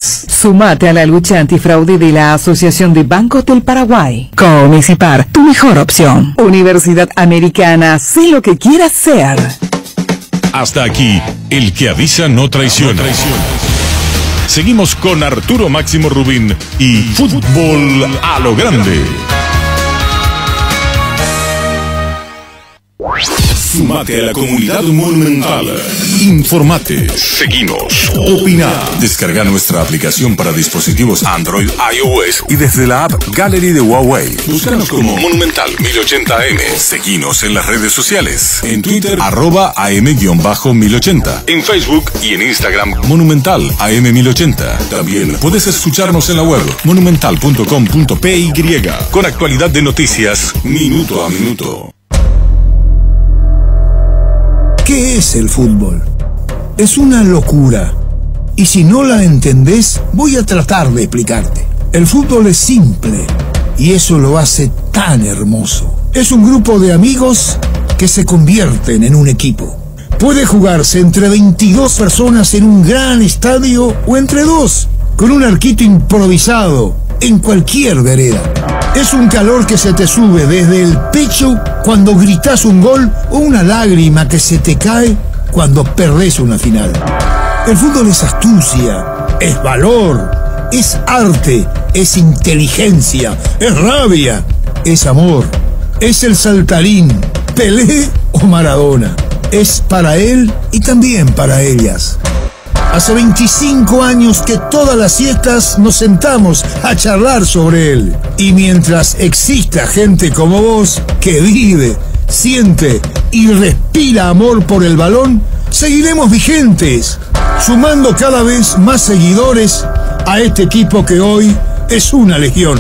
Sumate a la lucha antifraude de la Asociación de Bancos del Paraguay. Comisipar, tu mejor opción. Universidad Americana, sé lo que quieras ser. Hasta aquí, el que avisa no traiciona. Seguimos con Arturo Máximo Rubín y Fútbol a lo Grande. Sumate a la comunidad monumental. Informate. Seguinos. Opina. Descarga nuestra aplicación para dispositivos Android, iOS y desde la app Gallery de Huawei. Búscanos como Monumental 1080M. Seguinos en las redes sociales. En Twitter, @am_1080. En Facebook y en Instagram, Monumental AM1080. También puedes escucharnos en la web monumental.com.py con actualidad de noticias minuto a minuto. ¿Qué es el fútbol? Es una locura. Y si no la entendés, voy a tratar de explicarte. El fútbol es simple y eso lo hace tan hermoso. Es un grupo de amigos que se convierten en un equipo. Puede jugarse entre 22 personas en un gran estadio o entre dos, con un arquito improvisado en cualquier vereda. Es un calor que se te sube desde el pecho cuando gritas un gol o una lágrima que se te cae cuando perdés una final. El fútbol es astucia, es valor, es arte, es inteligencia, es rabia, es amor, es el saltarín, Pelé o Maradona. Es para él y también para ellas. Hace 25 años que todas las siestas nos sentamos a charlar sobre él. Y mientras exista gente como vos que vive, siente y respira amor por el balón, seguiremos vigentes, sumando cada vez más seguidores a este equipo que hoy es una legión.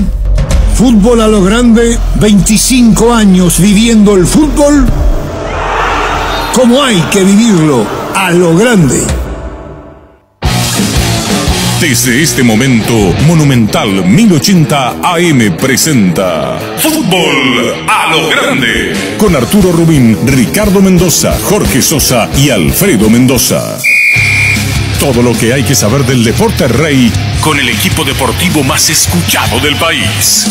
Fútbol a lo Grande, 25 años viviendo el fútbol como hay que vivirlo, a lo grande. Desde este momento, Monumental 1080 AM presenta Fútbol a lo Grande, con Arturo Rubín, Ricardo Mendoza, Jorge Sosa y Alfredo Mendoza. Todo lo que hay que saber del deporte rey con el equipo deportivo más escuchado del país.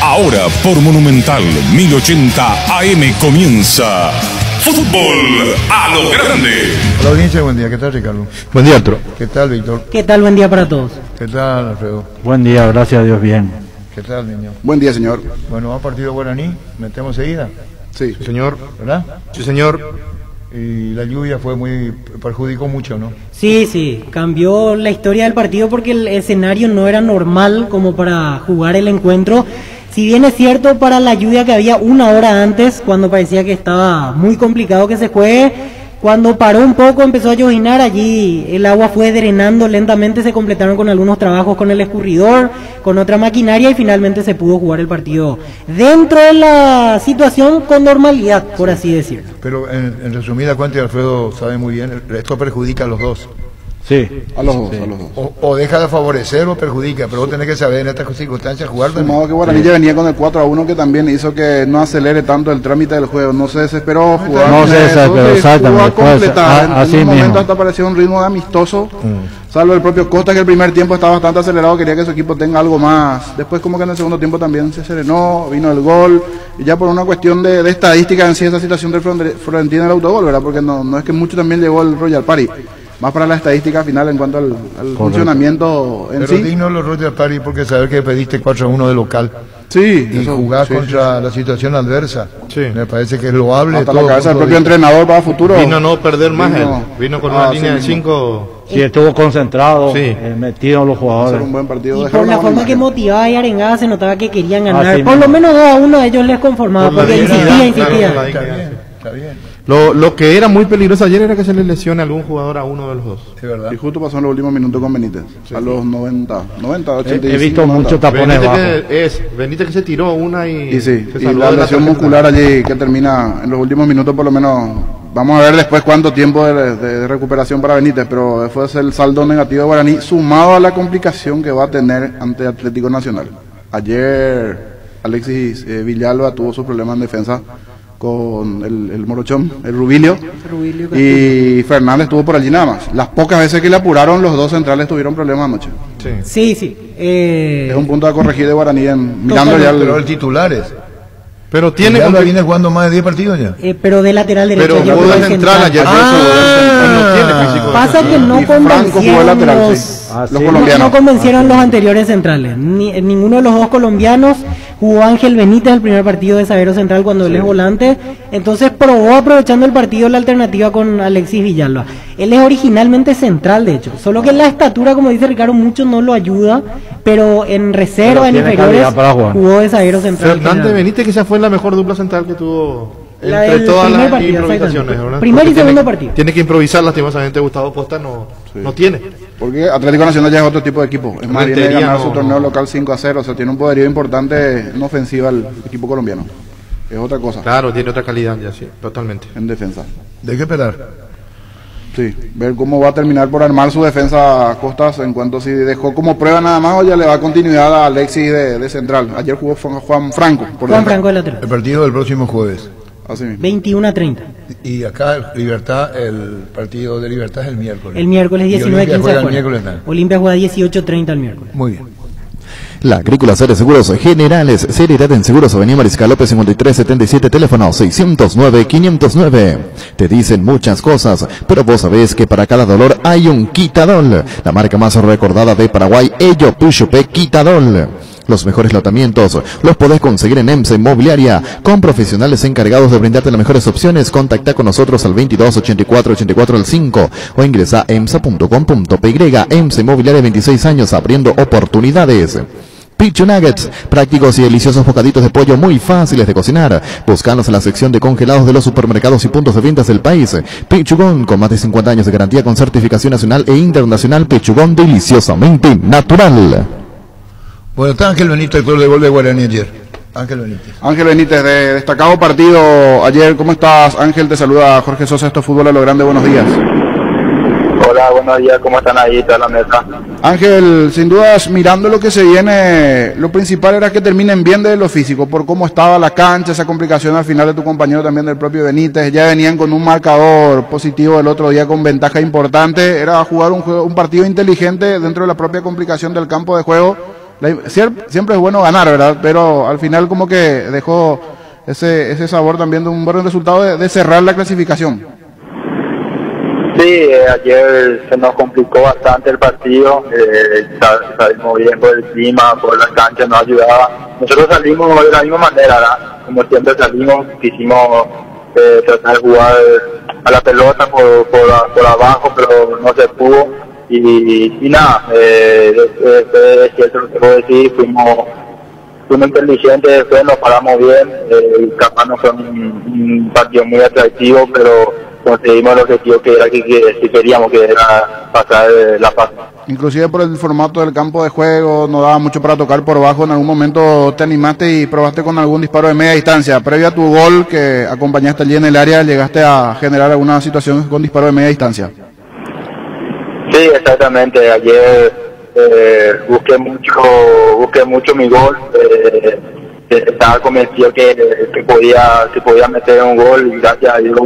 Ahora por Monumental 1080 AM comienza Fútbol a lo Grande. Hola audiencia, buen día. ¿Qué tal, Ricardo? Buen día, Arturo. ¿Qué tal, Víctor? ¿Qué tal? Buen día para todos. ¿Qué tal, Alfredo? Buen día, gracias a Dios, bien. ¿Qué tal, niño? Buen día, señor. Bueno, va partido Guaraní, metemos seguida. Sí, señor, ¿verdad? Sí, señor. Y la lluvia perjudicó mucho, ¿no? Sí, cambió la historia del partido porque el escenario no era normal como para jugar el encuentro. Si bien es cierto, para la lluvia que había una hora antes, cuando parecía que estaba muy complicado que se juegue, cuando paró un poco, empezó a lloviznar, allí el agua fue drenando lentamente, se completaron con algunos trabajos con el escurridor, con otra maquinaria y finalmente se pudo jugar el partido dentro de la situación con normalidad, por así decirlo. Pero en resumida cuenta, Alfredo sabe muy bien, esto perjudica a los dos. Sí. A los dos. O deja de favorecer o perjudica, pero vos tenés que saber en estas circunstancias jugar. Sumado que Guaraní ya venía con el 4-1 que también hizo que no acelere tanto el trámite del juego, no se desesperó, no se desesperó, exactamente. A completar. En un momento mismo. hasta parecía un ritmo amistoso, salvo el propio Costa que el primer tiempo estaba bastante acelerado, quería que su equipo tenga algo más. Después como que en el segundo tiempo también se serenó, vino el gol, y ya por una cuestión de estadística en sí esa situación del Florentino del autogol, ¿verdad? Porque no es que mucho también llegó el Royal Party. Más para la estadística final en cuanto al funcionamiento en sí. Pero digno los Royal Party porque saber que pediste 4-1 de local. Sí. Y jugar contra la situación adversa. Sí. Me parece que es loable. Hasta la cabeza del propio entrenador para futuro. Vino a no perder más él. Vino con una línea de 5. Sí, estuvo concentrado, metido en los jugadores. Un buen partido, y por la forma que motivaba y arengaba se notaba que querían ganar. Sí, por lo menos 2-1 a ellos les conformaba porque insistía. Está bien. Lo que era muy peligroso ayer era que se le lesione a algún jugador a uno de los dos. Sí, ¿verdad? Y justo pasó en los últimos minutos con Benítez. Sí. A los 90, 85. He visto muchos tapones bajo. Benítez que se tiró una y la lesión muscular allí que termina en los últimos minutos por lo menos. Vamos a ver después cuánto tiempo de recuperación para Benítez, pero fue el saldo negativo de Guaraní sumado a la complicación que va a tener ante Atlético Nacional. Ayer Alexis Villalba tuvo sus problemas en defensa con el morochón, el Rubilio, y Fernández estuvo por allí nada más. Las pocas veces que le apuraron, los dos centrales tuvieron problemas anoche. Sí. Es un punto a corregir de Guaraní mirando ya pero el titular es. Pero tiene ya lo viene jugando más de 10 partidos ya. Pero de lateral derecho. Pero jugó de central ayer. No tiene físico. Pasa que no convencieron no convencieron los anteriores centrales. Ninguno de los dos colombianos. Jugó Ángel Benítez el primer partido de zaguero central cuando él es volante. Entonces probó, aprovechando el partido, la alternativa con Alexis Villalba. Él es originalmente central, de hecho. Solo que la estatura, como dice Ricardo, mucho no lo ayuda. Pero en reserva, en inferiores, jugó de zaguero central. Fernández Benítez quizás fue la mejor dupla central que tuvo entre todas las improvisaciones, ¿verdad? Primer y segundo partido. Tiene que improvisar, lastimosamente Gustavo Costa no tiene. Porque Atlético Nacional ya es otro tipo de equipo. Es más, viene a ganar su torneo local 5-0, o sea, tiene un poderío importante en ofensiva el equipo colombiano. Es otra cosa. Claro, tiene otra calidad ya, sí, totalmente. En defensa. ¿De qué esperar? Sí, ver cómo va a terminar por armar su defensa Costas, en cuanto si dejó como prueba nada más o ya le va a continuidad a Alexis de central. Ayer jugó Juan Franco. Juan Franco de lateral. El partido del próximo jueves. 21-30. Y acá Libertad, el partido de Libertad es el miércoles. El miércoles 19-15. Olimpia juega 18-30 el miércoles. Muy bien. La Agrícola Seres Seguros Generales, seriedad en seguros, Avenida Mariscal López 5377, teléfono 609-509. Te dicen muchas cosas, pero vos sabés que para cada dolor hay un Quitadol. La marca más recordada de Paraguay, Ello Pushupé Quitadol. Los mejores lotamientos los podés conseguir en EMSA Inmobiliaria, con profesionales encargados de brindarte las mejores opciones. Contacta con nosotros al 22 84 84 al 5 o ingresa a emsa.com.py. EMSA Inmobiliaria, 26 años abriendo oportunidades. Pichu Nuggets, prácticos y deliciosos bocaditos de pollo muy fáciles de cocinar. Búscanos en la sección de congelados de los supermercados y puntos de ventas del país. Pichugón, con más de 50 años de garantía con certificación nacional e internacional. Pichugón, deliciosamente natural. Bueno, está Ángel Benítez, el club de gol de Guaraní ayer. Ángel Benítez, de destacado partido ayer. ¿Cómo estás, Ángel? Te saluda Jorge Sosa, esto es Fútbol a lo Grande. Buenos días. Hola, buenos días. ¿Cómo están ahí toda la mesa? Ángel, sin dudas, mirando lo que se viene, lo principal era que terminen bien de lo físico, por cómo estaba la cancha, esa complicación al final de tu compañero también, del propio Benítez. Ya venían con un marcador positivo el otro día con ventaja importante. Era jugar un partido inteligente dentro de la propia complicación del campo de juego. Siempre es bueno ganar, ¿verdad? Pero al final como que dejó ese sabor también de un buen resultado de cerrar la clasificación. Sí, ayer se nos complicó bastante el partido, salimos bien por el clima, por la cancha, nos ayudaba. Nosotros salimos de la misma manera, ¿verdad? Como siempre salimos, quisimos tratar de jugar a la pelota por abajo, pero no se pudo. Y nada, es cierto lo que puedo decir, fuimos inteligentes, después nos paramos bien, capaz no fue un partido muy atractivo, pero conseguimos el objetivo que era que queríamos, que era pasar la fase. Inclusive por el formato del campo de juego, no daba mucho para tocar por bajo. En algún momento te animaste y probaste con algún disparo de media distancia. Previo a tu gol, que acompañaste allí en el área, llegaste a generar alguna situación con disparo de media distancia. Sí, exactamente. Ayer busqué mucho mi gol. Estaba convencido que podía meter un gol, y gracias a Dios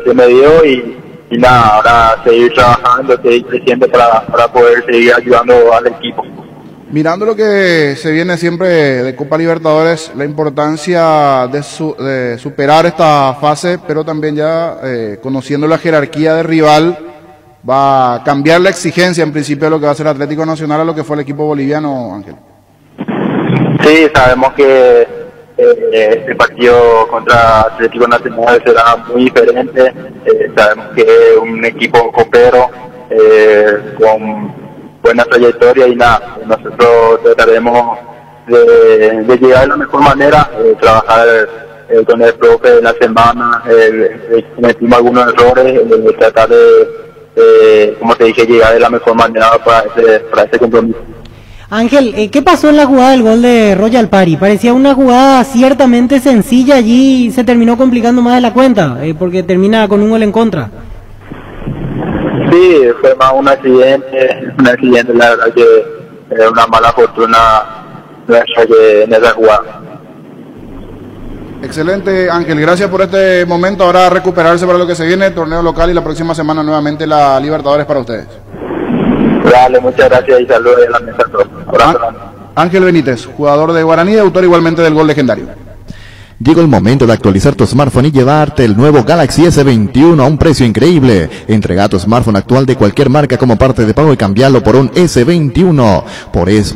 se me dio, y nada, ahora seguir trabajando, seguir creciendo para poder seguir ayudando al equipo. Mirando lo que se viene siempre de Copa Libertadores, la importancia de superar esta fase, pero también ya conociendo la jerarquía del rival, va a cambiar la exigencia en principio de lo que va a ser Atlético Nacional a lo que fue el equipo boliviano, Ángel. Sí, sabemos que este partido contra Atlético Nacional será muy diferente. Sabemos que es un equipo copero con buena trayectoria, y nada, nosotros trataremos de llegar de la mejor manera, trabajar con el profe de la semana, cometimos algunos errores, tratar de, como te dije, llegar de la mejor manera para ese compromiso. Ángel, ¿qué pasó en la jugada del gol de Royal Party? Parecía una jugada ciertamente sencilla, allí se terminó complicando más de la cuenta, porque termina con un gol en contra. Sí, fue más un accidente, la verdad que una mala fortuna nuestra que en esa jugada. Excelente, Ángel, gracias por este momento. Ahora a recuperarse para lo que se viene, el torneo local, y la próxima semana nuevamente la Libertadores para ustedes. Dale, muchas gracias y saludos a la mesa a todos. Ángel Benítez, jugador de Guaraní, autor igualmente del gol legendario. Llegó el momento de actualizar tu smartphone y llevarte el nuevo Galaxy S21 a un precio increíble. Entrega tu smartphone actual de cualquier marca como parte de pago y cambiarlo por un S21.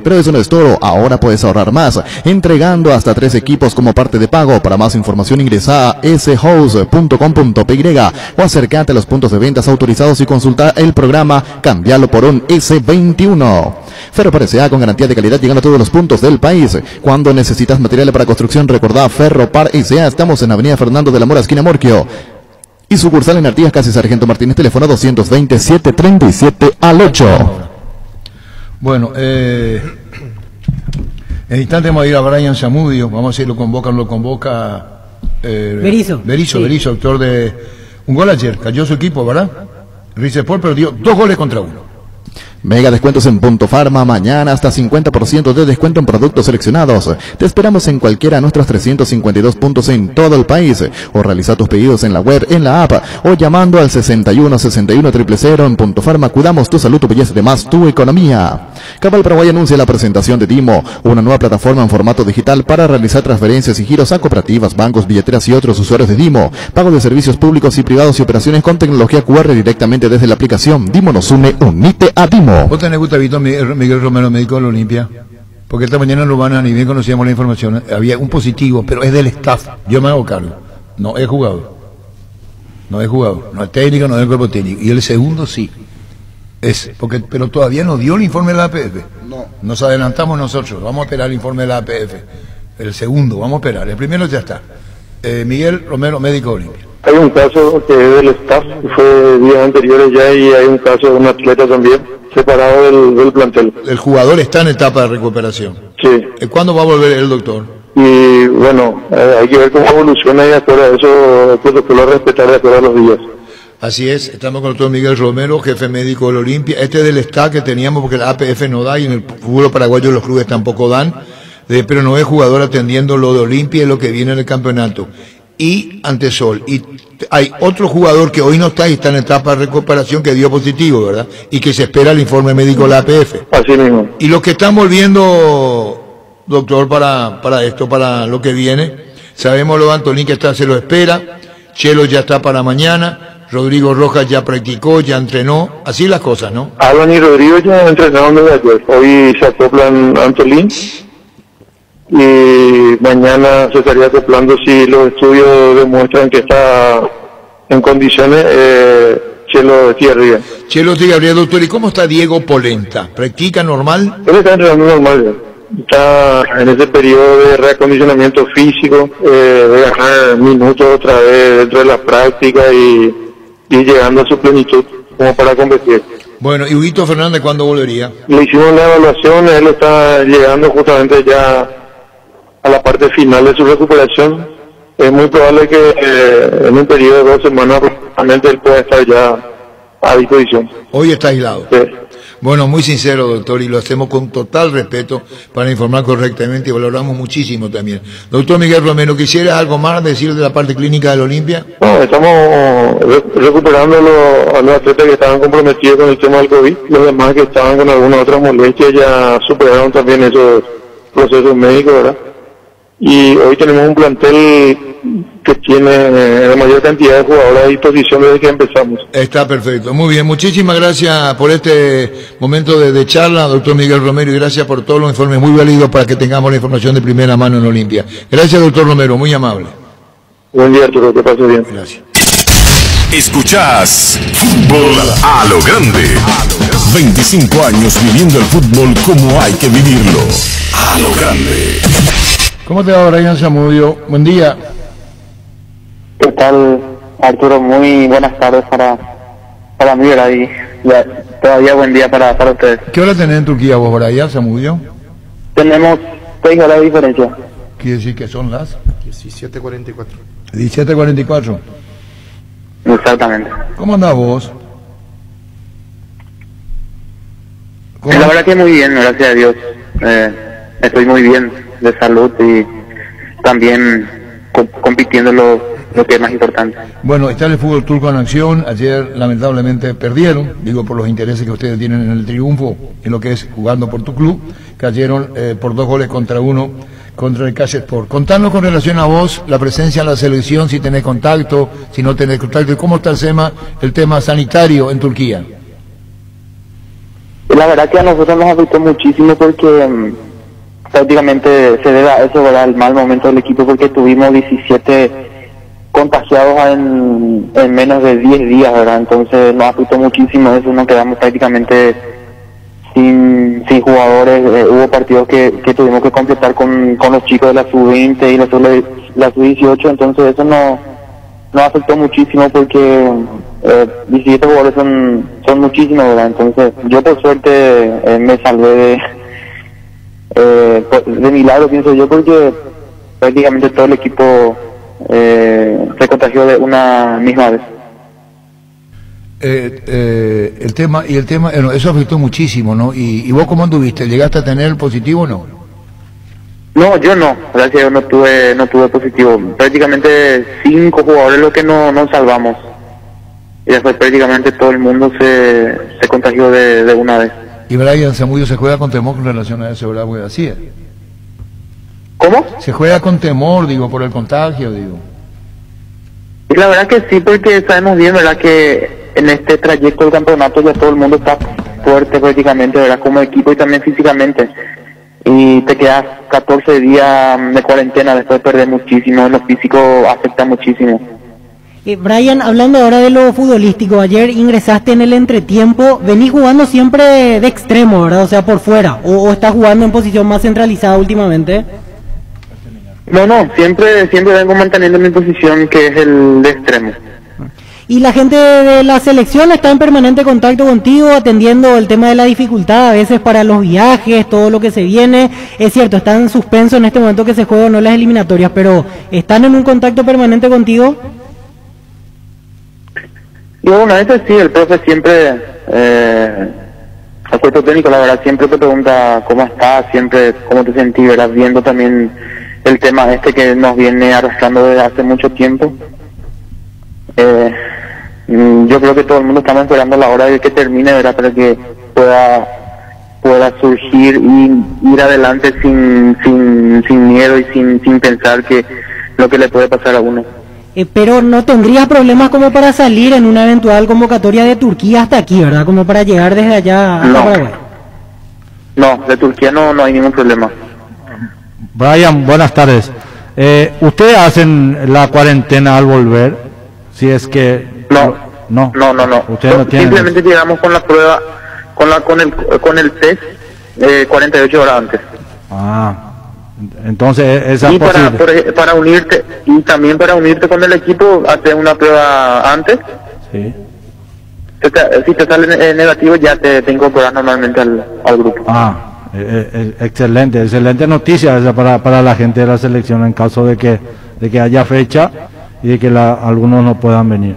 Pero eso no es todo, ahora puedes ahorrar más, entregando hasta 3 equipos como parte de pago. Para más información ingresa a shows.com.py o acércate a los puntos de ventas autorizados y consulta el programa Cambiarlo por un S21. Ferropar S.A. con garantía de calidad llegando a todos los puntos del país. Cuando necesitas materiales para construcción, recordá Ferropar S.A. Estamos en Avenida Fernando de la Mora, esquina Morquio. Y sucursal en Artigas, casi Sargento Martínez, teléfono 227-37 Bueno, en instante vamos a ir a Brian Zamudio. Vamos a ver si lo convoca Berizzo, autor de un gol ayer. Cayó su equipo, ¿verdad? Rizepol, pero dio 2 goles contra 1. Mega descuentos en Punto Farma, mañana hasta 50% de descuento en productos seleccionados. Te esperamos en cualquiera de nuestros 352 puntos en todo el país. O realiza tus pedidos en la web, en la app, o llamando al 61-61-000. En Punto Farma cuidamos tu salud, tu belleza, además tu economía. Cabal Paraguay anuncia la presentación de Dimo, una nueva plataforma en formato digital para realizar transferencias y giros a cooperativas, bancos, billeteras y otros usuarios de Dimo. Pago de servicios públicos y privados y operaciones con tecnología QR directamente desde la aplicación. Dimo nos une, unite a Dimo. ¿Vos tenés Gustavito Miguel Romero, médico de la Olimpia? Porque esta mañana en Urbana ni bien conocíamos la información. Había un positivo, pero es del staff. Yo me hago cargo. No es jugador. No es técnico, no es del cuerpo técnico. Y el segundo sí. Pero todavía no dio el informe de la APF. No. Nos adelantamos nosotros. Vamos a esperar el informe de la APF. El segundo, vamos a esperar. El primero ya está. Miguel Romero, médico de Olimpia. Hay un caso que es del staff, que fue días anteriores ya, y hay un caso de un atleta también, separado del plantel. El jugador está en etapa de recuperación. Sí. ¿Cuándo va a volver el doctor? Y bueno, hay que ver cómo evoluciona y de acuerdo a eso, el protocolo a respetar de acuerdo a los días. Así es, estamos con el doctor Miguel Romero, jefe médico de la Olimpia. Este es del staff que teníamos porque la APF no da y en el fútbol paraguayo los clubes tampoco dan, pero no es jugador atendiendo lo de Olimpia y lo que viene en el campeonato. Y Antesol. Y hay otro jugador que hoy no está y está en etapa de recuperación que dio positivo, ¿verdad? Y que se espera el informe médico de la APF. Así mismo. Y los que están volviendo, doctor, para esto, para lo que viene, sabemos lo de Antolín que se lo espera, Chelo ya está para mañana, Rodrigo Rojas ya practicó, ya entrenó, así las cosas, ¿no? Alan y Rodrigo ya entrenaron desde ayer. Hoy se acoplan Antolín. Y mañana se estaría acoplando si los estudios demuestran que está en condiciones Chelo Tigarría. Chelo Tigarría, doctor, ¿y cómo está Diego Polenta? ¿Practica normal? Él está entrenando normal, está en ese periodo de reacondicionamiento físico, de ganar minutos otra vez dentro de la práctica y llegando a su plenitud como para competir. Bueno, ¿y Huguito Fernández cuándo volvería? Le hicimos la evaluación, él está llegando justamente ya a la parte final de su recuperación. Es muy probable que en un periodo de 2 semanas aproximadamente él pueda estar ya a disposición. Hoy está aislado. Sí. Bueno, muy sincero, doctor, y lo hacemos con total respeto para informar correctamente y valoramos muchísimo también. Doctor Miguel Romero, ¿quisiera algo más decir de la parte clínica de la Olimpia? No, estamos recuperando a los atletas que estaban comprometidos con el tema del COVID. Los demás que estaban con alguna otra molestia ya superaron también esos procesos médicos, ¿verdad? Y hoy tenemos un plantel que tiene la mayor cantidad de jugadores a disposición desde que empezamos. Está perfecto, muy bien, muchísimas gracias por este momento de charla, doctor Miguel Romero, y gracias por todos los informes muy válidos para que tengamos la información de primera mano en Olimpia. Gracias, doctor Romero, muy amable. Buen día, Arturo, que pase bien. Gracias. Escuchás Fútbol a lo Grande. 25 años viviendo el fútbol como hay que vivirlo. A lo Grande. ¿Cómo te va, Brian Zamudio? Buen día. ¿Qué tal, Arturo? Muy buenas tardes para mí, ¿verdad? Y todavía buen día para ustedes. ¿Qué hora tenés en Turquía vos, Brian Zamudio? Tenemos 6 horas de diferencia. ¿Quiere decir que son las? 17:44. 17:44. Exactamente. ¿Cómo andás vos? La verdad que muy bien, gracias a Dios. Estoy muy bien de salud y también compitiendo lo que es más importante. Bueno, está el fútbol turco en acción. Ayer lamentablemente perdieron, digo por los intereses que ustedes tienen en el triunfo, en lo que es jugando por tu club. Cayeron por 2-1 contra el Kayserispor. Contanos con relación a vos, la presencia en la selección, si tenés contacto, si no tenés contacto, y cómo está el tema sanitario en Turquía. La verdad que a nosotros nos afectó muchísimo porque prácticamente se debe a eso, ¿verdad?, el mal momento del equipo, porque tuvimos 17 contagiados en menos de 10 días, ¿verdad? Entonces nos afectó muchísimo eso, nos quedamos prácticamente sin jugadores. Hubo partidos que tuvimos que completar con los chicos de la sub-20 y la sub-18, entonces eso nos afectó muchísimo porque 17 jugadores son muchísimos, ¿verdad? Entonces yo por suerte me salvé de milagro, pienso yo, porque prácticamente todo el equipo se contagió de una misma vez. El tema, eso afectó muchísimo, ¿no? ¿Y vos cómo anduviste? ¿Llegaste a tener positivo o no? No, yo no, gracias a Dios no tuve positivo. Prácticamente 5 jugadores los que no salvamos. Y después prácticamente todo el mundo se contagió de una vez. Y Brian Zamudio se juega con temor con relación a eso, ¿verdad? Porque así es. ¿Cómo? Se juega con temor, digo, por el contagio, digo. Y la verdad que sí, porque sabemos bien, ¿verdad?, que en este trayecto del campeonato ya todo el mundo está fuerte prácticamente, ¿verdad?, como equipo y también físicamente. Y te quedas 14 días de cuarentena, después de perder muchísimo, lo físico afecta muchísimo. Brian, hablando ahora de lo futbolístico, ayer ingresaste en el entretiempo, venís jugando siempre de extremo, ¿verdad? O sea, por fuera, o estás jugando en posición más centralizada últimamente. No, siempre vengo manteniendo mi posición, que es el de extremo. Y la gente de la selección está en permanente contacto contigo, atendiendo el tema de la dificultad a veces para los viajes, todo lo que se viene. Es cierto, están en suspenso en este momento que se juegan, no las eliminatorias, pero ¿están en un contacto permanente contigo? Y bueno, eso sí, el profe siempre, el cuerpo técnico, la verdad, siempre te pregunta cómo estás, siempre cómo te sentís, ¿verdad?, viendo también el tema que nos viene arrastrando desde hace mucho tiempo. Yo creo que todo el mundo estamos esperando la hora de que termine, ¿verdad?, para que pueda surgir y ir adelante sin miedo y sin pensar que lo que le puede pasar a uno. Pero no tendrías problemas como para salir en una eventual convocatoria de Turquía hasta aquí, ¿verdad?, como para llegar desde allá hasta Paraguay. No, de Turquía no hay ningún problema. Brian, buenas tardes. ¿Ustedes hacen la cuarentena al volver? Si es que... No. Ustedes no tienen... Simplemente llegamos con la prueba, con el test 48 horas antes. Entonces esa y posible... para unirte, y también para unirte con el equipo, hacer una prueba antes. Sí. Si te sale negativo, ya te incorporas normalmente al grupo. Excelente noticia esa para la gente de la selección en caso de que haya fecha y de que algunos no puedan venir.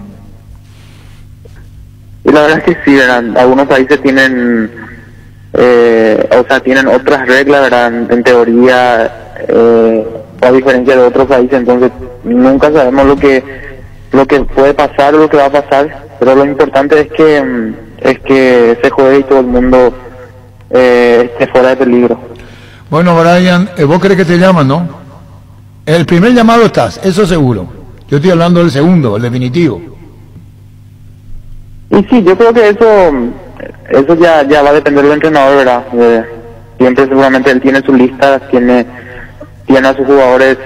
Y la verdad es que sí, ¿verdad? Algunos países tienen tienen otras reglas, ¿verdad?, en teoría, a diferencia de otros países, entonces nunca sabemos lo que puede pasar o lo que va a pasar, pero lo importante es que se juegue y todo el mundo esté fuera de peligro. Bueno, Brian, vos crees que te llaman, ¿no? El primer llamado estás, eso seguro. Yo estoy hablando del segundo, el definitivo. Y sí, yo creo que eso ya va a depender del entrenador, ¿verdad? Siempre seguramente él tiene su lista, tiene a sus jugadores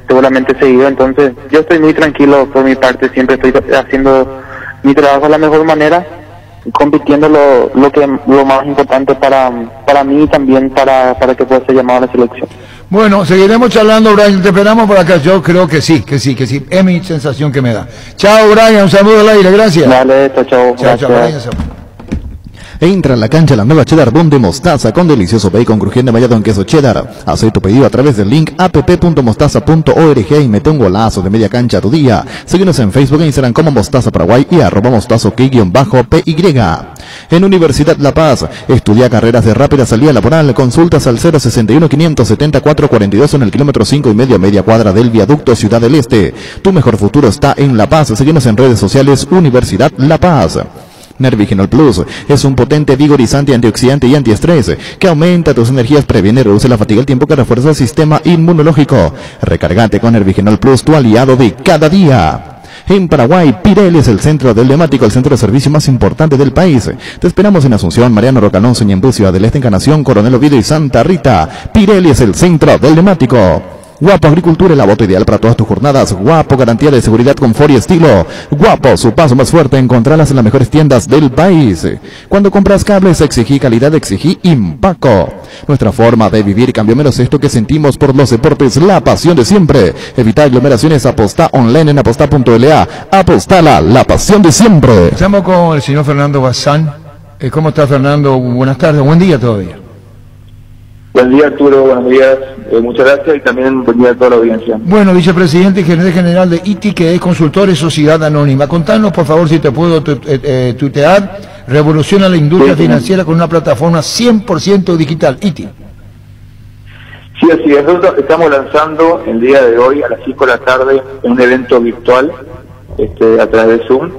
seguramente seguido, entonces yo estoy muy tranquilo por mi parte, siempre estoy haciendo mi trabajo de la mejor manera, compitiendo lo más importante para mí y también para que pueda ser llamado a la selección. Bueno, seguiremos charlando, Brian, te esperamos por acá. Yo creo que sí, es mi sensación que me da. Chao, Brian, un saludo al aire, gracias. Dale, chao. Chao, Brian. Entra a la cancha la nueva Cheddar Boom de mostaza con delicioso bacon crujiente mallado en queso cheddar. Haz tu pedido a través del link app.mostaza.org y mete un golazo de media cancha a tu día. Síguenos en Facebook e Instagram como Mostaza Paraguay y @mostazo_PY. En Universidad La Paz, estudia carreras de rápida salida laboral. Consultas al 061 574 42 en el kilómetro 5,5 media cuadra del viaducto Ciudad del Este. Tu mejor futuro está en La Paz. Síguenos en redes sociales Universidad La Paz. Nervigenol Plus es un potente vigorizante, antioxidante y antiestrés que aumenta tus energías, previene y reduce la fatiga al tiempo que refuerza el sistema inmunológico. Recargate con Nervigenol Plus, tu aliado de cada día. En Paraguay, Pirelli es el centro del neumático, el centro de servicio más importante del país. Te esperamos en Asunción, Mariano Rocalón, Ñemby, Ciudad del Este, Encarnación, Coronel Oviedo y Santa Rita. Pirelli es el centro del neumático. Guapo Agricultura, el voto ideal para todas tus jornadas. Guapo, garantía de seguridad, confort y estilo. Guapo, su paso más fuerte, encontrarlas en las mejores tiendas del país. Cuando compras cables, exigí calidad, exigí Impaco. Nuestra forma de vivir cambió, menos esto que sentimos por los deportes, la pasión de siempre. Evita aglomeraciones, apostá online en apostá.la. Apostala, la pasión de siempre. Estamos con el señor Fernando Bazán. ¿Cómo está, Fernando? Buenas tardes, buen día todavía. Buen día, Arturo, buenos días, muchas gracias y también buen día a toda la audiencia. Bueno, vicepresidente y gerente general de ITI, que es Consultores Sociedad Anónima. Contanos, por favor, si te puedo tuitear, revoluciona la industria financiera con una plataforma 100% digital, ITI. Sí, así es, nosotros estamos lanzando el día de hoy a las 5 de la tarde en un evento virtual a través de Zoom,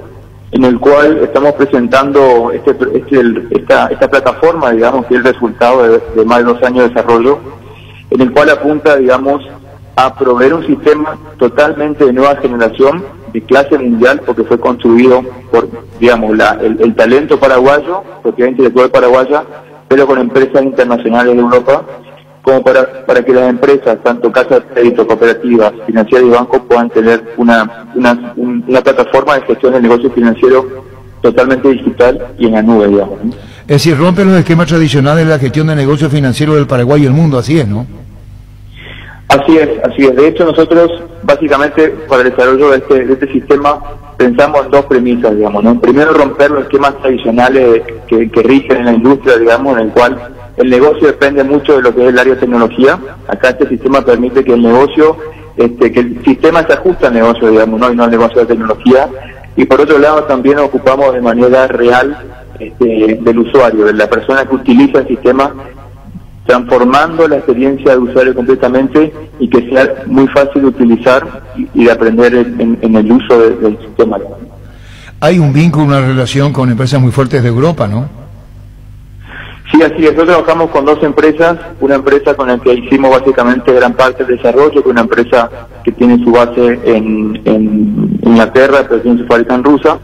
en el cual estamos presentando esta plataforma, digamos, que es el resultado de más de 2 años de desarrollo, en el cual apunta, digamos, a proveer un sistema totalmente de nueva generación, de clase mundial, porque fue construido por, digamos, el talento paraguayo, propiedad intelectual paraguaya, pero con empresas internacionales de Europa, como para que las empresas, tanto casas de crédito, cooperativas, financieras y bancos, puedan tener una plataforma de gestión del negocio financiero totalmente digital y en la nube, digamos. Es decir, rompe los esquemas tradicionales de la gestión de negocios financieros del Paraguay y el mundo, así es, ¿no? Así es, así es. De hecho, nosotros, básicamente, para el desarrollo de este sistema, pensamos en 2 premisas, digamos, ¿no? Primero, romper los esquemas tradicionales que rigen en la industria, digamos, en el cual el negocio depende mucho de lo que es el área de tecnología. Acá este sistema permite que el negocio, que el sistema se ajuste al negocio, digamos, ¿no? Y no al negocio de tecnología. Y por otro lado también nos ocupamos de manera real del usuario, de la persona que utiliza el sistema, transformando la experiencia de usuario completamente y que sea muy fácil de utilizar y de aprender en el uso del sistema. Hay un vínculo, una relación con empresas muy fuertes de Europa, ¿no? Sí, así es. Nosotros trabajamos con 2 empresas, una empresa con la que hicimos básicamente gran parte del desarrollo, que es una empresa que tiene su base en Inglaterra, pero tiene su fábrica en Rusia,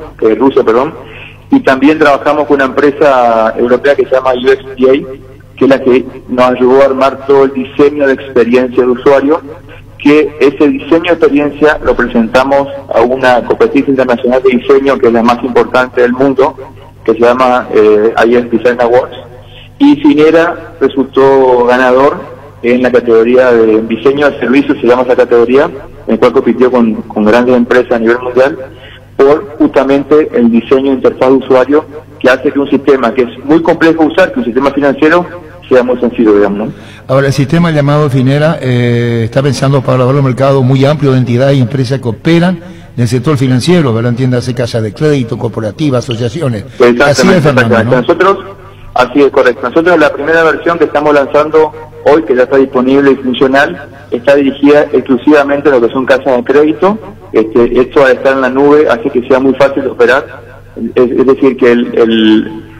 y también trabajamos con una empresa europea que se llama UXDA, que es la que nos ayudó a armar todo el diseño de experiencia de usuario, que ese diseño de experiencia lo presentamos a una competencia internacional de diseño, que es la más importante del mundo, que se llama IF Design Awards, y Finera resultó ganador en la categoría de diseño de servicios, se llama esa categoría, en la cual compitió con grandes empresas a nivel mundial, por justamente el diseño de interfaz de usuario, que hace que un sistema que es muy complejo de usar, que un sistema financiero, sea muy sencillo, digamos, ¿no? Ahora, el sistema llamado Finera está pensando para abrir un mercado muy amplio de entidades y empresas que operan en el sector financiero, ¿verdad? Entiéndase, casas de crédito, cooperativas, asociaciones. Así es, Fernando, ¿no? Nosotros, así es, correcto. Nosotros la primera versión que estamos lanzando hoy, que ya está disponible y funcional, está dirigida exclusivamente a lo que son casas de crédito. Esto al estar en la nube hace que sea muy fácil de operar. Es decir, que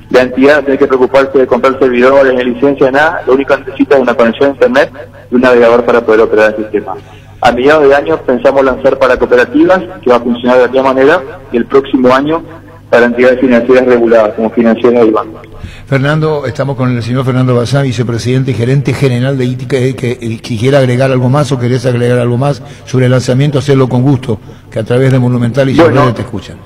la entidad no tiene que preocuparse de comprar servidores, ni licencia, nada. Lo único que necesita es una conexión a internet y un navegador para poder operar el sistema. A mediados de año pensamos lanzar para cooperativas, que va a funcionar de aquella manera, y el próximo año para entidades financieras reguladas, como financieras y bancos. Fernando, estamos con el señor Fernando Bazán, vicepresidente y gerente general de ITI, que quisiera agregar algo más o querés agregar algo más sobre el lanzamiento, hacerlo con gusto, que a través de Monumental y te escuchan.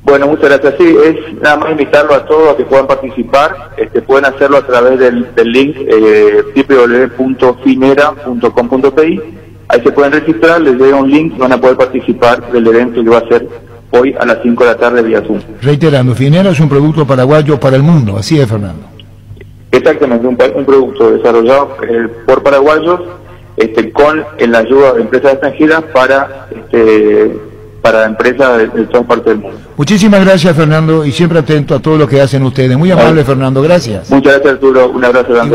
Bueno, muchas gracias. Sí, es nada más invitarlo a todos a que puedan participar. Pueden hacerlo a través del link www.finera.com.pi. Ahí se pueden registrar, les llega un link y van a poder participar del evento que va a ser hoy a las 5 de la tarde vía Zoom. Reiterando, Finera es un producto paraguayo para el mundo, así es, Fernando. Exactamente, un producto desarrollado por paraguayos con la ayuda de empresas extranjeras para empresas de todas partes del mundo. Muchísimas gracias, Fernando, y siempre atento a todo lo que hacen ustedes. Muy amable, Fernando, gracias. Muchas gracias, Arturo, un abrazo grande.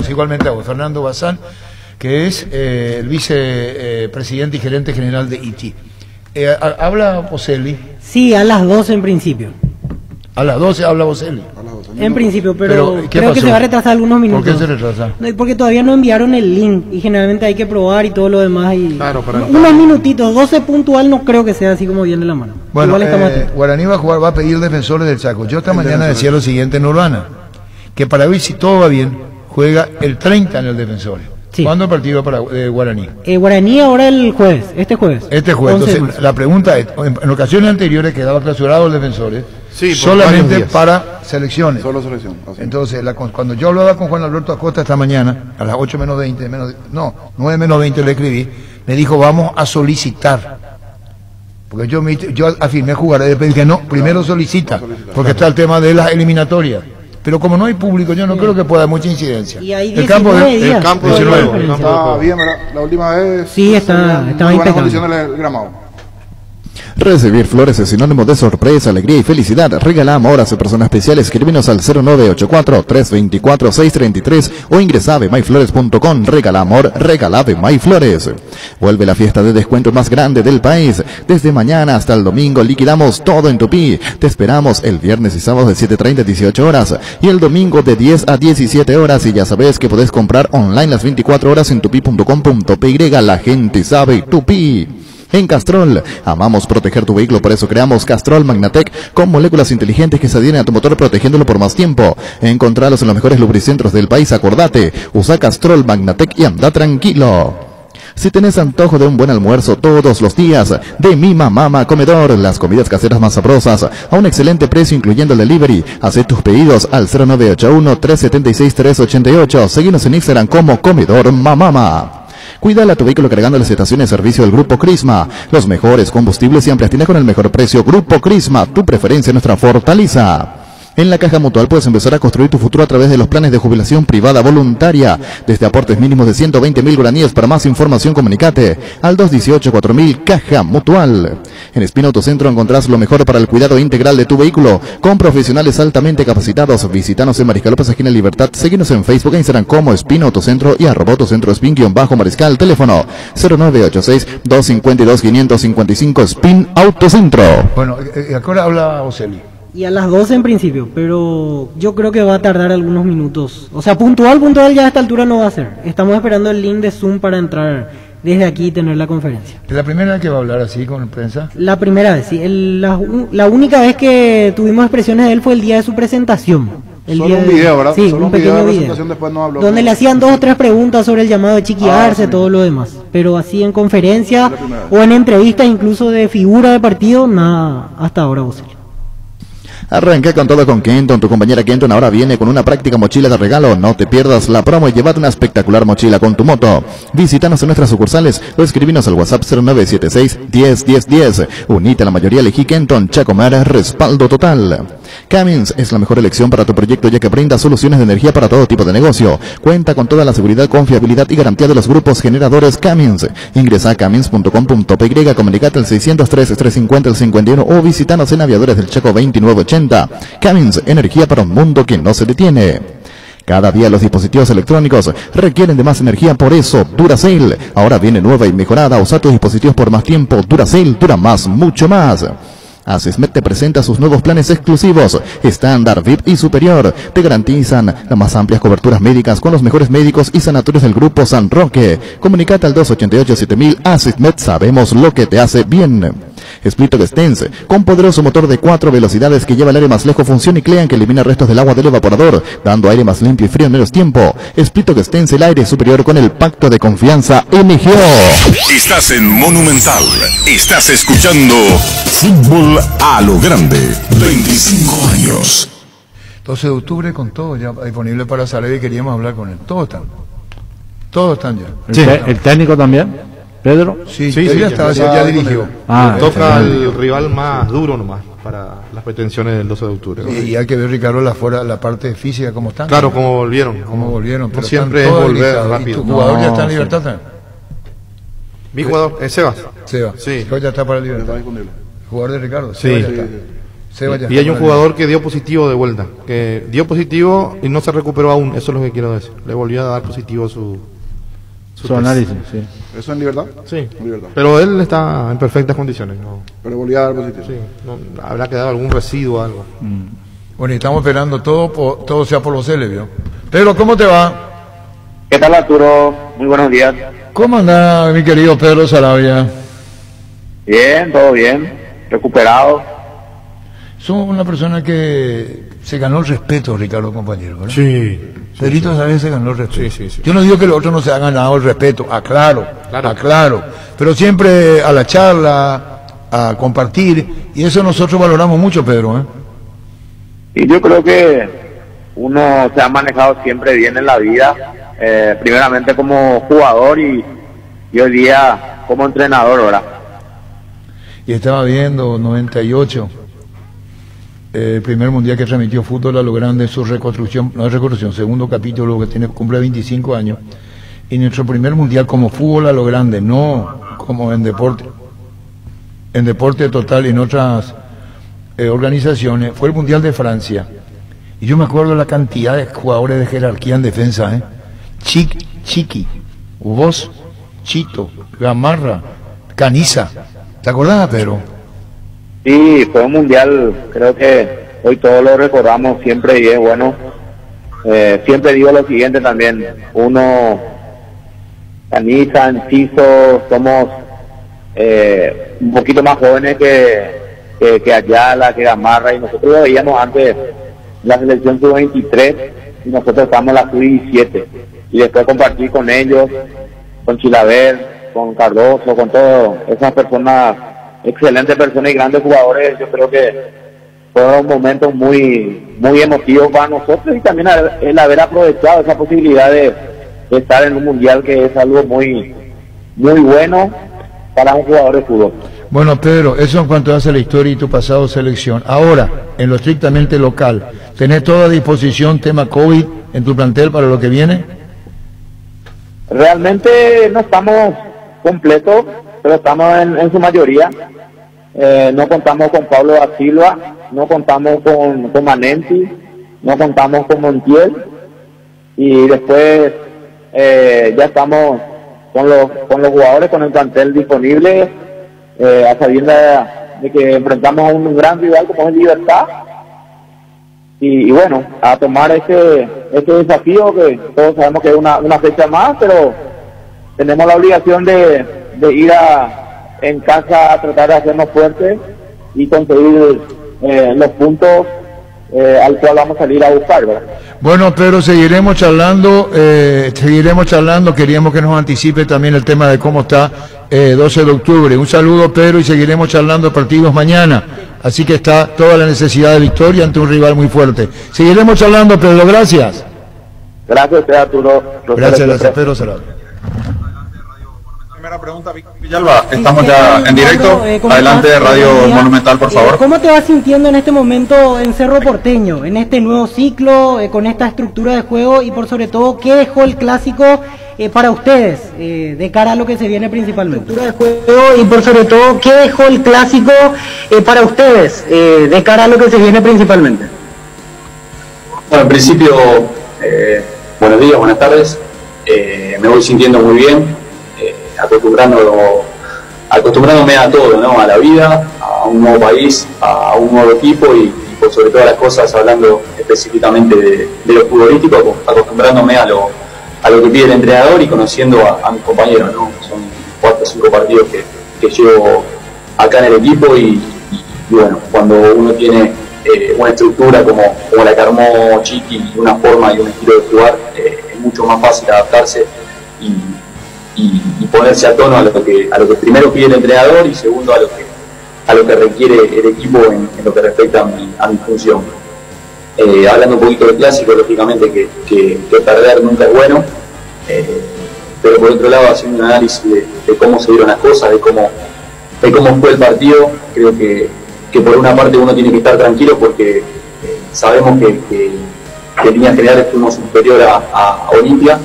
Igualmente a vos. Fernando Bazán, que es el vicepresidente y gerente general de ITI. ¿Habla Boselli? Sí, a las 12 en principio. A las 12 habla Boselli. En principio, pero creo pasó? que se va a retrasar algunos minutos. ¿Por qué se retrasa? No, porque todavía no enviaron el link y generalmente hay que probar y todo lo demás. Y Claro, para unos minutitos, 12 puntual no creo que sea así como viene la mano. Bueno, Igual estamos atentos. Guaraní va a pedir defensores del Chaco. Yo esta mañana decía lo siguiente en Urbana, que para ver si todo va bien, juega el 30 en el Defensores. Sí. ¿Cuándo el partido para Guaraní? Guaraní ahora el jueves, este jueves. Entonces, la pregunta es, en ocasiones anteriores quedaba clausurado el Defensores, Sí, solamente para selecciones. Solo selección. Así. Entonces, cuando yo hablaba con Juan Alberto Acosta esta mañana, a las 8 menos 20, 9 menos 20 le escribí, me dijo, vamos a solicitar. Porque yo afirmé jugar, después dije, no, primero solicita, porque está el tema de las eliminatorias. Pero como no hay público, yo no creo que pueda haber mucha incidencia. Y hay El campo de 19 Está bien, ¿verdad? La última vez. Sí, estaba muy buenas impecable. condiciones del gramado. Recibir flores es sinónimo de sorpresa, alegría y felicidad. Regala amor a su persona especial. Escríbenos al 0984-324-633 o ingresa a myflores.com. Regala amor, regala MyFlores. Vuelve la fiesta de descuento más grande del país. Desde mañana hasta el domingo liquidamos todo en Tupí. Te esperamos el viernes y sábado de 7:30 a 18 horas y el domingo de 10 a 17 horas. Y ya sabes que podés comprar online las 24 horas en tupi.com.py. La gente sabe Tupí. En Castrol, amamos proteger tu vehículo, por eso creamos Castrol Magnatec con moléculas inteligentes que se adhieren a tu motor protegiéndolo por más tiempo. Encontralos en los mejores lubricentros del país, acordate, usa Castrol Magnatec y anda tranquilo. Si tenés antojo de un buen almuerzo todos los días, de Mima Mama Comedor, las comidas caseras más sabrosas, a un excelente precio incluyendo el delivery. Haz tus pedidos al 0981-376-388. Seguinos en Instagram como Comedor Mamama. Cuídala tu vehículo cargando las estaciones de servicio del Grupo Crisma. Los mejores combustibles siempre tienen con el mejor precio. Grupo Crisma, tu preferencia, nuestra fortaleza. En la Caja Mutual puedes empezar a construir tu futuro a través de los planes de jubilación privada voluntaria. Desde aportes mínimos de 120.000 guaraníes. Para más información comunicate al 218-4000 Caja Mutual. En Espino Autocentro encontrás lo mejor para el cuidado integral de tu vehículo con profesionales altamente capacitados. Visítanos en Mariscal López, esquina Libertad. Síguenos en Facebook e Instagram como Espino Autocentro y @autocentro Spin-Mariscal. Teléfono 0986-252-555 Spin Autocentro. Bueno, ahora habla Boselli. Y a las 12 en principio, pero yo creo que va a tardar algunos minutos. O sea, puntual ya a esta altura no va a ser. Estamos esperando el link de Zoom para entrar desde aquí y tener la conferencia. ¿Es la primera vez que va a hablar así con prensa? La primera vez, sí. La única vez que tuvimos expresiones de él fue el día de su presentación. Solo un video, ¿verdad? Sí, Solo un pequeño de video. presentación, después no habló. Donde le hacían 2 o 3 preguntas sobre el llamado de chiquiarse, todo lo demás. Pero así en conferencia o en entrevistas incluso de figura de partido, nada hasta ahora, vos. Arranca con todo con Kenton. Tu compañera Kenton ahora viene con una práctica mochila de regalo. No te pierdas la promo y llévate una espectacular mochila con tu moto. Visítanos en nuestras sucursales o escribinos al WhatsApp 0976-101010. Unite a la mayoría, elegí Kenton. Chacomar, respaldo total. Cummins es la mejor elección para tu proyecto ya que brinda soluciones de energía para todo tipo de negocio. Cuenta con toda la seguridad, confiabilidad y garantía de los grupos generadores Cummins. Ingresa a cummins.com.py, comunicate al 603-350-51 o visítanos en Aviadores del Chaco 2980. Cummins, energía para un mundo que no se detiene. Cada día los dispositivos electrónicos requieren de más energía, por eso Duracell ahora viene nueva y mejorada. Usa tus dispositivos por más tiempo. Duracell dura más, mucho más. Asismet te presenta sus nuevos planes exclusivos, estándar, VIP y superior. Te garantizan las más amplias coberturas médicas con los mejores médicos y sanatorios del Grupo San Roque. Comunicate al 288-7000. Asismet, sabemos lo que te hace bien. Splitox Stens, con poderoso motor de 4 velocidades que lleva el aire más lejos, funciona y Clean que elimina restos del agua del evaporador, dando aire más limpio y frío en menos tiempo. Splitox Stens, el aire superior con el pacto de confianza MGO. Estás en Monumental. Estás escuchando Fútbol a lo Grande. 25 años. 12 de octubre con todo ya disponible para salir y queríamos hablar con él. Todos están ya. Sí, el técnico también. ¿Pedro? Sí, Sí, ya estaba, ya dirigió. Toca al rival más duro nomás para las pretensiones del 12 de octubre. Y hay que ver, Ricardo, la parte física, cómo están. Claro, cómo volvieron. Cómo volvieron. No pero siempre es están todos volver listados. rápido. ¿Y tu jugador ya está en libertad también? Mi jugador, Sebas. Seba. Sí. Hoy ya está para libertad. Jugador de Ricardo. Sí. Seba ya está. Seba ya Y hay está un para jugador que dio positivo de vuelta, que dio positivo y no se recuperó aún, eso es lo que quiero decir. Le volvió a dar positivo su análisis, sí. ¿Eso en libertad? Sí, En libertad. pero él está en perfectas condiciones. ¿No? Pero volvió a dar positivo. Sí, no, habrá quedado algún residuo o algo. Bueno, y estamos esperando todo sea por los L, ¿vio? Pedro, ¿cómo te va? ¿Qué tal, Arturo? Muy buenos días. ¿Cómo anda mi querido Pedro Sarabia? Bien, todo bien. Recuperado. Son una persona que se ganó el respeto, Ricardo, compañero, ¿verdad? Sí. Pedrito Sarabia se ganó el respeto. Sí. Yo no digo que los otros no se han ganado el respeto, aclaro. Pero siempre a la charla, a compartir, y eso nosotros valoramos mucho, Pedro, ¿eh? Y yo creo que uno se ha manejado siempre bien en la vida, primeramente como jugador y hoy día como entrenador ahora. Y estaba viendo 98, el primer mundial que transmitió Fútbol a lo Grande, su reconstrucción, no es reconstrucción, segundo capítulo que cumple 25 años, y nuestro primer mundial como Fútbol a lo Grande, no como en deporte total y en otras organizaciones, fue el Mundial de Francia. Y yo me acuerdo la cantidad de jugadores de jerarquía en defensa, Chiqui, Vos, Chito, Gamarra, Caniza. ¿Te acordás, Pedro? Sí, fue un mundial, creo que hoy todos lo recordamos siempre y es bueno. Siempre digo lo siguiente también, uno, Caniza, Enciso, somos un poquito más jóvenes que Ayala, que Gamarra, y nosotros lo veíamos antes la selección sub-23 y nosotros estamos en la sub-17 y después compartir con ellos, con Chilaver, con Cardoso, con todas esas personas, excelentes personas y grandes jugadores. Yo creo que fueron momentos muy emotivos para nosotros y también el haber aprovechado esa posibilidad de estar en un mundial, que es algo muy bueno para un jugador de fútbol. Bueno, Pedro, eso en cuanto hace la historia y tu pasado selección. Ahora, en lo estrictamente local, ¿tenés toda a disposición tema COVID en tu plantel para lo que viene? Realmente no estamos completos, pero estamos en su mayoría. No contamos con Pablo da Silva, no contamos con Manenti, no contamos con Montiel, y después ya estamos con los jugadores, con el plantel disponible, a sabiendas de que enfrentamos a un gran rival como es Libertad, y bueno, a tomar este desafío, que todos sabemos que es una fecha más, pero tenemos la obligación de ir en casa a tratar de hacernos fuertes y conseguir los puntos al cual vamos a salir a buscar, ¿verdad? Bueno, Pedro, seguiremos charlando, queríamos que nos anticipe también el tema de cómo está 12 de octubre. Un saludo, Pedro, y seguiremos charlando partidos mañana, así que está toda la necesidad de victoria ante un rival muy fuerte. Seguiremos charlando, Pedro, gracias. Gracias a usted, Arturo. Gracias, Pedro Sarabia. Primera pregunta, Villalba, estamos ya en directo. Adelante, Radio Monumental, por favor. ¿Cómo te vas sintiendo en este momento en Cerro Porteño, en este nuevo ciclo, con esta estructura de juego y por sobre todo, qué dejó el clásico para ustedes de cara a lo que se viene principalmente? Estructura de juego y por sobre todo, ¿qué dejó el clásico para ustedes de cara a lo que se viene principalmente? Bueno, en principio, buenos días, buenas tardes. Me voy sintiendo muy bien. Acostumbrándome a todo, ¿no? A la vida, a un nuevo país, a un nuevo equipo y por sobre todas las cosas, hablando específicamente de lo futbolístico, acostumbrándome a lo que pide el entrenador y conociendo a mis compañeros, ¿no? Son 4 o 5 partidos que llevo acá en el equipo y bueno, cuando uno tiene una estructura como la que armó Chiqui, y una forma y un estilo de jugar, es mucho más fácil adaptarse y ponerse a tono a lo que primero pide el entrenador y segundo a lo que requiere el equipo en lo que respecta a mi función. Hablando un poquito del clásico, lógicamente que perder nunca es bueno, pero por otro lado haciendo un análisis de cómo se dieron las cosas, de cómo fue el partido. Creo que por una parte uno tiene que estar tranquilo porque sabemos que en líneas generales fuimos superior a Olimpia,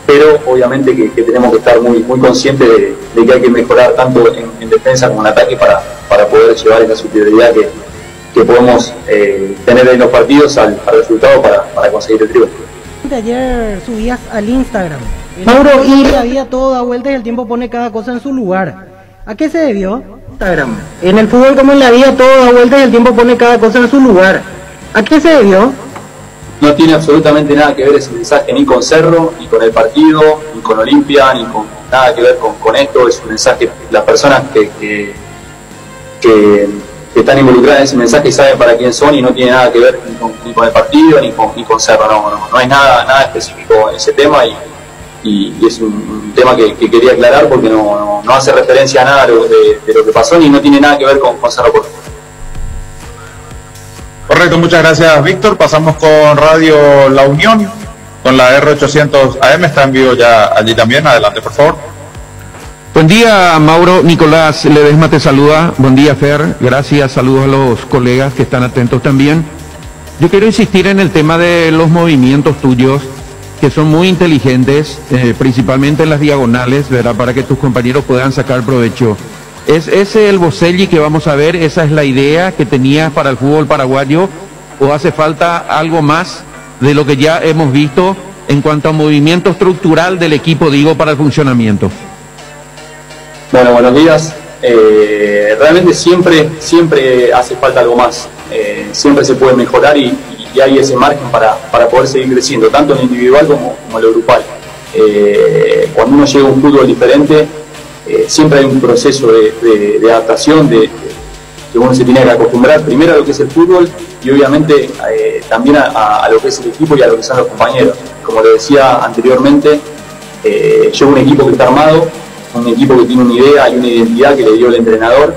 pero obviamente que tenemos que estar muy conscientes de que hay que mejorar tanto en defensa como en ataque para poder llevar esa superioridad que podemos tener en los partidos al resultado para conseguir el triunfo. Ayer subías al Instagram, Mauro, y la vida todo da vueltas y el tiempo pone cada cosa en su lugar. ¿A qué se debió? Instagram. En el fútbol como en la vida todo da vueltas y el tiempo pone cada cosa en su lugar. ¿A qué se debió? No tiene absolutamente nada que ver ese mensaje ni con Cerro, ni con el partido, ni con Olimpia, ni con nada que ver con esto. Es un mensaje, las personas que están involucradas en ese mensaje saben para quién son y no tiene nada que ver ni con el partido, ni con Cerro. No hay nada específico en ese tema y es un tema que quería aclarar porque no hace referencia a nada de lo que pasó ni no tiene nada que ver con Cerro Porteño. Correcto, muchas gracias, Víctor. Pasamos con Radio La Unión, con la R800 AM, está en vivo ya allí también. Adelante, por favor. Buen día, Mauro. Nicolás Ledesma te saluda. Buen día, Fer. Gracias, saludos a los colegas que están atentos también. Yo quiero insistir en el tema de los movimientos tuyos, que son muy inteligentes, principalmente en las diagonales, ¿verdad? Para que tus compañeros puedan sacar provecho. ¿Es ese el Boselli que vamos a ver? ¿Esa es la idea que tenías para el fútbol paraguayo? ¿O hace falta algo más de lo que ya hemos visto en cuanto a movimiento estructural del equipo, digo, para el funcionamiento? Bueno, buenos días. Realmente siempre hace falta algo más. Siempre se puede mejorar y hay ese margen para poder seguir creciendo, tanto en lo individual como en lo grupal. Cuando uno llega a un fútbol diferente, siempre hay un proceso de adaptación, que uno se tiene que acostumbrar primero a lo que es el fútbol y obviamente también a lo que es el equipo y a lo que son los compañeros. Como le decía anteriormente, llevo un equipo que está armado, un equipo que tiene una idea y una identidad que le dio el entrenador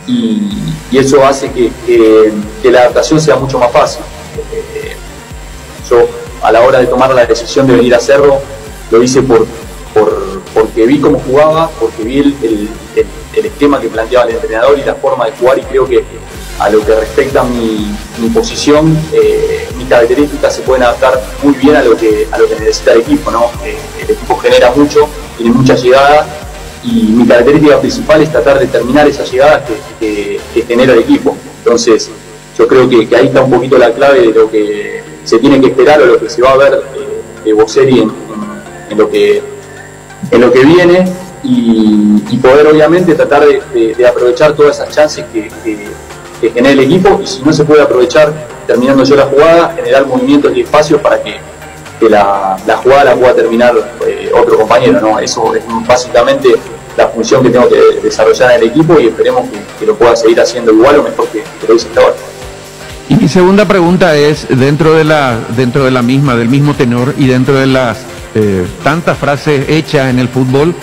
y eso hace que la adaptación sea mucho más fácil. Yo a la hora de tomar la decisión de venir a Cerro lo hice porque vi cómo jugaba, porque vi el esquema que planteaba el entrenador y la forma de jugar y creo que a lo que respecta a mi posición, mis características se pueden adaptar muy bien a lo que necesita el equipo, ¿no? El equipo genera mucho, tiene mucha llegada y mi característica principal es tratar de terminar esas llegadas que genera el equipo. Entonces yo creo que ahí está un poquito la clave de lo que se tiene que esperar o lo que se va a ver de Boselli en lo que viene y poder obviamente tratar de aprovechar todas esas chances que genera el equipo y si no se puede aprovechar terminando yo la jugada, generar movimientos y espacios para que la jugada la pueda terminar otro compañero, ¿no? Eso es básicamente la función que tengo que desarrollar en el equipo y esperemos que lo pueda seguir haciendo igual o mejor que lo hice hasta ahora. Y mi segunda pregunta es, dentro de la misma, del mismo tenor y dentro de las tantas frases hechas en el fútbol,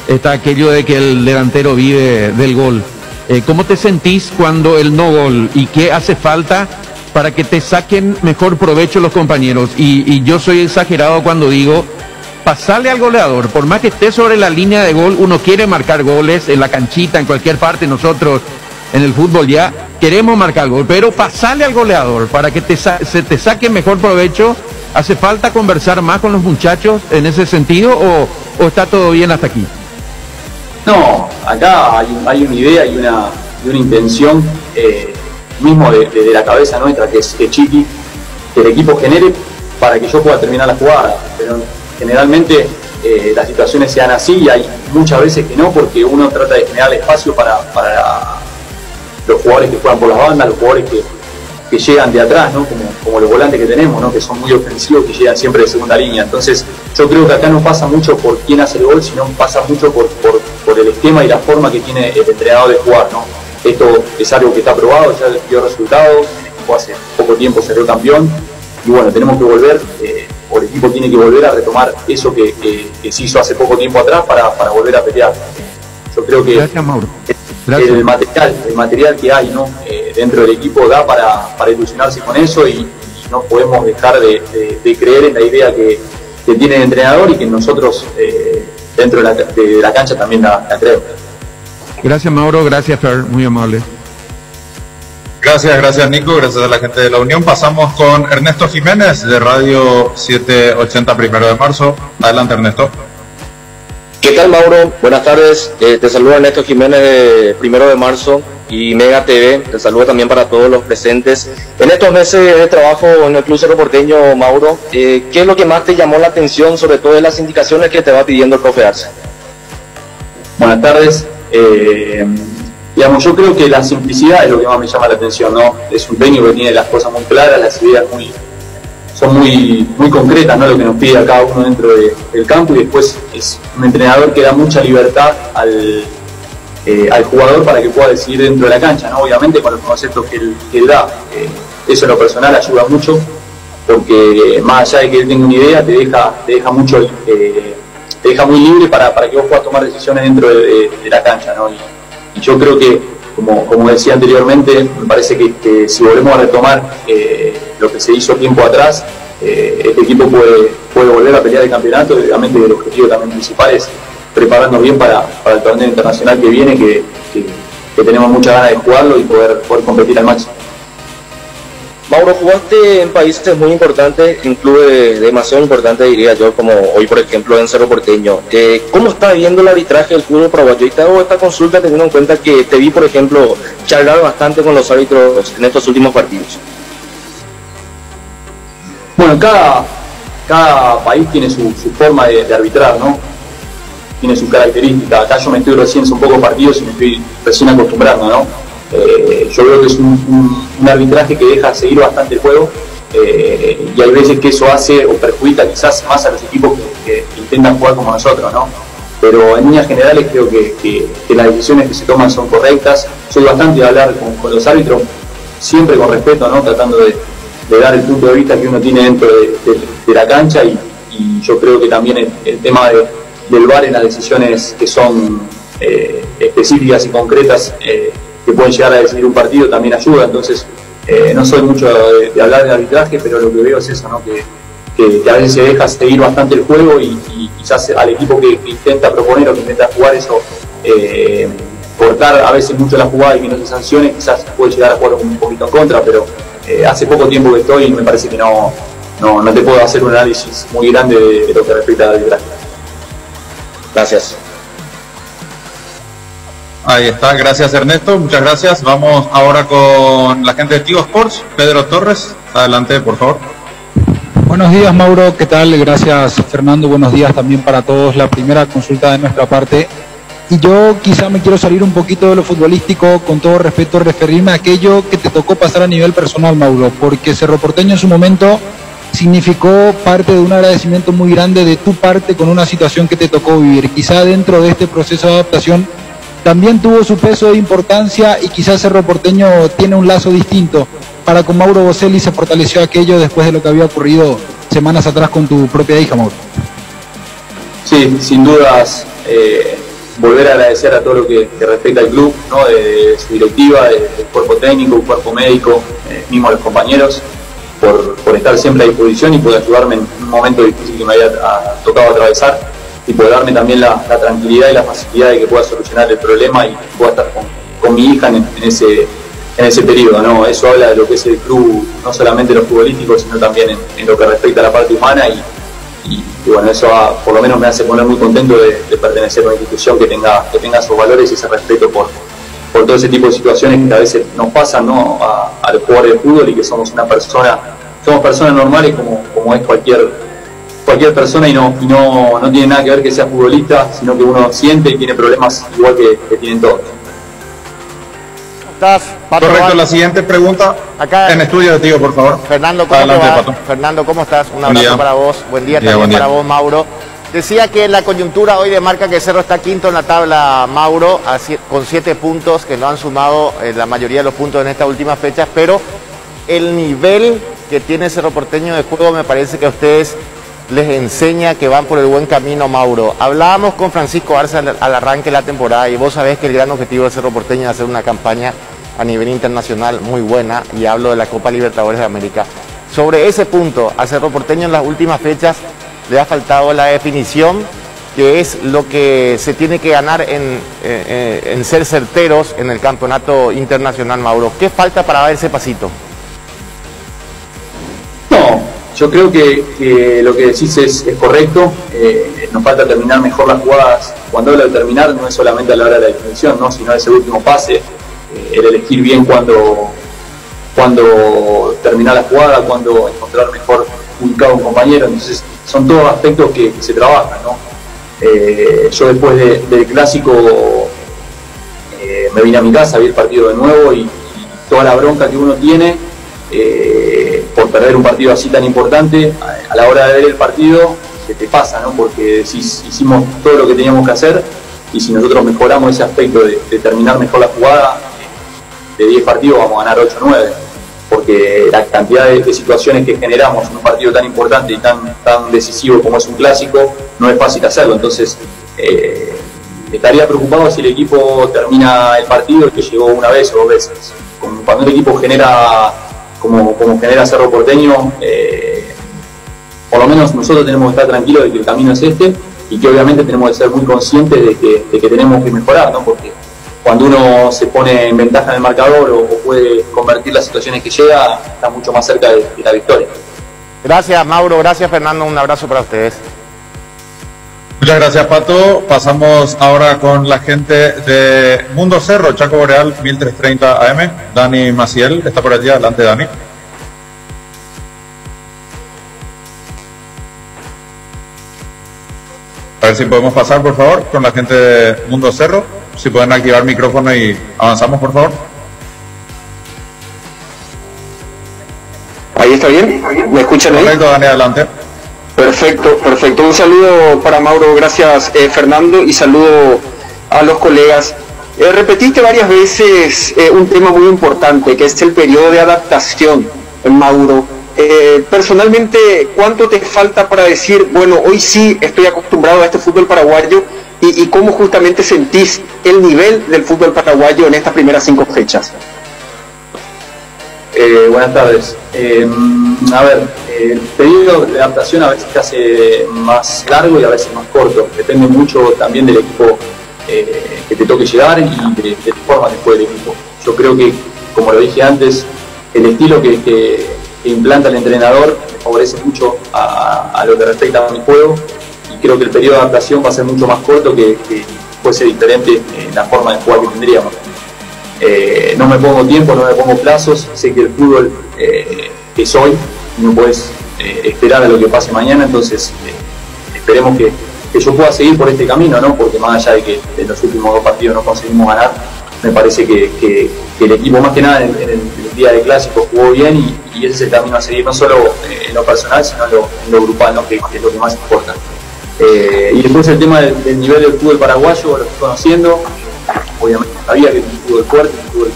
está aquello de que el delantero vive del gol. ¿Cómo te sentís cuando el no gol y qué hace falta para que te saquen mejor provecho los compañeros? Y yo soy exagerado cuando digo, pasarle al goleador, por más que esté sobre la línea de gol, uno quiere marcar goles en la canchita, en cualquier parte, nosotros en el fútbol ya queremos marcar gol, pero pasarle al goleador para que se te saque mejor provecho. ¿Hace falta conversar más con los muchachos en ese sentido o está todo bien hasta aquí? No, acá hay una idea y una intención mismo de la cabeza nuestra, que es Chiqui, que el equipo genere para que yo pueda terminar la jugada. Pero generalmente las situaciones se dan así y hay muchas veces que no, porque uno trata de generar espacio para los jugadores que juegan por las bandas, los jugadores que llegan de atrás, ¿no? Como los volantes que tenemos, ¿no? Que son muy ofensivos, que llegan siempre de segunda línea. Entonces yo creo que acá no pasa mucho por quién hace el gol, sino pasa mucho por el esquema y la forma que tiene el entrenador de jugar, ¿no? Esto es algo que está probado, ya dio resultados, el equipo hace poco tiempo salió campeón y bueno, tenemos que volver, o el equipo tiene que volver a retomar eso que se hizo hace poco tiempo atrás para volver a pelear. Yo creo que gracias, Mauro. El material que hay, ¿no? Dentro del equipo da para ilusionarse con eso y no podemos dejar de creer en la idea que tiene el entrenador y que nosotros dentro de la cancha también la creemos. Gracias, Mauro, gracias, Fer, muy amable. Gracias Nico, gracias a la gente de la Unión. Pasamos con Ernesto Jiménez de Radio 780 1 de marzo. Adelante, Ernesto. ¿Qué tal, Mauro? Buenas tardes, te saluda Ernesto Jiménez de 1 de marzo y Mega TV, te saludo también para todos los presentes. En estos meses de trabajo en el Club Cerro Porteño, Mauro, ¿qué es lo que más te llamó la atención, sobre todo de las indicaciones que te va pidiendo el profe Arce? Buenas tardes. Digamos, yo creo que la simplicidad es lo que más me llama la atención, ¿no? Es un técnico que tiene las cosas muy claras, las ideas son muy concretas, ¿no? Lo que nos pide a cada uno dentro del campo, y después es un entrenador que da mucha libertad al jugador para que pueda decidir dentro de la cancha, ¿no? Obviamente con los conceptos que él da. Eso en lo personal ayuda mucho, porque más allá de que él tenga una idea, te deja mucho, te deja muy libre para que vos puedas tomar decisiones dentro de la cancha, ¿no? Y yo creo que, como decía anteriormente, me parece que si volvemos a retomar lo que se hizo tiempo atrás, este equipo puede volver a pelear el campeonato, y obviamente el objetivo también principal es prepararnos bien para el torneo internacional que viene, que tenemos muchas ganas de jugarlo y poder competir al máximo. Mauro, jugaste en países muy importantes, en clubes demasiado importantes, diría yo, como hoy, por ejemplo, en Cerro Porteño. ¿Cómo está viendo el arbitraje del fútbol paraguayo? Y te hago esta consulta teniendo en cuenta que te vi, por ejemplo, charlar bastante con los árbitros en estos últimos partidos. Bueno, cada país tiene su forma de arbitrar, ¿no? Tiene su característica. Acá yo me estoy recién, son pocos partidos y me estoy recién acostumbrando, ¿no? Yo creo que es un arbitraje que deja seguir bastante el juego, y hay veces que eso hace o perjudica quizás más a los equipos que intentan jugar como nosotros, ¿no? Pero en líneas generales creo que las decisiones que se toman son correctas. Soy bastante de hablar con los árbitros, siempre con respeto, ¿no? Tratando de dar el punto de vista que uno tiene dentro de la cancha, y yo creo que también el tema del VAR en las decisiones que son específicas y concretas, que pueden llegar a decidir un partido, también ayuda. Entonces no soy mucho de hablar de arbitraje, pero lo que veo es eso, ¿no? Que a veces se deja seguir bastante el juego, y quizás al equipo que intenta proponer o que intenta jugar eso, cortar a veces mucho la jugada y que no se sancione, quizás puede llegar a jugar un poquito en contra, pero hace poco tiempo que estoy y me parece que no te puedo hacer un análisis muy grande de lo que respecta al arbitraje. Gracias. Ahí está, gracias Ernesto, muchas gracias. Vamos ahora con la gente de Tigo Sports. Pedro Torres, adelante por favor. Buenos días, Mauro, ¿qué tal? Gracias, Fernando, buenos días también para todos. La primera consulta de nuestra parte, y yo quizá me quiero salir un poquito de lo futbolístico, con todo respeto, referirme a aquello que te tocó pasar a nivel personal, Mauro, porque Cerro Porteño en su momento significó parte de un agradecimiento muy grande de tu parte con una situación que te tocó vivir. Quizá dentro de este proceso de adaptación también tuvo su peso de importancia, y quizás Cerro Porteño tiene un lazo distinto. Para con Mauro Boselli se fortaleció aquello después de lo que había ocurrido semanas atrás con tu propia hija, Mauro. Sí, sin dudas, volver a agradecer a todo lo que respecta al club, ¿no? De su directiva, del cuerpo técnico, cuerpo médico, mismo los compañeros, por estar siempre a disposición y poder ayudarme en un momento difícil que me había tocado atravesar, y poder darme también la tranquilidad y la facilidad de que pueda solucionar el problema y pueda estar con mi hija en ese periodo, ¿no? Eso habla de lo que es el club, no solamente en lo futbolístico, sino también en lo que respecta a la parte humana, y bueno, eso por lo menos me hace poner muy contento de pertenecer a una institución que tenga esos valores y ese respeto por todo ese tipo de situaciones que a veces nos pasan, ¿no? A los jugadores de fútbol, y que somos personas normales como es cualquier persona, y no tiene nada que ver que sea futbolista, sino que uno siente y tiene problemas igual que tienen todos. ¿Estás, Pato? Correcto, la siguiente pregunta acá en estudio de Tigo, por favor. Fernando, ¿cómo Adelante, te va? Pato. Fernando, ¿cómo estás? Un abrazo para vos. Buen día también para vos, Mauro. Decía que la coyuntura hoy demarca que Cerro está quinto en la tabla, Mauro, con 7 puntos que no han sumado la mayoría de los puntos en estas últimas fechas, pero el nivel que tiene Cerro Porteño de juego me parece que a ustedes les enseña que van por el buen camino, Mauro. Hablábamos con Francisco Arce al arranque de la temporada, y vos sabés que el gran objetivo de Cerro Porteño es hacer una campaña a nivel internacional muy buena, y hablo de la Copa Libertadores de América. Sobre ese punto, a Cerro Porteño en las últimas fechas le ha faltado la definición, que es lo que se tiene que ganar en ser certeros en el campeonato internacional, Mauro. ¿Qué falta para dar ese pasito? No, yo creo que lo que decís es correcto. Nos falta terminar mejor las jugadas. Cuando hablo de terminar no es solamente a la hora de la definición, ¿no? Sino ese último pase, el elegir bien cuando terminar la jugada, cuando encontrar mejor ubicado un compañero. Entonces son todos aspectos que se trabajan, ¿no? Yo después del clásico me vine a mi casa, vi el partido de nuevo y toda la bronca que uno tiene por perder un partido así tan importante, a la hora de ver el partido se te pasa, ¿no? Porque hicimos todo lo que teníamos que hacer, y si nosotros mejoramos ese aspecto de terminar mejor la jugada, de 10 partidos vamos a ganar 8 o 9, porque la cantidad de situaciones que generamos en un partido tan importante y tan decisivo como es un clásico, no es fácil hacerlo. Entonces estaría preocupado si el equipo termina el partido que llegó una vez o dos veces. Cuando el equipo genera como genera Cerro Porteño, por lo menos nosotros tenemos que estar tranquilos de que el camino es este, y que obviamente tenemos que ser muy conscientes de que tenemos que mejorar, ¿no? Porque cuando uno se pone en ventaja en el marcador o puede convertir las situaciones que llega, está mucho más cerca de la victoria. Gracias, Mauro. Gracias, Fernando. Un abrazo para ustedes. Muchas gracias, Pato. Pasamos ahora con la gente de Mundo Cerro, Chaco Boreal, 1330 AM. Dani Maciel está por allí. Adelante, Dani. A ver si podemos pasar, por favor, con la gente de Mundo Cerro. Si pueden activar micrófono y avanzamos, por favor. ¿Ahí está bien? ¿Me escuchan ahí? Correcto, Dani, adelante. Perfecto. Un saludo para Mauro, gracias Fernando, y saludo a los colegas. Repetiste varias veces un tema muy importante, que es el periodo de adaptación, Mauro. Personalmente, ¿cuánto te falta para decir, bueno, hoy sí estoy acostumbrado a este fútbol paraguayo, y cómo justamente sentís el nivel del fútbol paraguayo en estas primeras 5 fechas? Buenas tardes. A ver, el periodo de adaptación a veces se hace más largo y a veces más corto. Depende mucho también del equipo que te toque llegar y de la forma que juegue el equipo. Yo creo que, como lo dije antes, el estilo que implanta el entrenador me favorece mucho a lo que respecta a mi juego, y creo que el periodo de adaptación va a ser mucho más corto que fuese diferente en la forma de jugar que tendríamos. No me pongo tiempo, no me pongo plazos. Sé que el fútbol es hoy, no puedes esperar a lo que pase mañana. Entonces esperemos que yo pueda seguir por este camino, ¿no? Porque más allá de que en los últimos 2 partidos no conseguimos ganar, me parece que el equipo, más que nada en el día de clásico, jugó bien, y ese es el camino a seguir, no solo en lo personal, sino en lo grupal, ¿no? Que es lo que más importa. Y después el tema del nivel del fútbol paraguayo, lo estoy conociendo. Obviamente sabía que es un fútbol fuerte, un fútbol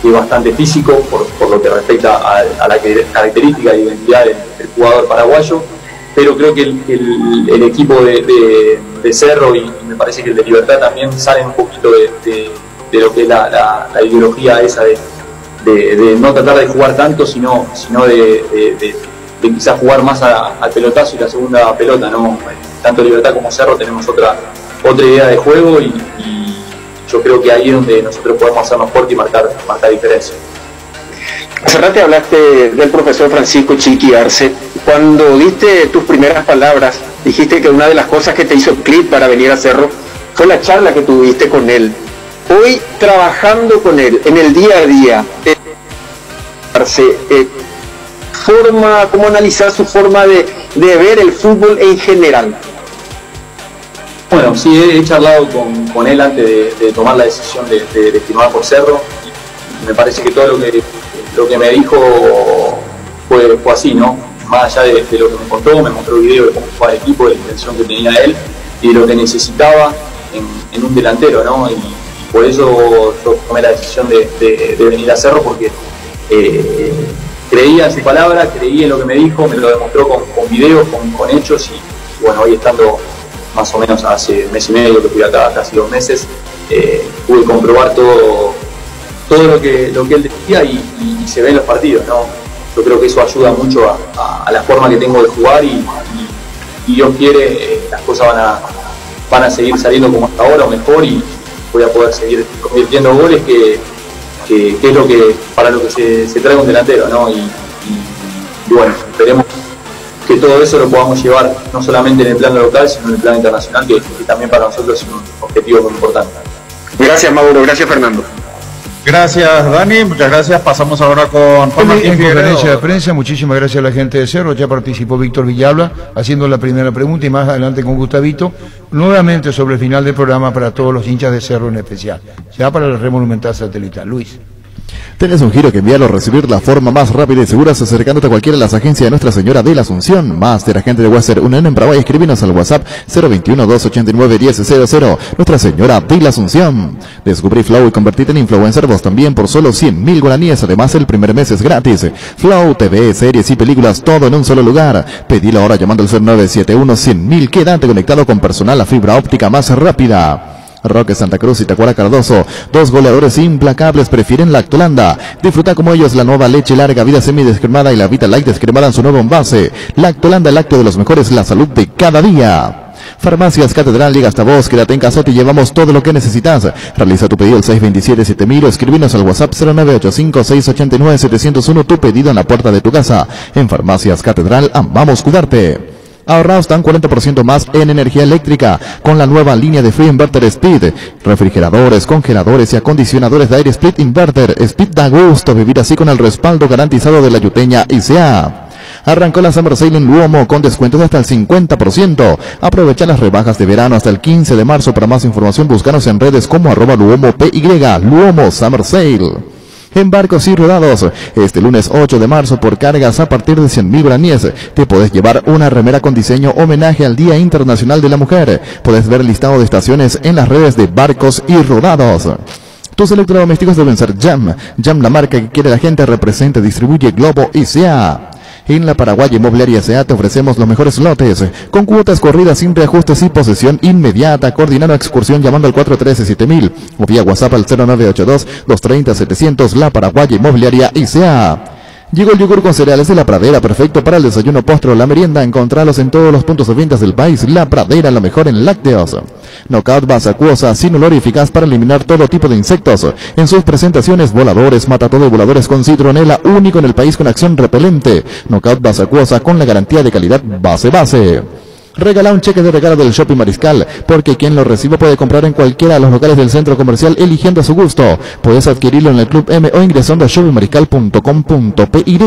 que es bastante físico por lo que respecta a la característica e identidad del jugador paraguayo, pero creo que el equipo de Cerro, y me parece que el de Libertad también, salen un poquito de lo que es la ideología esa de no tratar de jugar tanto, sino de quizás jugar más al pelotazo y la segunda pelota, ¿no? Tanto Libertad como Cerro tenemos otra idea de juego, y yo creo que ahí es donde nosotros podemos hacernos fuerte y marcar diferencia. Hace rato hablaste del profesor Francisco Chiqui Arce. Cuando diste tus primeras palabras, dijiste que una de las cosas que te hizo clic para venir a Cerro fue la charla que tuviste con él. Hoy, trabajando con él en el día a día, Arce, ¿cómo analizar su forma de ver el fútbol en general? Bueno, sí, he charlado con él antes de tomar la decisión de firmar por Cerro, y me parece que todo lo que me dijo fue así, ¿no? Más allá de lo que me contó, me mostró video de cómo jugaba el equipo, de la intención que tenía él y de lo que necesitaba en un delantero, ¿no? Y por eso yo tomé la decisión de venir a Cerro, porque creía en su palabra, creía en lo que me dijo, me lo demostró con videos, con hechos, y bueno, hoy estando más o menos hace 1 mes y medio que fui acá, casi 2 meses, pude comprobar todo lo que él decía, y se ve en los partidos, ¿no? Yo creo que eso ayuda mucho a la forma que tengo de jugar, y si Dios quiere, las cosas van a seguir saliendo como hasta ahora o mejor, y voy a poder seguir convirtiendo goles, que es lo que para lo que se trae un delantero, ¿no? Y bueno, esperemos que todo eso lo podamos llevar no solamente en el plano local, sino en el plano internacional, que también para nosotros es un objetivo muy importante. Gracias, Mauro. Gracias, Fernando. Gracias, Dani. Muchas gracias. Pasamos ahora con Juan Martín En Figueredo. conferencia de prensa, muchísimas gracias a la gente de Cerro. Ya participó Víctor Villalba haciendo la primera pregunta, y más adelante con Gustavito, nuevamente sobre el final del programa para todos los hinchas de Cerro en especial, ya para la Red Monumental Satelital. Luis. ¿Tenés un giro que enviar o recibir la forma más rápida y segura acercándote a cualquiera de las agencias de Nuestra Señora de la Asunción? Máster agente de Western Unión en Paraguay. Escribinos al WhatsApp 021-289-1000. Nuestra Señora de la Asunción. Descubrí Flow y convertirte en influencer vos también por solo 100.000 guaraníes. Además, el primer mes es gratis. Flow, TV, series y películas, todo en un solo lugar. Pedilo ahora llamando al 0971-100.000. Quédate conectado con personal a fibra óptica más rápida. Roque Santa Cruz y Tacuara Cardoso, dos goleadores implacables, prefieren Lactolanda. Disfruta como ellos la nueva leche larga, vida semidescremada y la Vita Light descremada en su nuevo envase. Lactolanda, el lácteo de los mejores, la salud de cada día. Farmacias Catedral, llega hasta vos, quédate en casa, te llevamos todo lo que necesitas. Realiza tu pedido al 627-7000 o escribinos al WhatsApp 0985-689-701, tu pedido en la puerta de tu casa. En Farmacias Catedral, amamos cuidarte. Ahorra hasta un 40% más en energía eléctrica con la nueva línea de Free Inverter Speed. Refrigeradores, congeladores y acondicionadores de aire Split Inverter. Speed da gusto vivir así con el respaldo garantizado de la yuteña ICA. Arrancó la Summer Sale en Luomo con descuentos de hasta el 50%. Aprovecha las rebajas de verano hasta el 15 de marzo. Para más información, búscanos en redes como @LuomoPY, Luomo Summer Sale. En Barcos y Rodados, este lunes 8 de marzo, por cargas a partir de 100.000 guaraníes, te podés llevar una remera con diseño homenaje al Día Internacional de la Mujer. Podés ver el listado de estaciones en las redes de Barcos y Rodados. Tus electrodomésticos deben ser Jam. Jam, la marca que quiere la gente, representa, distribuye Globo y SEA. En la Paraguay Inmobiliaria SEA te ofrecemos los mejores lotes, con cuotas corridas sin reajustes y posesión inmediata. Coordina una excursión llamando al 413-7000 o vía WhatsApp al 0982-230-700. La Paraguay Inmobiliaria SEA. Llegó el yogur con cereales de La Pradera, perfecto para el desayuno, postre o la merienda. Encontralos en todos los puntos de ventas del país. La Pradera, lo mejor en lácteos. Knockout base acuosa, sin olor y eficaz para eliminar todo tipo de insectos. En sus presentaciones, voladores, mata todo y voladores con citronela, único en el país con acción repelente. Knockout base acuosa con la garantía de calidad base. Regala un cheque de regalo del Shopping Mariscal, porque quien lo reciba puede comprar en cualquiera de los locales del centro comercial eligiendo a su gusto. Puedes adquirirlo en el Club M o ingresando a shoppingmariscal.com.py.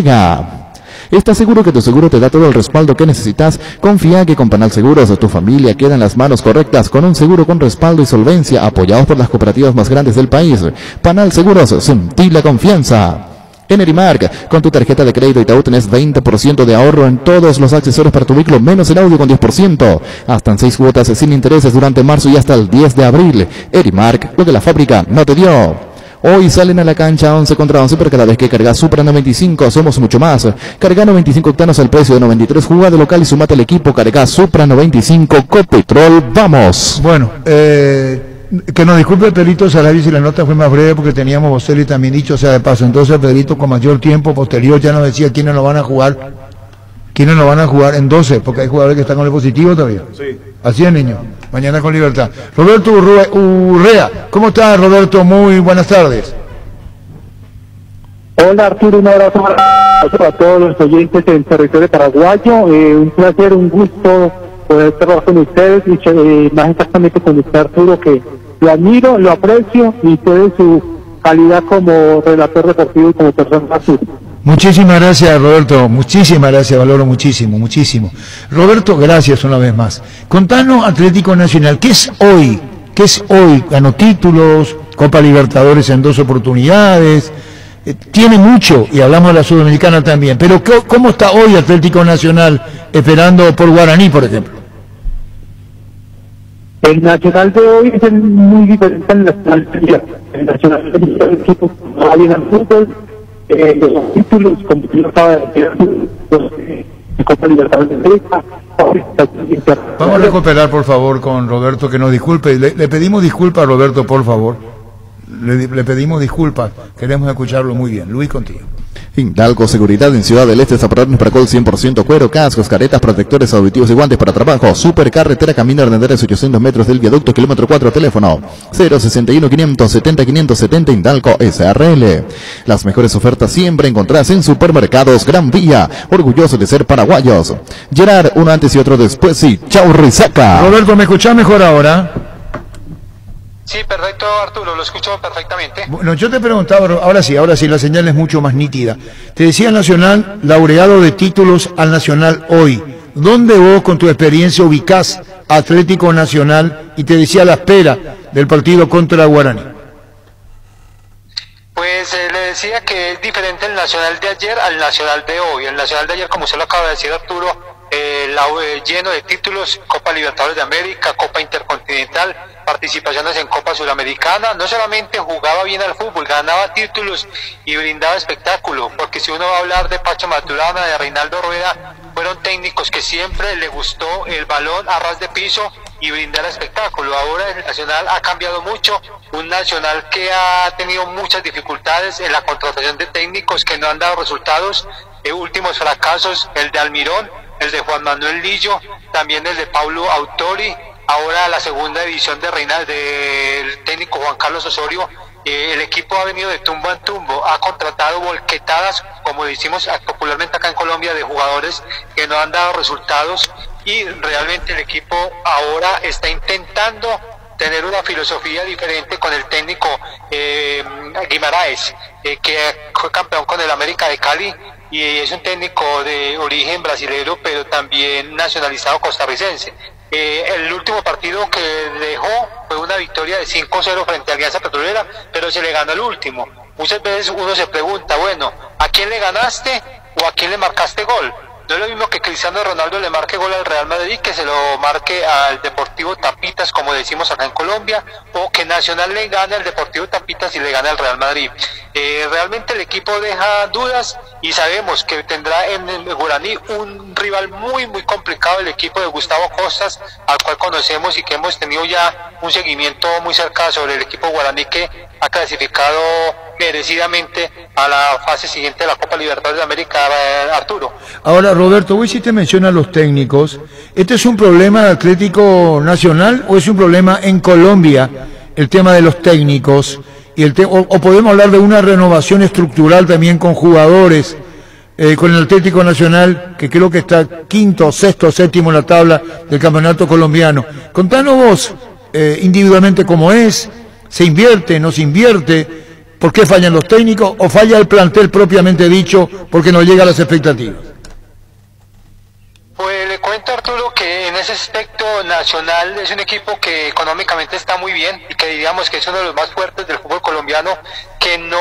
¿Estás seguro que tu seguro te da todo el respaldo que necesitas? Confía que con Panal Seguros tu familia queda en las manos correctas, con un seguro con respaldo y solvencia, apoyados por las cooperativas más grandes del país. Panal Seguros, sentí la confianza. En Erimark, con tu tarjeta de crédito Itaú tenés 20% de ahorro en todos los accesorios para tu vehículo, menos el audio con 10%. Hasta en 6 cuotas sin intereses durante marzo y hasta el 10 de abril. Erimark, lo que la fábrica no te dio. Hoy salen a la cancha 11 contra 11, pero cada vez que cargas Supra 95 somos mucho más. Carga 95 octanos al precio de 93, jugá de local y sumate al equipo. Carga Supra 95, Copetrol, vamos. Bueno, que nos disculpe Pedrito Sarabia si la nota fue más breve porque teníamos Bocelli también dicho, o sea, de paso. Entonces Pedrito con mayor tiempo posterior ya nos decía quiénes no van a jugar. ¿Quiénes no van a jugar en 12? Porque hay jugadores que están con el positivo todavía. Sí. Así es, niño. Mañana con Libertad. Roberto Urrea. ¿Cómo estás, Roberto? Muy buenas tardes. Hola, Arturo. Un abrazo para todos los oyentes del territorio paraguayo. Un placer, un gusto poder trabajar con ustedes y más exactamente con usted, Arturo, que lo admiro, lo aprecio y todo su calidad como relator deportivo y como persona, Arturo. Muchísimas gracias, Roberto, muchísimas gracias, valoro muchísimo. Roberto, gracias una vez más. Contanos, Atlético Nacional, ¿qué es hoy? Ganó títulos, Copa Libertadores en 2 oportunidades, tiene mucho, y hablamos de la Sudamericana también, pero ¿cómo está hoy Atlético Nacional esperando por Guaraní, por ejemplo? El Nacional de hoy es muy diferente al Nacional de ayer. El Nacional de ayer es un equipo que va bien al fútbol. Los títulos, como yo acaba de decir, de Copa Libertadores de América. Vamos a recuperar, por favor, con Roberto, que nos disculpe. Le pedimos disculpas a Roberto, por favor. le pedimos disculpas, queremos escucharlo muy bien. Luis, contigo. Indalco Seguridad en Ciudad del Este, Zaparranes para Col 100% cuero, cascos, caretas, protectores auditivos y guantes para trabajo. Supercarretera Camino Hernández, 800 metros del viaducto, kilómetro 4, teléfono 061 570 570 Indalco SRL. Las mejores ofertas siempre encontrás en Supermercados Gran Vía, orgullosos de ser paraguayos. Gerard, uno antes y otro después, y chau Risaca. Roberto, ¿me escuchás mejor ahora? Sí, perfecto, Arturo, lo escucho perfectamente. Bueno, yo te preguntaba, ahora sí, la señal es mucho más nítida. Te decía Nacional, laureado de títulos al Nacional hoy. ¿Dónde vos, con tu experiencia, ubicás a Atlético Nacional? Y te decía la espera del partido contra Guaraní. Pues le decía que es diferente el Nacional de ayer al Nacional de hoy. El Nacional de ayer, como usted lo acaba de decir, Arturo, lleno de títulos, Copa Libertadores de América, Copa Intercontinental, participaciones en Copa Suramericana. No solamente jugaba bien al fútbol, ganaba títulos y brindaba espectáculo, porque si uno va a hablar de Pacho Maturana, de Reinaldo Rueda, fueron técnicos que siempre le gustó el balón a ras de piso y brindar espectáculo. Ahora el Nacional ha cambiado mucho, un Nacional que ha tenido muchas dificultades en la contratación de técnicos que no han dado resultados, últimos fracasos, el de Almirón, el de Juan Manuel Lillo, también el de Paulo Autori, ahora la segunda edición de del técnico Juan Carlos Osorio. El equipo ha venido de tumbo en tumbo, ha contratado volquetadas, como decimos popularmente acá en Colombia, de jugadores que no han dado resultados, y realmente el equipo ahora está intentando tener una filosofía diferente con el técnico Guimaraes, que fue campeón con el América de Cali, y es un técnico de origen brasilero, pero también nacionalizado costarricense. El último partido que dejó fue una victoria de 5-0 frente a Alianza Petrolera, pero se le ganó el último. Muchas veces uno se pregunta, bueno, ¿a quién le ganaste o a quién le marcaste gol? No es lo mismo que Cristiano Ronaldo le marque gol al Real Madrid, que se lo marque al Deportivo Tapitas, como decimos acá en Colombia, o que Nacional le gane al Deportivo Tapitas y le gane al Real Madrid. Realmente el equipo deja dudas, y sabemos que tendrá en el Guaraní un rival muy complicado, el equipo de Gustavo Costas, al cual conocemos y que hemos tenido ya un seguimiento muy cercano sobre el equipo Guaraní, que ha clasificado merecidamente a la fase siguiente de la Copa Libertadores de América, Arturo. Ahora, Roberto, vos hiciste mención a los técnicos. ¿Este es un problema de Atlético Nacional o es un problema en Colombia, el tema de los técnicos? Y o podemos hablar de una renovación estructural también con jugadores, con el Atlético Nacional, que creo que está quinto, sexto, séptimo en la tabla del campeonato colombiano. Contanos vos, individualmente, cómo es, se invierte, no se invierte, por qué fallan los técnicos, o falla el plantel propiamente dicho porque no llega a las expectativas. Pues le cuento, Arturo, que en ese aspecto Nacional es un equipo que económicamente está muy bien y que diríamos que es uno de los más fuertes del fútbol colombiano, que no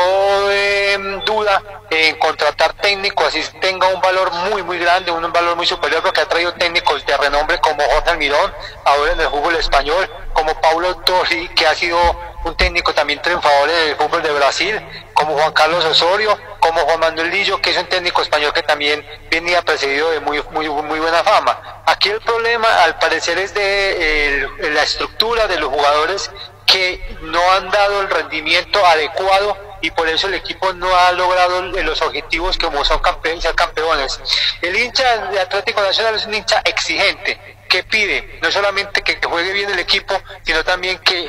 duda en contratar técnicos, así tenga un valor muy grande, un valor muy superior, porque ha traído técnicos de renombre como Jorge Almirón, ahora en el fútbol español, como Paulo Autori, que ha sido un técnico también triunfador en el fútbol de Brasil, como Juan Carlos Osorio, como Juan Manuel Lillo, que es un técnico español que también venía precedido de muy buena fama. Aquí el problema, al parecer, es de la estructura de los jugadores, que no han dado el rendimiento adecuado, y por eso el equipo no ha logrado los objetivos como son ser campeones. El hincha de Atlético Nacional es un hincha exigente, que pide no solamente que juegue bien el equipo, sino también que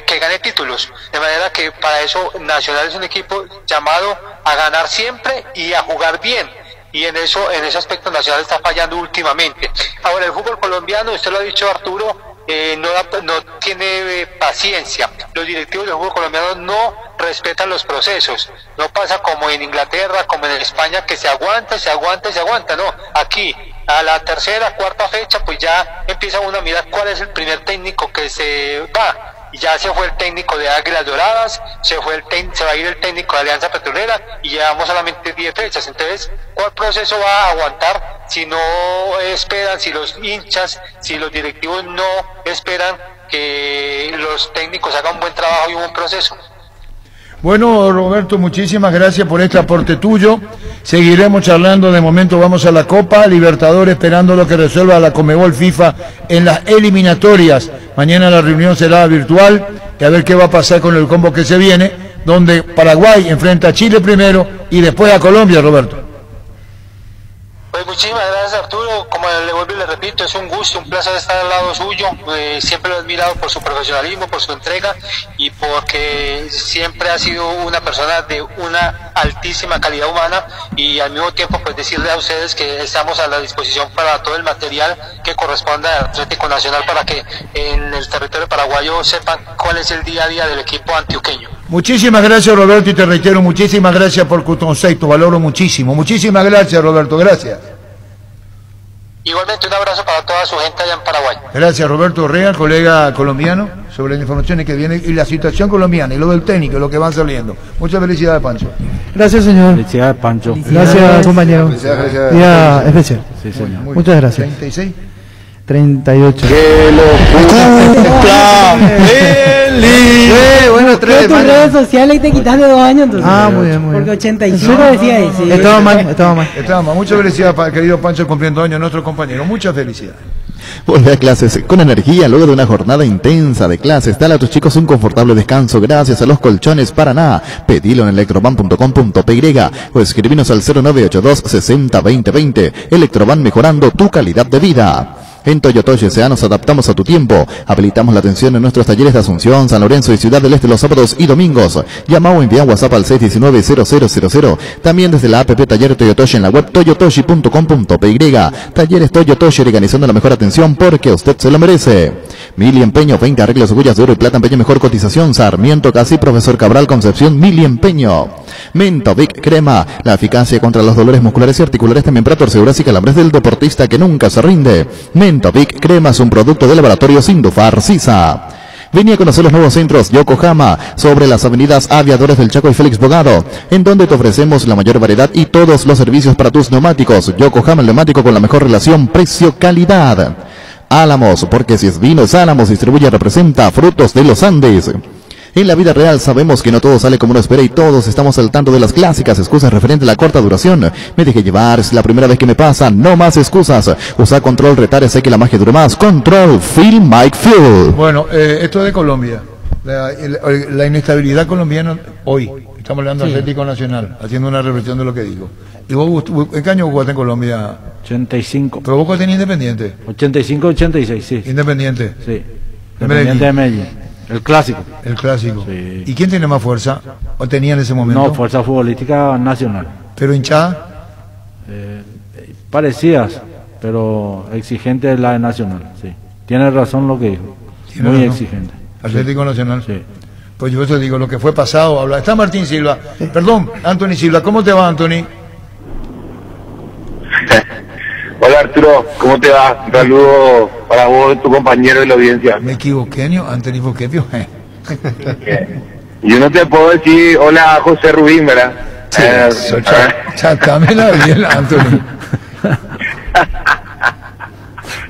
que gane títulos. De manera que para eso Nacional es un equipo llamado a ganar siempre y a jugar bien. Y en ese aspecto Nacional está fallando últimamente. Ahora, el fútbol colombiano, usted lo ha dicho, Arturo, no tiene paciencia. Los directivos del fútbol colombiano no respetan los procesos. No pasa como en Inglaterra, como en España, que se aguanta. No, aquí a la tercera, cuarta fecha, pues ya empieza uno a mirar cuál es el primer técnico que se va. Y ya se fue el técnico de Águilas Doradas, se va a ir el técnico de Alianza Petrolera, y llevamos solamente 10 fechas. Entonces, ¿cuál proceso va a aguantar si no esperan, si los hinchas, si los directivos no esperan que los técnicos hagan un buen trabajo y un buen proceso? Bueno, Roberto, muchísimas gracias por este aporte tuyo. Seguiremos charlando. De momento vamos a la Copa Libertadores, esperando lo que resuelva la Conmebol FIFA en las eliminatorias. Mañana la reunión será virtual y a ver qué va a pasar con el combo que se viene, donde Paraguay enfrenta a Chile primero y después a Colombia, Roberto. Pues muchísimas gracias, Arturo. Como le vuelvo y le repito, es un gusto, un placer estar al lado suyo. Siempre lo he admirado por su profesionalismo, por su entrega y porque siempre ha sido una persona de una altísima calidad humana, y al mismo tiempo pues decirle a ustedes que estamos a la disposición para todo el material que corresponda al Atlético Nacional para que en el territorio paraguayo sepan cuál es el día a día del equipo antioqueño. Muchísimas gracias, Roberto, y te reitero, muchísimas gracias por tu concepto, valoro muchísimo. Muchísimas gracias, Roberto, gracias. Igualmente un abrazo para toda su gente allá en Paraguay. Gracias, Roberto Orrea, colega colombiano, sobre las informaciones que vienen y la situación colombiana y lo del técnico, lo que van saliendo. Muchas felicidades, Pancho. Gracias, señor. Felicidades, Pancho. Gracias, compañero. Gracias. Día especial. Sí, señor. Muchas gracias. 36. 38. ¡Qué locura! ¡Feliz! Bueno, tus redes sociales y te quitas de 2 años entonces. Muy bien, muy bien. Porque 85 decía ahí. Sí. Estaba mal. Muchas felicidades, querido Pancho, cumpliendo años, nuestro compañero. Muchas felicidades. Volvé a clases con energía luego de una jornada intensa de clases. Dale a tus chicos un confortable descanso gracias a los colchones Paraná. Pedilo en electroban.com.py o escribinos al 0982 60 20 20. Electroban, mejorando tu calidad de vida. En Toyotoshi S.A. nos adaptamos a tu tiempo. Habilitamos la atención en nuestros talleres de Asunción, San Lorenzo y Ciudad del Este los sábados y domingos. Llama o envía WhatsApp al 619-0000. También desde la app Taller Toyotoshi en la web toyotoshi.com.py. Talleres Toyotoshi, organizando la mejor atención porque usted se lo merece. Mili Empeño, 20 arreglos, huellas de oro y plata, empeño, mejor cotización. Sarmiento, Casi, Profesor Cabral, Concepción, Mili Empeño. Mentovic Crema, la eficacia contra los dolores musculares y articulares, también para torceduras y calambres del deportista que nunca se rinde. Mentovic Crema es un producto de laboratorio Sindufar Sisa. Vení a conocer los nuevos centros Yokohama sobre las avenidas Aviadores del Chaco y Félix Bogado, en donde te ofrecemos la mayor variedad y todos los servicios para tus neumáticos. Yokohama, el neumático con la mejor relación precio-calidad. Álamos, porque si es vino es Álamos, distribuye y representa Frutos de los Andes. En la vida real sabemos que no todo sale como uno espera y todos estamos al tanto de las clásicas excusas referente a la corta duración. Me dejé llevar, es la primera vez que me pasa, no más excusas. Usa Control Retare, sé que la magia dura más. Control, Feel Mike Fuel. Bueno, esto es de Colombia. La inestabilidad colombiana hoy. Estamos hablando de Atlético Nacional, haciendo una reflexión de lo que digo. ¿Y vos, en qué año jugaste en Colombia? 85. ¿Pero vos tenés Independiente? 85-86, sí. ¿Independiente? Sí. Independiente de Medellín. El clásico. El clásico. Sí. ¿Y quién tiene más fuerza? ¿O tenía en ese momento? No, fuerza futbolística nacional. ¿Pero hinchada? Parecidas, pero exigente la de Nacional, sí. Tiene razón lo que dijo. Muy exigente. Atlético Nacional. Sí. Pues yo te digo, lo que fue pasado, habla. Está Martín Silva. Perdón, Anthony Silva. ¿Cómo te va, Anthony? Hola, Arturo. ¿Cómo te va? Un saludo para vos, tu compañero y la audiencia. Me equivoqué, ¿no? Anthony Boquepio. Yo no te puedo decir hola, José Rubín, ¿verdad? Sí, chátamela bien, Anthony.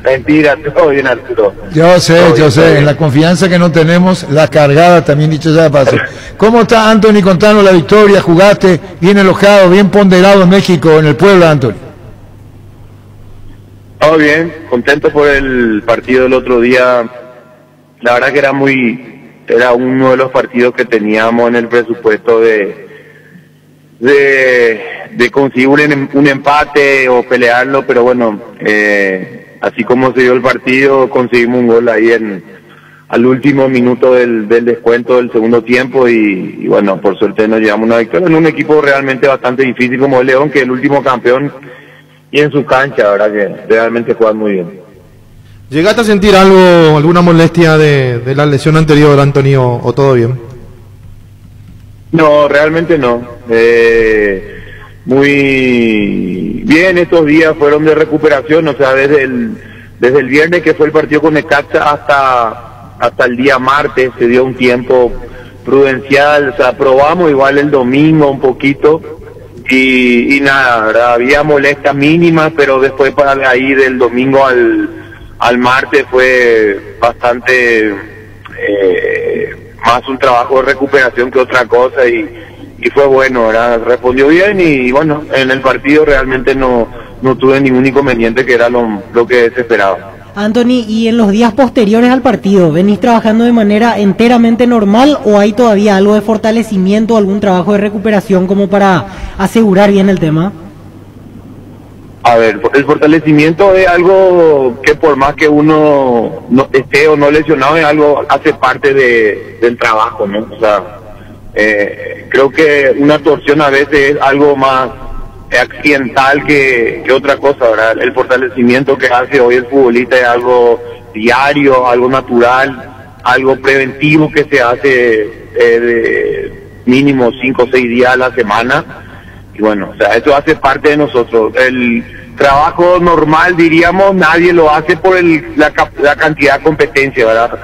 Mentira, todo bien, Arturo. Yo sé, en la confianza que no tenemos, la cargada también, dicho sea de paso. ¿Cómo está, Anthony? Contanos la victoria, jugaste bien enojado, bien ponderado en México, en el pueblo, Anthony. Todo bien, contento por el partido del otro día. La verdad que era uno de los partidos que teníamos en el presupuesto de conseguir un empate o pelearlo, pero bueno, así como se dio el partido, conseguimos un gol ahí al último minuto del descuento del segundo tiempo y bueno, por suerte nos llevamos una victoria en un equipo realmente bastante difícil como el León, que es el último campeón, y en su cancha, verdad que realmente juegan muy bien. ¿Llegaste a sentir alguna molestia de la lesión anterior, Anthony, o todo bien? No, realmente no. Muy bien, estos días fueron de recuperación, o sea, desde el viernes que fue el partido con Necaxa hasta el día martes se dio un tiempo prudencial, o sea, probamos igual el domingo un poquito y nada, ¿verdad? Había molestias mínimas, pero después para ahí del domingo al martes fue bastante más un trabajo de recuperación que otra cosa y fue bueno, ¿verdad? Respondió bien y bueno, en el partido realmente no tuve ningún inconveniente, que era lo que se esperaba. Anthony, ¿y en los días posteriores al partido venís trabajando de manera enteramente normal o hay todavía algo de fortalecimiento, algún trabajo de recuperación como para asegurar bien el tema? A ver, el fortalecimiento es algo que por más que uno no esté o no lesionado, es algo, hace parte del trabajo, ¿no? O sea, creo que una torsión a veces es algo más accidental que otra cosa, ¿verdad? El fortalecimiento que hace hoy el futbolista es algo diario, algo natural, algo preventivo que se hace de mínimo 5 o 6 días a la semana. Y bueno, o sea, eso hace parte de nosotros. El trabajo normal, diríamos, nadie lo hace por la cantidad de competencia, ¿verdad?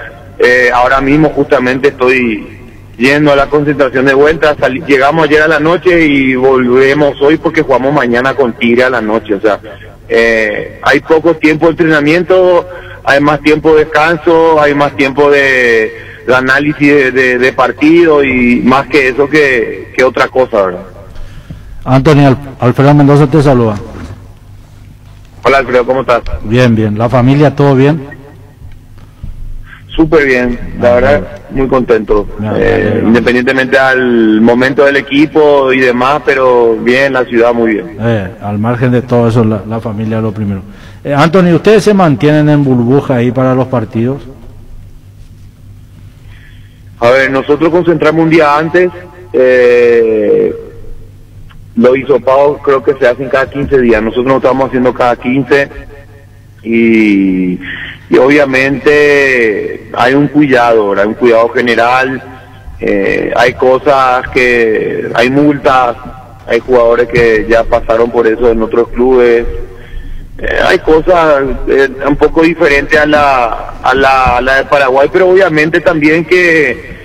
Ahora mismo justamente estoy yendo a la concentración de vuelta, llegamos ayer a la noche y volvemos hoy porque jugamos mañana con Tigre a la noche. O sea, hay poco tiempo de entrenamiento, hay más tiempo de descanso, hay más tiempo de análisis de partido y más que eso que otra cosa, ¿verdad? Anthony, Alfredo Mendoza te saluda. Hola Alfredo, ¿cómo estás? Bien, bien. ¿La familia todo bien? Súper bien, la verdad, muy contento. Independientemente al momento del equipo y demás, pero bien, la ciudad muy bien. Al margen de todo eso, la familia es lo primero. Anthony, ¿ustedes se mantienen en burbuja ahí para los partidos? A ver, nosotros concentramos un día antes. Los hisopados creo que se hacen cada 15 días. Nosotros lo estamos haciendo cada 15 y obviamente hay un cuidado, ¿verdad? Un cuidado general. Hay cosas que, hay multas, hay jugadores que ya pasaron por eso en otros clubes. Hay cosas un poco diferentes a la de Paraguay, pero obviamente también que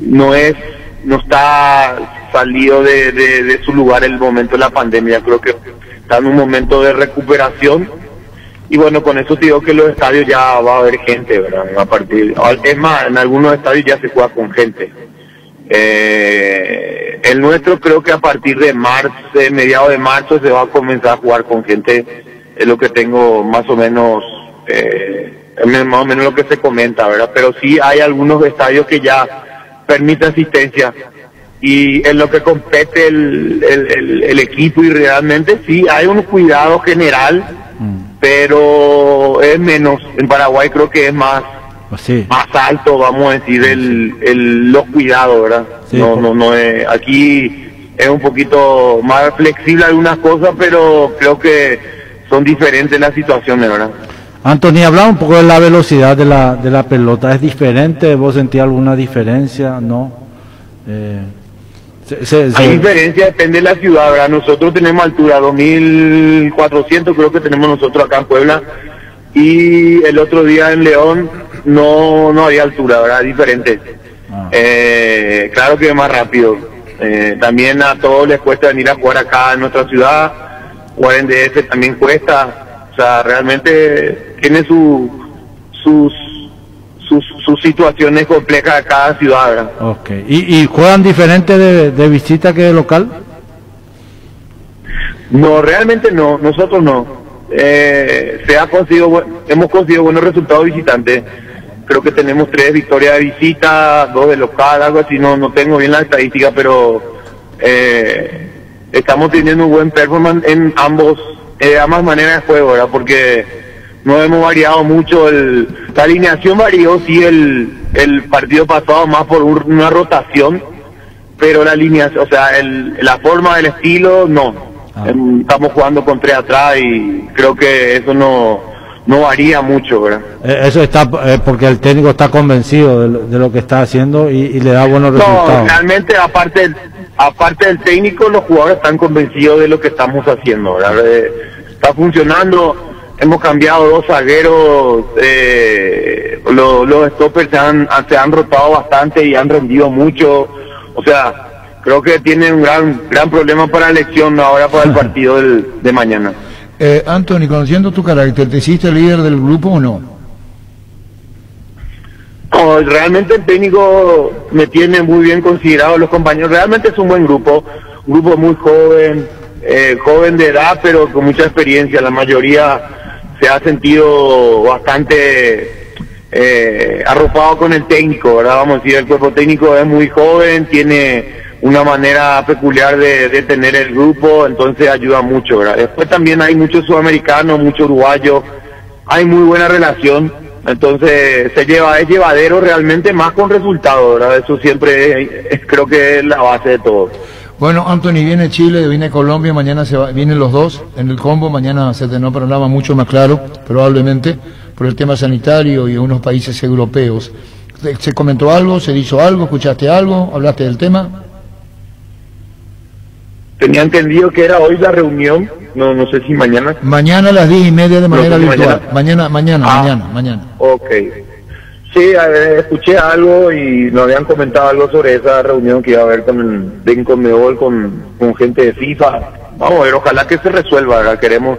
no está salido de su lugar el momento de la pandemia. Creo que está en un momento de recuperación y bueno, con eso te digo que los estadios ya va a haber gente, ¿verdad? Es más, en algunos estadios ya se juega con gente. El nuestro creo que a partir de marzo, mediados de marzo se va a comenzar a jugar con gente, es lo que tengo más o menos lo que se comenta, ¿verdad? Pero sí hay algunos estadios que ya permiten asistencia y en lo que compete el equipo y realmente sí hay un cuidado general, pero es menos. En Paraguay creo que es más alto, vamos a decir, los cuidados, ¿verdad? Sí, no es, aquí es un poquito más flexible algunas cosas, pero creo que son diferentes las situaciones, ¿verdad? Anthony, hablaba un poco de la velocidad de la pelota. ¿Es diferente? ¿Vos sentís alguna diferencia? ¿No? Hay diferencia, depende de la ciudad, ¿verdad? Nosotros tenemos altura 2400, creo que tenemos nosotros acá en Puebla, y el otro día en León no había altura, ¿verdad? Diferente. Claro que es más rápido. También a todos les cuesta venir a jugar acá en nuestra ciudad, jugar en DF también cuesta. O sea, realmente tiene sus situaciones complejas de cada ciudad, ¿verdad? Okay. ¿Y juegan diferente de visita que de local? No, realmente no, nosotros no. Hemos conseguido buenos resultados visitantes. Creo que tenemos 3 victorias de visita, 2 de local, algo así, no tengo bien la estadística, pero estamos teniendo un buen performance en ambas maneras de juego, ¿verdad? Porque no hemos variado mucho, la alineación varió, sí, el partido pasado más por una rotación, pero la alineación, o sea, la forma del estilo, no. Estamos jugando con 3 atrás y creo que eso no varía mucho, ¿verdad? Eso está porque el técnico está convencido de lo que está haciendo y le da buenos resultados. No, realmente aparte del técnico, los jugadores están convencidos de lo que estamos haciendo, ¿verdad? Está funcionando. Hemos cambiado 2 zagueros, los stoppers se han rotado bastante y han rendido mucho. O sea, creo que tienen un gran problema para la elección ahora para el partido de mañana. Anthony, conociendo tu carácter, ¿te hiciste líder del grupo o no? No, realmente el técnico me tiene muy bien considerado, los compañeros. Realmente es un buen grupo, un grupo muy joven de edad, pero con mucha experiencia. La mayoría se ha sentido bastante arropado con el técnico, ¿verdad? Vamos a decir, el cuerpo técnico es muy joven, tiene una manera peculiar de tener el grupo, entonces ayuda mucho, ¿verdad? Después también hay muchos sudamericanos, muchos uruguayos, hay muy buena relación, entonces es llevadero realmente, más con resultados, ¿verdad? Eso siempre creo que es la base de todo. Bueno, Anthony, viene Chile, viene Colombia, mañana vienen los dos en el combo, mañana se tendrá un panorama mucho más claro, probablemente, por el tema sanitario y unos países europeos. ¿Se comentó algo? ¿Se hizo algo? ¿Escuchaste algo? ¿Hablaste del tema? Tenía entendido que era hoy la reunión, no sé si mañana. Mañana a las 10:30 de manera virtual. Mañana. Ok. Sí, escuché algo y nos habían comentado algo sobre esa reunión que iba a haber de Conmebol con gente de FIFA. Vamos a ver, ojalá que se resuelva, ¿verdad? Queremos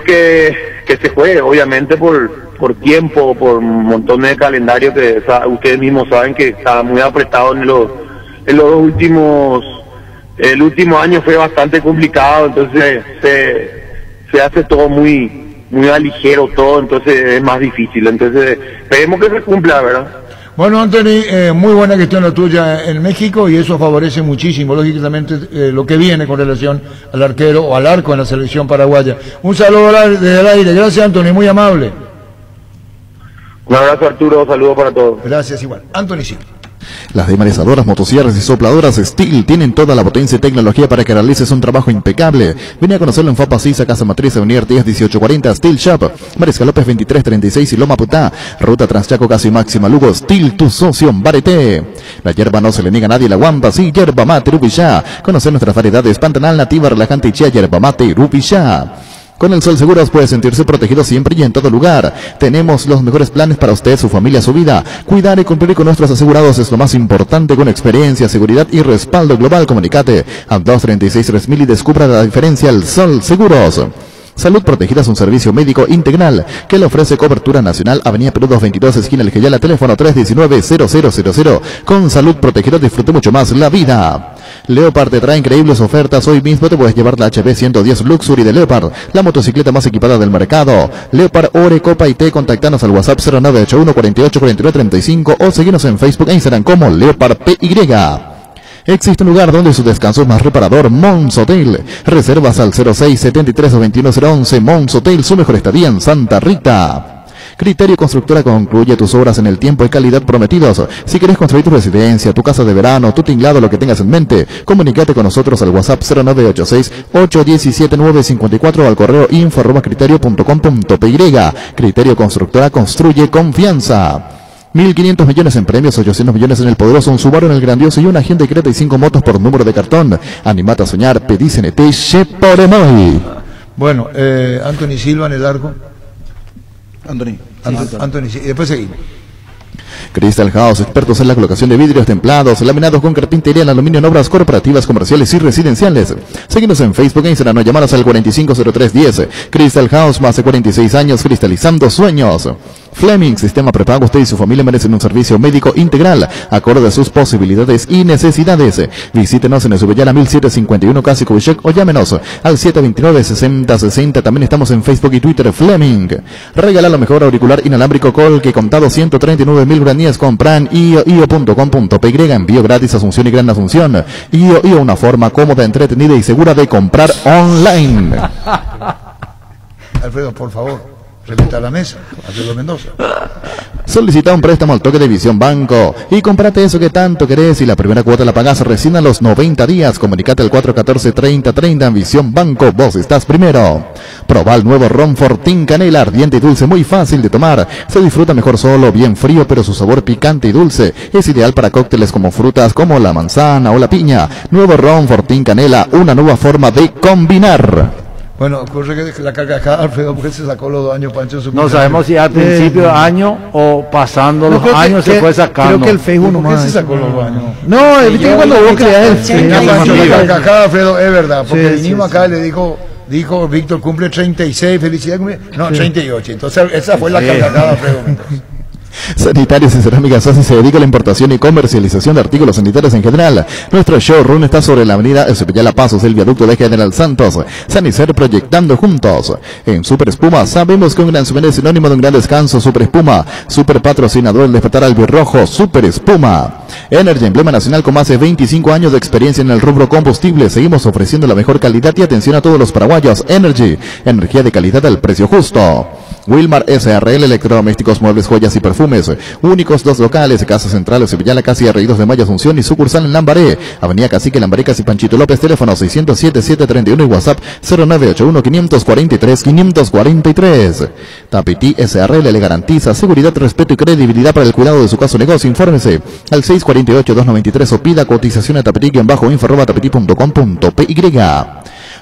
que se juegue, obviamente por tiempo, por un montón de calendario que ustedes mismos saben que está muy apretado en los dos últimos. El último año fue bastante complicado, entonces se hace todo muy a ligero todo, entonces es más difícil, entonces esperemos que se cumpla, ¿verdad? Bueno, Anthony, muy buena gestión la tuya en México y eso favorece muchísimo, lógicamente, lo que viene con relación al arquero o al arco en la selección paraguaya. Un saludo desde el aire, gracias Anthony, muy amable. Un abrazo Arturo, saludos para todos. Gracias igual. Anthony sí. Las demarizadoras, motosierras y sopladoras Steel tienen toda la potencia y tecnología para que realices un trabajo impecable. Ven a conocerlo en FAPA Sisa, Casa Matriz, Avenida Artigas 1840, Steel Shop, Mariscal López 2336 y Loma Putá, Ruta Transchaco Casi Máxima Lugo. Steel, tu socio en Bareté. La hierba no se le niega a nadie, la guamba, sí, yerba mate Rupillá. Conocer nuestras variedades, Pantanal, Nativa, Relajante y Chía, yerba mate Rupillá. Con el Sol Seguros puede sentirse protegido siempre y en todo lugar. Tenemos los mejores planes para usted, su familia, su vida. Cuidar y cumplir con nuestros asegurados es lo más importante, con experiencia, seguridad y respaldo global. Comunicate al 236-3000 y descubra la diferencia. El Sol Seguros. Salud Protegida es un servicio médico integral que le ofrece cobertura nacional. Avenida Perú 222, esquina El Geyala, teléfono 319-0000. Con Salud Protegida disfrute mucho más la vida. Leopard te trae increíbles ofertas. Hoy mismo te puedes llevar la HB 110 Luxury de Leopard, la motocicleta más equipada del mercado. Leopard, Ore, Copa y T. Contactanos al WhatsApp 0981 48 49 35 o seguinos en Facebook e Instagram como Leopard PY. Existe un lugar donde su descanso es más reparador, Mons Hotel. Reservas al 06 73 o 21011. Mons Hotel, su mejor estadía en Santa Rita. Criterio Constructora concluye tus obras en el tiempo y calidad prometidos. Si quieres construir tu residencia, tu casa de verano, tu tinglado, lo que tengas en mente, comunícate con nosotros al WhatsApp 0986 817 954 o al correo info@criterio.com.py. Criterio Constructora construye confianza. 1.500 millones en premios, 800 millones en el poderoso, un Subaru en el grandioso y una Hyundai Creta y 5 motos por número de cartón. Animate a soñar, pedí CNT, Sheporemoi. Bueno, Anthony Silva en el arco. Anthony sí, y después seguimos. Crystal House, expertos en la colocación de vidrios templados, laminados con carpintería en aluminio en obras corporativas, comerciales y residenciales. Síguenos en Facebook e Instagram o llamanos al 450310. Crystal House, más de 46 años cristalizando sueños. Fleming, sistema prepago. Usted y su familia merecen un servicio médico integral, acorde a sus posibilidades y necesidades. Visítenos en Subellana 1751 Casi Kubishek o llámenos al 729-6060. También estamos en Facebook y Twitter. Fleming. Regala lo mejor auricular inalámbrico Col que contado 139.000 guaraníes. Compran io.com.py. Envío gratis a Asunción y Gran Asunción. Io, una forma cómoda, entretenida y segura de comprar online. Alfredo, por favor. Repita la mesa, Alfredo Mendoza. Solicita un préstamo al toque de Visión Banco y cómprate eso que tanto querés y la primera cuota la pagas recién a los 90 días. Comunicate al 414-3030 en Visión Banco. Vos estás primero. Proba el nuevo ron Fortín Canela, ardiente y dulce, muy fácil de tomar. Se disfruta mejor solo, bien frío, pero su sabor picante y dulce es ideal para cócteles como frutas como la manzana o la piña. Nuevo ron Fortín Canela, una nueva forma de combinar. Bueno, ocurre que la carcajada, Alfredo, porque se sacó los 2 años Pancho. No sabemos si al principio de año o pasando los años se fue sacando. Creo que el Facebook no se sacó los 2 años. No, cuando vos creas la carcajada, Alfredo, es verdad, porque vinimos acá y le dijo Víctor cumple 36, felicidades. No, 38. Entonces esa fue la carcajada, Alfredo. Sanitarios y Cerámicas Así se dedica a la importación y comercialización de artículos sanitarios en general. Nuestro showroom está sobre la avenida Cepillala Pasos, el viaducto de General Santos. Sanicer, proyectando juntos. En Super Espuma sabemos que un gran souvenir es sinónimo de un gran descanso. Super Espuma, super patrocinador del despertar albirrojo. Super Espuma. Energy, emblema nacional con más de 25 años de experiencia en el rubro combustible. Seguimos ofreciendo la mejor calidad y atención a todos los paraguayos. Energy, energía de calidad al precio justo. Wilmar SRL, electrodomésticos, muebles, joyas y perfumes. Únicos 2 locales, Casa Central, Cepillala, Casi, R2 de Mayo, Asunción y sucursal en Lambaré. Avenida Cacique, Lambaré, Casi, Panchito López, teléfono 607-731 y WhatsApp 0981-543-543. Tapiti SRL le garantiza seguridad, respeto y credibilidad para el cuidado de su caso o negocio. Infórmese al 648-293 o pida cotización a tapiti-info@tapiti.com.py.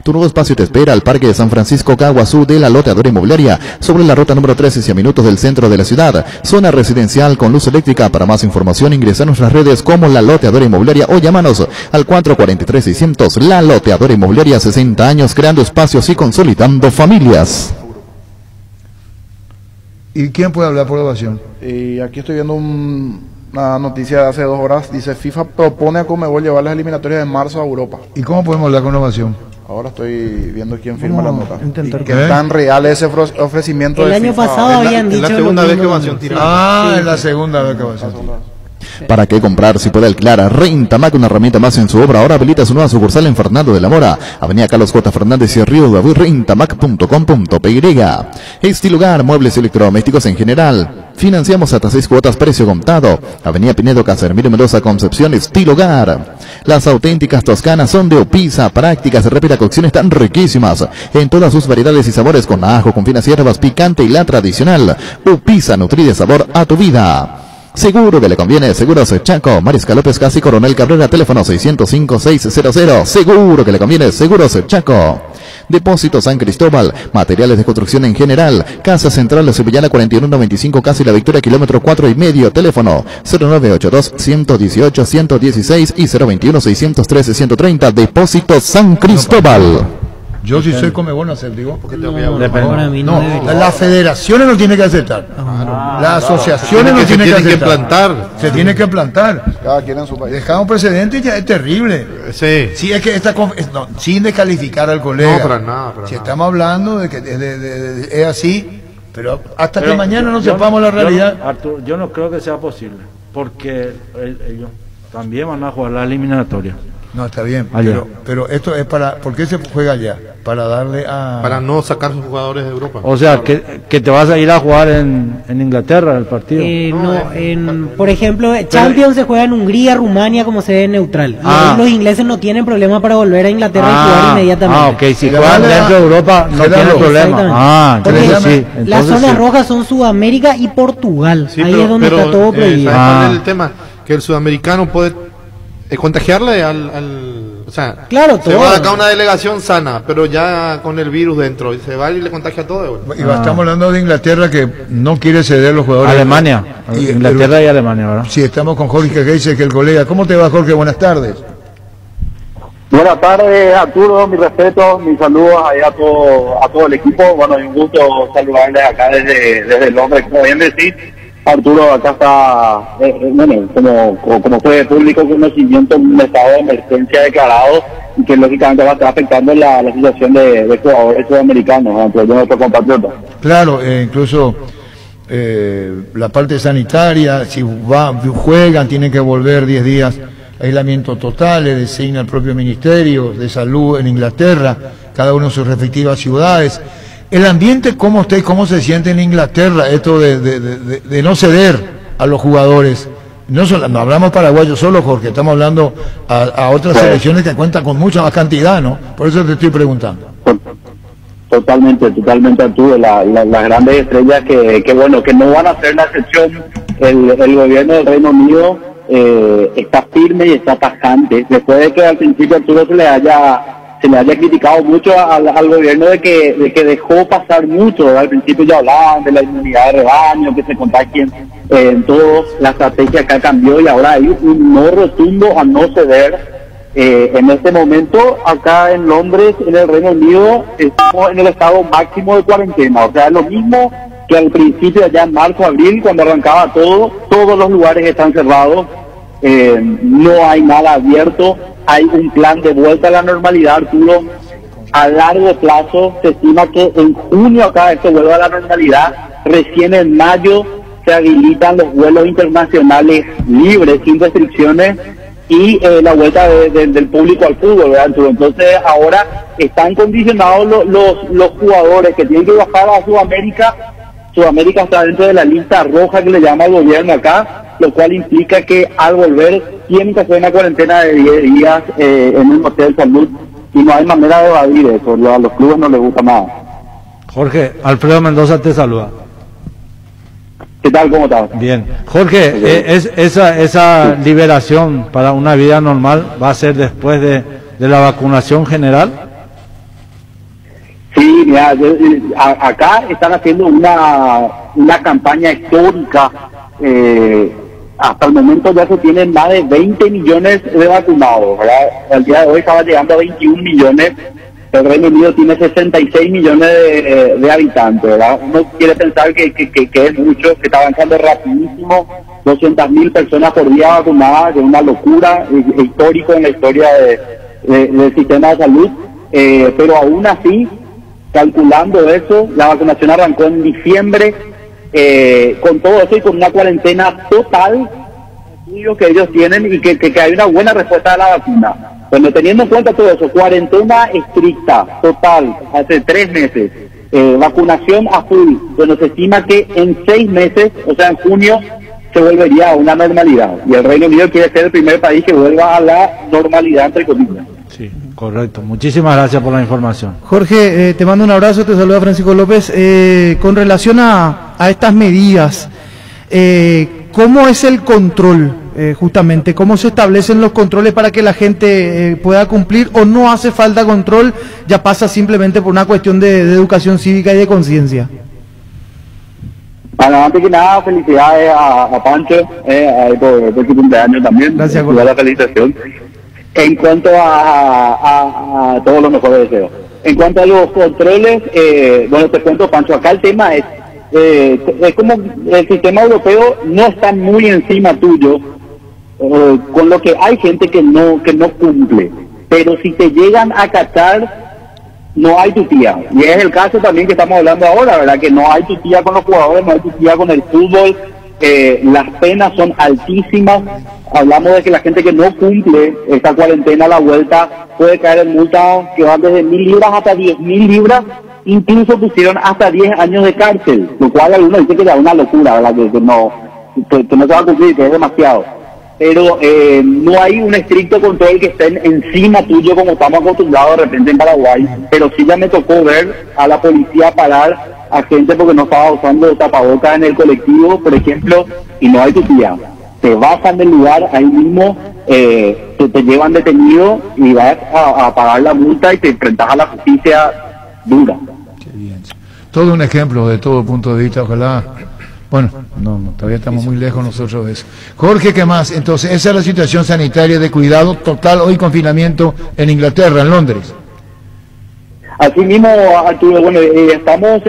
Tu nuevo espacio te espera al Parque de San Francisco Caguazú de la Loteadora Inmobiliaria, sobre la ruta número 13 hacia minutos del centro de la ciudad. Zona residencial con luz eléctrica. Para más información ingresa a nuestras redes como La Loteadora Inmobiliaria o llámanos al 443-600. La Loteadora Inmobiliaria, 60 años creando espacios y consolidando familias. ¿Y quién puede hablar por ovación? Y aquí estoy viendo una noticia de hace 2 horas. Dice: FIFA propone a Conmebol llevar las eliminatorias de marzo a Europa. ¿Y cómo podemos hablar con ovación? Ahora estoy viendo quién firma la nota. Intentar ¿Qué tan real es ese ofrecimiento? El de año FIFA? pasado habían dicho. Es la segunda vez que Ovación tira. Ah, es la segunda vez que Ovación tira. ¿Para qué comprar si puede alquilar? Rentamac, una herramienta más en su obra. Ahora habilita su nueva sucursal en Fernando de la Mora, Avenida Carlos J. Fernández y Río David. Rentamac.com.py. Estilugar, muebles y electrodomésticos en general. Financiamos hasta 6 cuotas, precio contado. Avenida Pinedo, Casemiro Mendoza, Concepción. Estilugar. Las auténticas toscanas son de Opisa. Prácticas de rápida cocción, están riquísimas en todas sus variedades y sabores, con ajo, con finas hierbas, picante y la tradicional. Opisa, nutri de sabor a tu vida. Seguro que le conviene. Seguros Chaco, Mariscal López, Casi, Coronel Cabrera, teléfono 605-600. Seguro que le conviene. Seguros Chaco. Depósito San Cristóbal, materiales de construcción en general. Casa Central de Cepillala, 4195, Casi La Victoria, kilómetro 4,5. Teléfono 0982-118-116 y 021-613-130. Depósito San Cristóbal. Yo si soy Conmebol no acepto, digo. No, las federaciones no tienen que aceptar. Las asociaciones no tienen que aceptar. Se tiene que plantar. Cada quien en su país. Dejar un precedente ya es terrible. Sí. Sí, es que sin descalificar al colega. No, para nada. Si estamos hablando de que es así, pero hasta que mañana no sepamos la realidad. Arturo, yo no creo que sea posible, porque ellos también van a jugar la eliminatoria. No, está bien, Allá. pero esto es para... ¿Por qué se juega allá? Para darle a... Para no sacar sus jugadores de Europa. O sea, que te vas a ir a jugar en Inglaterra el partido. Por ejemplo, Champions se juega en Hungría, Rumania, como se ve neutral. Y ahí los ingleses no tienen problema para volver a Inglaterra y jugar inmediatamente. Ok, si juegan dentro de Europa no tienen problema. Entonces sí. Las zonas rojas son Sudamérica y Portugal. Sí, ahí es donde está todo prohibido. ¿Sabes cuál es el tema? Que el sudamericano puede contagiarle o sea, claro, se va acá una delegación sana, pero ya con el virus dentro, y se va y le contagia todo. Y estamos hablando de Inglaterra, que no quiere ceder los jugadores. Alemania, Inglaterra y Alemania, ¿verdad? Sí, estamos con Jorge Geise, que el colega. ¿Cómo te va, Jorge? Buenas tardes. Buenas tardes, Arturo, mi respeto, mis saludos ahí a todo el equipo. Bueno, es un gusto saludarles acá desde Londres, como bien decís. Arturo, acá está, bueno, como fue de público conocimiento, un estado de emergencia declarado y que lógicamente va a estar afectando la situación de jugadores sudamericanos, entre nuestros compatriotas. Claro, incluso la parte sanitaria, si juegan, tienen que volver 10 días, aislamiento total, le designa el propio Ministerio de Salud en Inglaterra, cada uno en sus respectivas ciudades. El ambiente, ¿cómo se siente en Inglaterra? Esto de no ceder a los jugadores. No hablamos paraguayos solo, Jorge, estamos hablando a otras selecciones que cuentan con mucha más cantidad, ¿no? Por eso te estoy preguntando. Totalmente, Arturo. Las grandes estrellas que bueno, que no van a ser la excepción. El gobierno del Reino Unido está firme y está tajante. Después de que al principio Arturo se le haya criticado mucho al gobierno de que dejó pasar mucho, ¿verdad? Al principio ya hablaban de la inmunidad de rebaño, que se contagien en todos, la estrategia acá cambió y ahora hay un no rotundo a no ceder. En este momento, acá en Londres, en el Reino Unido, estamos en el estado máximo de cuarentena, o sea, es lo mismo que al principio, ya en marzo, abril, cuando arrancaba todo, todos los lugares están cerrados, no hay nada abierto, hay un plan de vuelta a la normalidad, Arturo. A largo plazo se estima que en junio acá esto vuelva a la normalidad, recién en mayo se habilitan los vuelos internacionales libres, sin restricciones, y la vuelta del público al fútbol, ¿verdad? Entonces ahora están condicionados los jugadores que tienen que viajar a Sudamérica. Sudamérica está dentro de la lista roja que le llama el gobierno acá, lo cual implica que al volver tienen que hacer una cuarentena de 10 días en un hotel de salud, y no hay manera de evadir eso. A los clubes no les gusta nada. Jorge, Alfredo Mendoza te saluda. ¿Qué tal? ¿Cómo estás? Bien. Jorge, esa liberación para una vida normal va a ser después de la vacunación general. Sí, mira, acá están haciendo una campaña histórica. Hasta el momento ya se tienen más de 20 millones de vacunados, ¿verdad? Al día de hoy estaba llegando a 21 millones. El Reino Unido tiene 66 millones de habitantes, ¿verdad? Uno quiere pensar que es mucho, que está avanzando rapidísimo. 200.000 personas por día vacunadas, es una locura, histórico en la historia del sistema de salud. Pero aún así, calculando eso, la vacunación arrancó en diciembre, con todo eso y con una cuarentena total, que ellos tienen, y que hay una buena respuesta a la vacuna. Bueno, teniendo en cuenta todo eso, cuarentena estricta, total, hace 3 meses, vacunación a full, bueno, se estima que en 6 meses, o sea, en junio, se volvería a una normalidad. Y el Reino Unido quiere ser el primer país que vuelva a la normalidad, entre comillas. Sí, correcto. Muchísimas gracias por la información. Jorge, te mando un abrazo, te saluda Francisco López. Con relación a estas medidas, ¿cómo es el control? Justamente, ¿cómo se establecen los controles para que la gente pueda cumplir, o no hace falta control, ya pasa simplemente por una cuestión de educación cívica y de conciencia? Bueno, antes que nada, felicidades a Pancho por su cumpleaños también. Gracias, por la felicitación. En cuanto a todos los mejores deseos. En cuanto a los controles, bueno, te cuento, Pancho, acá el tema es como el sistema europeo no está muy encima tuyo, con lo que hay gente que no cumple, pero si te llegan a cachar, no hay tutía. Y es el caso también que estamos hablando ahora, ¿verdad? Que no hay tutía con los jugadores, no hay tutía con el fútbol. Las penas son altísimas. Hablamos de que la gente que no cumple esta cuarentena a la vuelta puede caer en multas que van desde 1.000 libras hasta 10.000 libras. Incluso pusieron hasta 10 años de cárcel, lo cual algunos dicen que es una locura, ¿verdad? Que no se va a cumplir, que es demasiado. Pero no hay un estricto control que estén encima tuyo como estamos acostumbrados de repente en Paraguay. Pero sí ya me tocó ver a la policía parar a gente porque no estaba usando tapabocas en el colectivo, por ejemplo, y no hay tutía. Te bajan del lugar ahí mismo, te llevan detenido y vas a pagar la multa y te enfrentas a la justicia dura. Todo un ejemplo de todo punto de vista, ojalá. Bueno, no, todavía estamos muy lejos nosotros de eso. Jorge, ¿qué más? Entonces, esa es la situación sanitaria de cuidado total, hoy confinamiento en Inglaterra, en Londres. Así mismo, Arturo, bueno, estamos,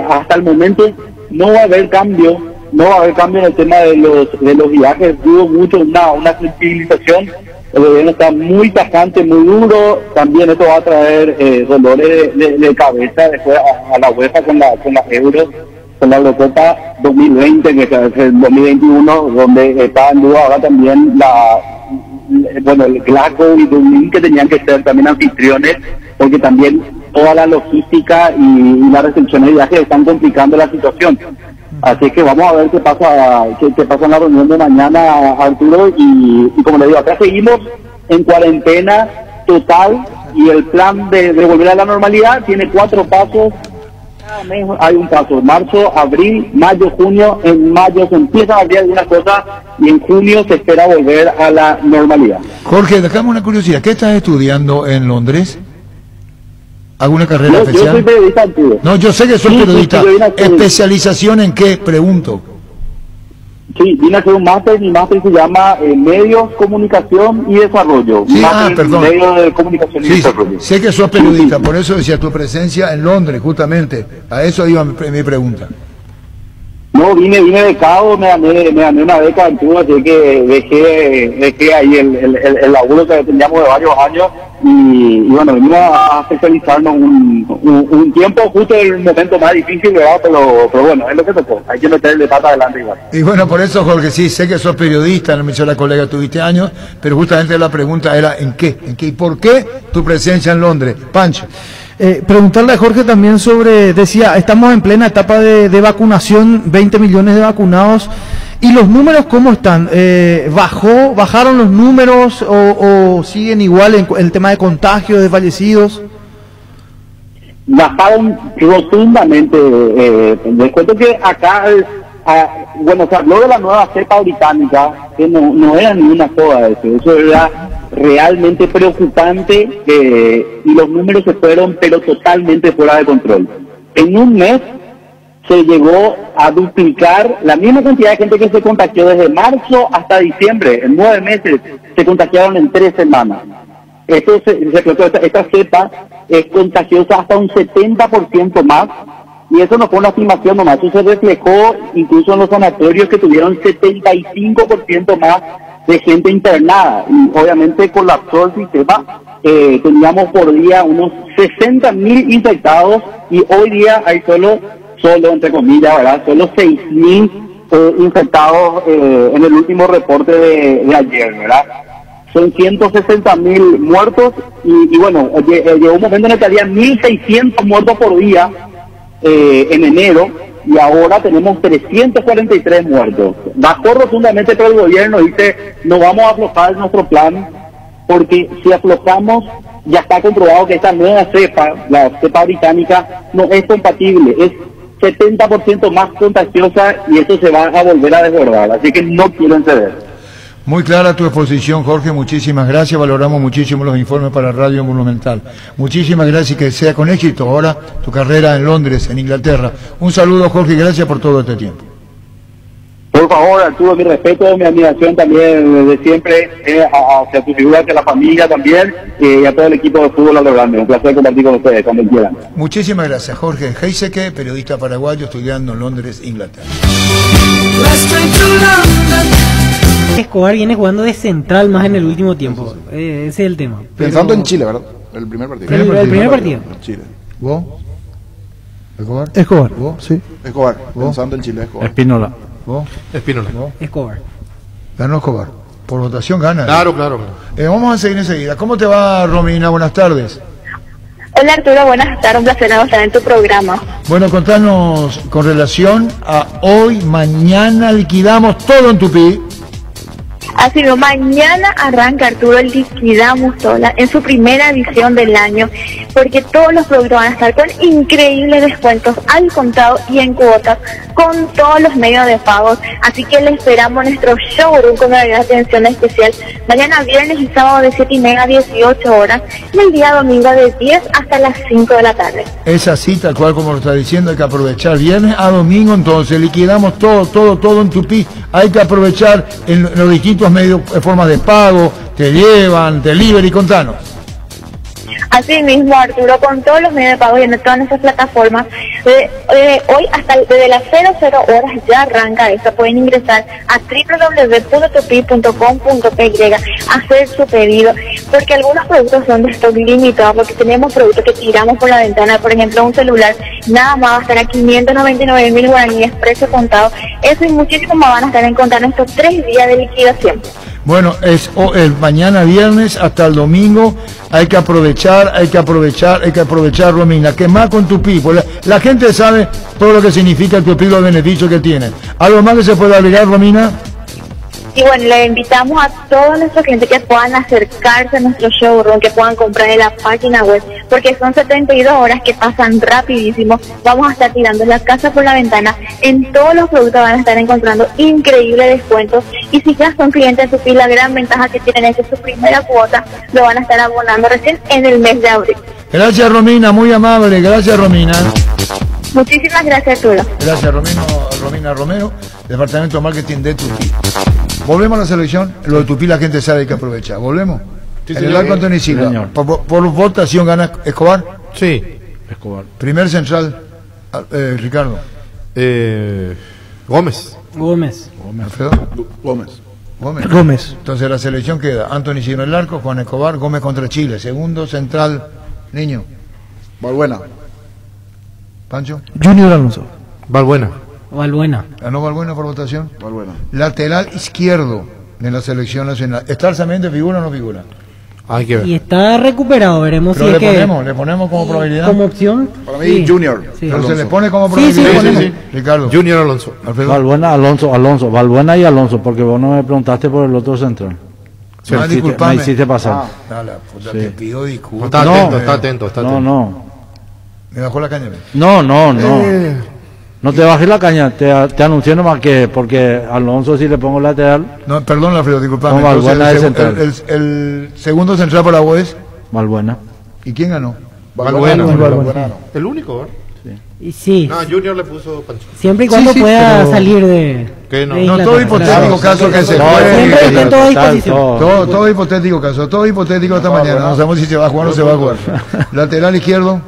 hasta el momento, no va a haber cambio en el tema de los viajes, dudo mucho una flexibilización. El gobierno está muy tajante, muy duro. También esto va a traer dolores de cabeza después a la UEFA con la Euro, con la Eurocopa 2020, que es el 2021, donde está en duda ahora también el Glasgow y Dublín, que tenían que ser también anfitriones, porque también toda la logística y las restricciones de viajes están complicando la situación. Así que vamos a ver qué pasa en la reunión de mañana, Arturo, y como le digo, acá seguimos en cuarentena total, y el plan de volver a la normalidad tiene 4 pasos. Cada mes hay un paso: marzo, abril, mayo, junio. En mayo se empiezan a hacer algunas cosas y en junio se espera volver a la normalidad. Jorge, dejame una curiosidad, ¿qué estás estudiando en Londres? ¿Alguna carrera especial? Yo soy periodista, Arturo. No, yo sé que soy periodista. ¿Especialización en qué? Pregunto. Sí, vine a hacer un máster. Mi máster se llama Medios, Comunicación y Desarrollo. Sí, perdón. Medios de Comunicación y Desarrollo. Sé que sos periodista, por eso decía tu presencia en Londres, justamente. A eso iba mi pregunta. No, vine becado, me gané una beca en Cuba, así que dejé ahí el laburo que teníamos de varios años y bueno, venimos a especializarnos un tiempo, justo en el momento más difícil, ¿verdad? Pero bueno, es lo que tocó, hay que meterle pata adelante igual. Y bueno, por eso, Jorge, sí, sé que sos periodista, no me hizo la colega, tuviste años, pero justamente la pregunta era ¿en qué y por qué tu presencia en Londres? Pancho. Preguntarle a Jorge también sobre, decía, estamos en plena etapa de vacunación, 20 millones de vacunados, ¿y los números cómo están? ¿Bajaron los números o siguen igual en el tema de contagios, de fallecidos? Bajaron rotundamente. Les cuento que acá, bueno, se habló de la nueva cepa británica, que no era ni una sola eso era realmente preocupante y los números se fueron pero totalmente fuera de control. En un mes se llegó a duplicar la misma cantidad de gente que se contagió desde marzo hasta diciembre. En 9 meses se contagiaron en 3 semanas. Esta cepa es contagiosa hasta un 70% más, y eso no fue una estimación nomás, eso se reflejó incluso en los sanatorios que tuvieron 75% más de gente internada, y obviamente colapsó el sistema. Teníamos por día unos 60.000 infectados y hoy día hay solo entre comillas, ¿verdad? Solo 6.000 infectados en el último reporte de ayer, ¿verdad? Son 160.000 muertos y bueno, llegó un momento en el que había 1.600 muertos por día en enero, y ahora tenemos 343 muertos. Bajó rotundamente, pero el gobierno dice no vamos a aflojar nuestro plan, porque si aflojamos ya está comprobado que esta nueva cepa, la cepa británica, no es compatible, es 70% más contagiosa y eso se va a volver a desbordar, así que no quieren ceder. Muy clara tu exposición, Jorge, muchísimas gracias, valoramos muchísimo los informes para Radio Monumental. Muchísimas gracias y que sea con éxito ahora tu carrera en Londres, en Inglaterra. Un saludo, Jorge, y gracias por todo este tiempo. Por favor, Arturo, mi respeto, mi admiración también desde siempre hacia tu figura, hacia la familia también, y a todo el equipo de fútbol a lo grande. Un placer compartir con ustedes, cuando quieran. Muchísimas gracias, Jorge Heiseke, periodista paraguayo, estudiando en Londres, Inglaterra. Escobar viene jugando de central más en el último tiempo, ese es el tema. Pensando en Chile, ¿verdad? El primer partido. El primer partido. Chile. ¿Vos? ¿Escobar? Escobar, ¿Vos? sí. Escobar, pensando en Chile, Escobar. Espínola. ¿Vos? Espínola. ¿Vos? Escobar. Ganó Escobar. Por votación gana. Claro. Vamos a seguir enseguida. ¿Cómo te va, Romina? Buenas tardes. Hola Arturo, buenas tardes, un placer estar en tu programa. Bueno, contanos con relación a hoy, mañana liquidamos todo en Tupí. Así que mañana arranca Arturo el Liquidamos Sola en su primera edición del año, porque todos los productos van a estar con increíbles descuentos al contado y en cuotas con todos los medios de pagos. Así que le esperamos nuestro showroom con una atención especial mañana viernes y sábado de 7:30 a 18 horas y el día domingo de 10 hasta las 5 de la tarde. Es así, tal cual como lo está diciendo, hay que aprovechar viernes a domingo, entonces liquidamos todo en Tupí. Hay que aprovechar en los distintos medios, formas de pago, te llevan, delivery, contanos. Así mismo, Arturo, con todos los medios de pago y en todas nuestras plataformas, hoy hasta desde las 00 horas ya arranca esto. Pueden ingresar a www.tupi.com.py, hacer su pedido, porque algunos productos son de stock limitado, porque tenemos productos que tiramos por la ventana. Por ejemplo, un celular nada más va a estar a 599.000 guaraníes, precio contado. Eso y muchísimo más van a estar encontrando estos 3 días de liquidación. Bueno, es el mañana viernes hasta el domingo. Hay que aprovechar, Romina. ¿Qué más con Tupí? Pues la gente sabe todo lo que significa el Tupí, los beneficios que tiene. ¿Algo más que se pueda agregar, Romina? Y bueno, le invitamos a todos nuestros clientes que puedan acercarse a nuestro showroom, que puedan comprar en la página web, porque son 72 horas que pasan rapidísimo. Vamos a estar tirando la casa por la ventana. En todos los productos van a estar encontrando increíbles descuentos. Y si ya son clientes de Tupí, la gran ventaja que tienen es que su primera cuota lo van a estar abonando recién en el mes de abril. Gracias, Romina, muy amable. Gracias, Romina. Muchísimas gracias, Arturo. Gracias, Romina Romero, Departamento de Marketing de Tupí. Volvemos a la selección. Lo de Tupí la gente sabe que aprovechar. ¿Volvemos? Sí, en el arco Antonio Silva. Por votación gana Escobar. Sí, Escobar. Primer central, Ricardo. Gómez. ¿Alfredo? Gómez. Entonces la selección queda Anthony Silva en el arco, Juan Escobar, Gómez contra Chile. Segundo central, niño. Valbuena. Pancho. Junior Alonso. Valbuena. ¿Ganó Valbuena por votación? Valbuena. Lateral izquierdo de la selección nacional. ¿Está Arzamendi, figura o no figura? Hay que ver. Y está recuperado, veremos Pero si es que... le ponemos como probabilidad. Como opción. Para mí, Junior. Sí. Pero se le pone como probabilidad. Sí. Ricardo. Junior Alonso. Valbuena, Alonso. Valbuena y Alonso, porque vos no me preguntaste por el otro central. Sí, Me hiciste pasar. Dale, puta, te pido disculpas. Está atento. No. Me bajó la caña. No. No te bajes la caña, te anuncié nomás que, porque Alonso si le pongo lateral. No, perdón, Alfredo, disculpame. No, Valbuena es central. El segundo central para vos es. Valbuena. ¿Y quién ganó? Valbuena. El único, ¿verdad? Y sí. No, Junior le puso Pancho. Siempre y cuando pueda salir de... Que no. de No, Inglaterra. todo hipotético caso que se juegue. Siempre está en toda disposición. Todo hipotético caso, todo hipotético esta mañana. No sabemos si se va a jugar o no se va a jugar. Lateral izquierdo.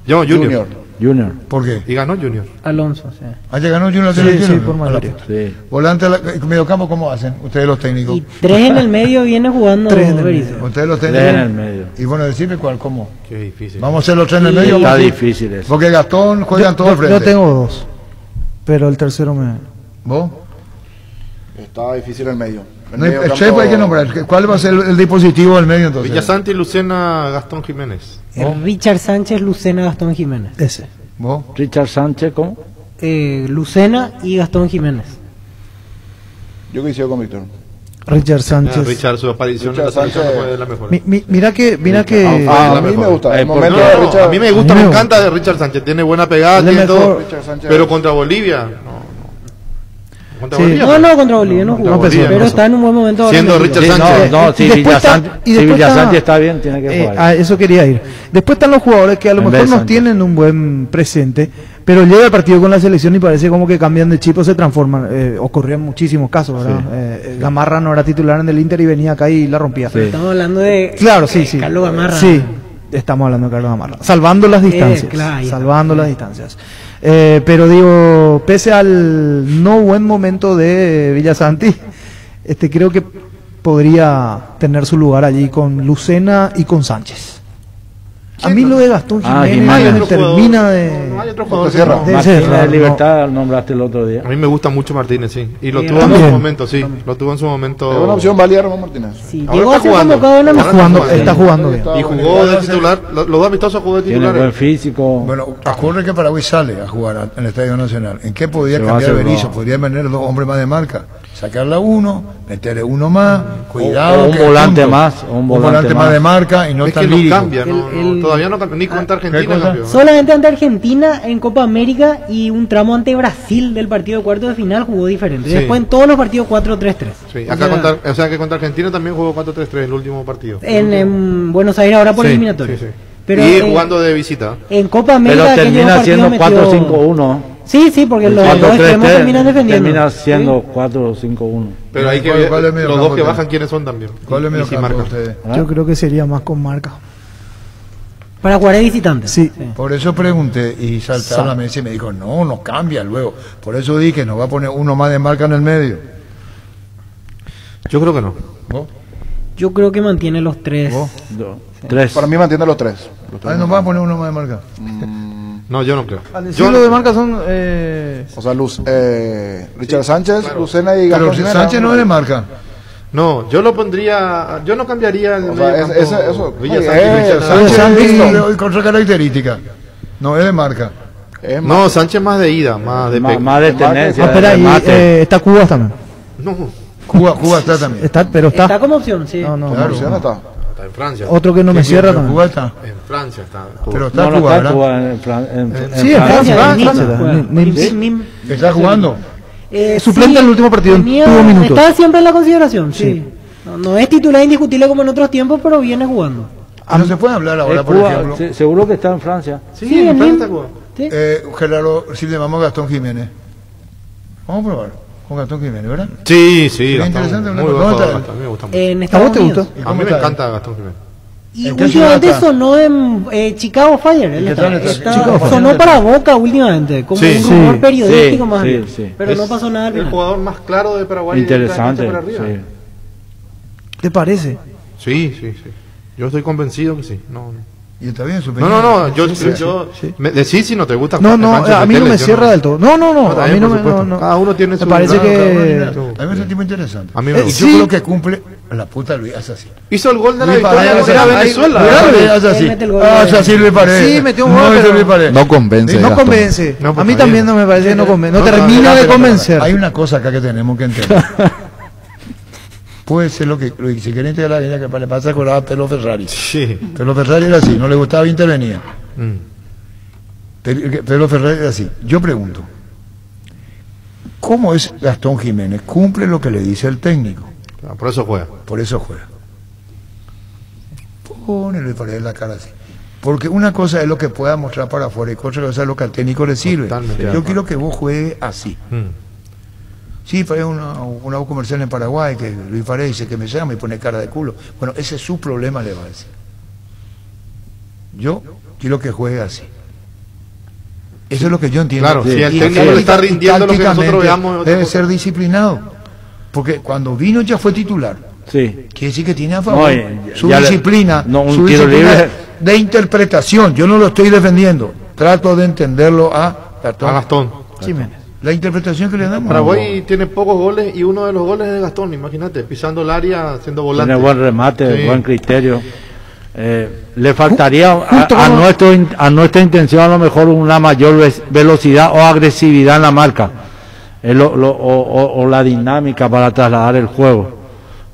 Junior. ¿Por qué? Y ganó Junior. Alonso, sí. ¿Allá ganó Junior? Sí, por mayoría. Sí. Volante, mediocampo, ¿cómo hacen ustedes los técnicos? Y 3 en el medio viene jugando. Berizzo. Ustedes los 3 técnicos. en el medio. Y bueno, decime cuál, cómo. Qué difícil. Vamos a hacer los 3 en el medio. Está difícil eso. Porque Gastón juegan todo al frente. Yo tengo 2, pero el tercero me... ¿Vos? Está difícil el medio. No, el chef hay que nombrar. ¿Cuál va a ser el dispositivo del medio entonces? Villasanti, Lucena, Gastón Jiménez. Richard Sánchez, Lucena, Gastón Jiménez. Ese. ¿Vos? Richard Sánchez, ¿cómo? Lucena y Gastón Jiménez. Yo coincido con Víctor. Richard Sánchez. Richard, su aparición en la selección no fue de la mejor. Mira que a mí me gusta. El momento de Richard. A mí me gusta, me encanta de Richard Sánchez. Tiene buena pegada, tiene todo. Pero contra Bolivia, no. Contra Bolivia no jugó, pero está en un buen momento. Siendo Richard Sánchez. Si Villasanti está bien, tiene que jugar. A eso quería ir. Después están los jugadores que a lo mejor no tienen un buen presente, pero llega el partido con la selección y parece como que cambian de chip o se transforman. Ocurrían muchísimos casos, ¿verdad? Gamarra no era titular en el Inter y venía acá y la rompía. Sí. Estamos hablando de Carlos Gamarra. Sí, estamos hablando de Carlos Gamarra. Salvando las distancias. Salvando las distancias. Pero digo, pese al no buen momento de Villasanti, creo que podría tener su lugar allí con Lucena y con Sánchez. A mí lo de Gastón Jiménez me termina de... No hay otro jugador. Martínez de Libertad nombraste el otro día. A mí me gusta mucho Martínez, sí. Y lo tuvo en su momento, sí. Lo tuvo en su momento. Es una opción válida, Ramón Martínez. Sí, ahora está jugando. Está jugando bien. Y jugó de titular. Los dos amistosos jugó de titular. Tiene buen físico. Bueno, ocurre que Paraguay sale a jugar en el Estadio Nacional. ¿En qué podría cambiar Berizzo? Podría venir 2 hombres más de marca. Sacarla uno, meterle uno más, cuidado. Un volante más. Un volante más de marca y no es tan que lírico. No cambia, todavía no cambia, ni contra Argentina cambió. Solamente ante Argentina en Copa América y un tramo ante Brasil del partido de cuartos de final jugó diferente. Sí. Después en todos los partidos 4-3-3. Sí, acá que contra Argentina también jugó 4-3-3 el último partido. En Buenos Aires ahora por eliminatorio. Sí. Pero y jugando de visita. En Copa América pero termina siendo 4-5-1. Sí, porque los dos extremos terminan defendiendo. Termina siendo 4-5-1. Pero hay que ver los dos que bajan quiénes son también. ¿Cuál es medio campo ustedes? Yo creo que sería más con marca. Para jugar de visitante. Sí. Por eso pregunté y saltaba la mesa y me dijo, no cambia luego. Por eso dije que nos va a poner uno más de marca en el medio. Yo creo que no. ¿Vos? Yo creo que mantiene los 3. Tres. Para mí mantiene los 3. ¿Nos va a poner uno más de marca? No, yo no creo. Yo lo de marca son... O sea, Richard Sánchez, claro. Lucena y Gastón Jiménez. Sánchez no es de marca. No, yo lo pondría, yo no cambiaría el eso. Sánchez con otra característica. No es de marca. No, Sánchez más de ida, más de tendencia. Espera, está Cuba también. No. Cuba está también. Está como opción, sí. No, claro, opción está. Está en Francia. Otro que no me cierra también. Cuba está. En Francia está. Pero está Cuba, ¿verdad? Sí, en Francia. ¿Está jugando? Suplente en el último partido, tuvo minutos. Está siempre en la consideración, sí. No es titular indiscutible como en otros tiempos, pero viene jugando. No se puede hablar ahora, por ejemplo. Seguro que está en Francia. Sí, en Francia está Cuba. Gerardo, si le llamamos a Gastón Jiménez. Vamos a probar con Gastón Jiménez, ¿verdad? Sí. Sería interesante. Muy bueno, a mí me gusta mucho. En Estados Unidos. A mí me encanta Gastón Jiménez. Y últimamente sonó en Chicago Fire. Sonó para Boca últimamente, como un rumor periodístico más bien. Pero no pasó nada al final. El jugador más claro de Paraguay. Interesante. ¿Te parece? Sí. Yo estoy convencido que sí. Y está bien, No, yo decís si no te gusta. No, a mí no me cierra del todo. No, a mí no. Cada uno tiene su. Me parece que. A mí me sentí muy interesante. A mí me yo creo que cumple la puta Luis Así. Hizo el gol de la victoria de Venezuela. Así Luis Paredes. Sí, metió un gol, pero no convence. No convence. A mí también no me parece que no convence. No termina de convencer. Hay una cosa acá que tenemos que entender. Puede ser lo que si quieren integrar la línea que le pasa con a Pelo Ferrari. Sí. Pelo Ferrari era así, no le gustaba y intervenía. Pelo Ferrari era así. Yo pregunto, ¿cómo es Gastón Jiménez? ¿Cumple lo que le dice el técnico? Por eso juega. Pónele para él la cara así. Porque una cosa es lo que pueda mostrar para afuera y otra cosa es lo que al técnico le sirve. Yo quiero que vos juegues así. Sí, hay una voz comercial en Paraguay que Luis Paredes dice que me llama y pone cara de culo. Bueno, ese es su problema, le va a decir. Yo quiero que juegue así. Eso es lo que yo entiendo. Claro, si el técnico le está rindiendo lo que nosotros veamos. Debe ser disciplinado. Porque cuando vino ya fue titular. Sí. Quiere decir que tiene a favor su disciplina, su tiro disciplina libre de interpretación. Yo no lo estoy defendiendo. Trato de entenderlo a Gastón. Jiménez. La interpretación que le damos. Paraguay tiene pocos goles y uno de los goles es de Gastón, imagínate, pisando el área, haciendo volante. Tiene buen remate, buen criterio. Le faltaría a nuestra intención a lo mejor una mayor velocidad o agresividad en la marca o la dinámica para trasladar el juego.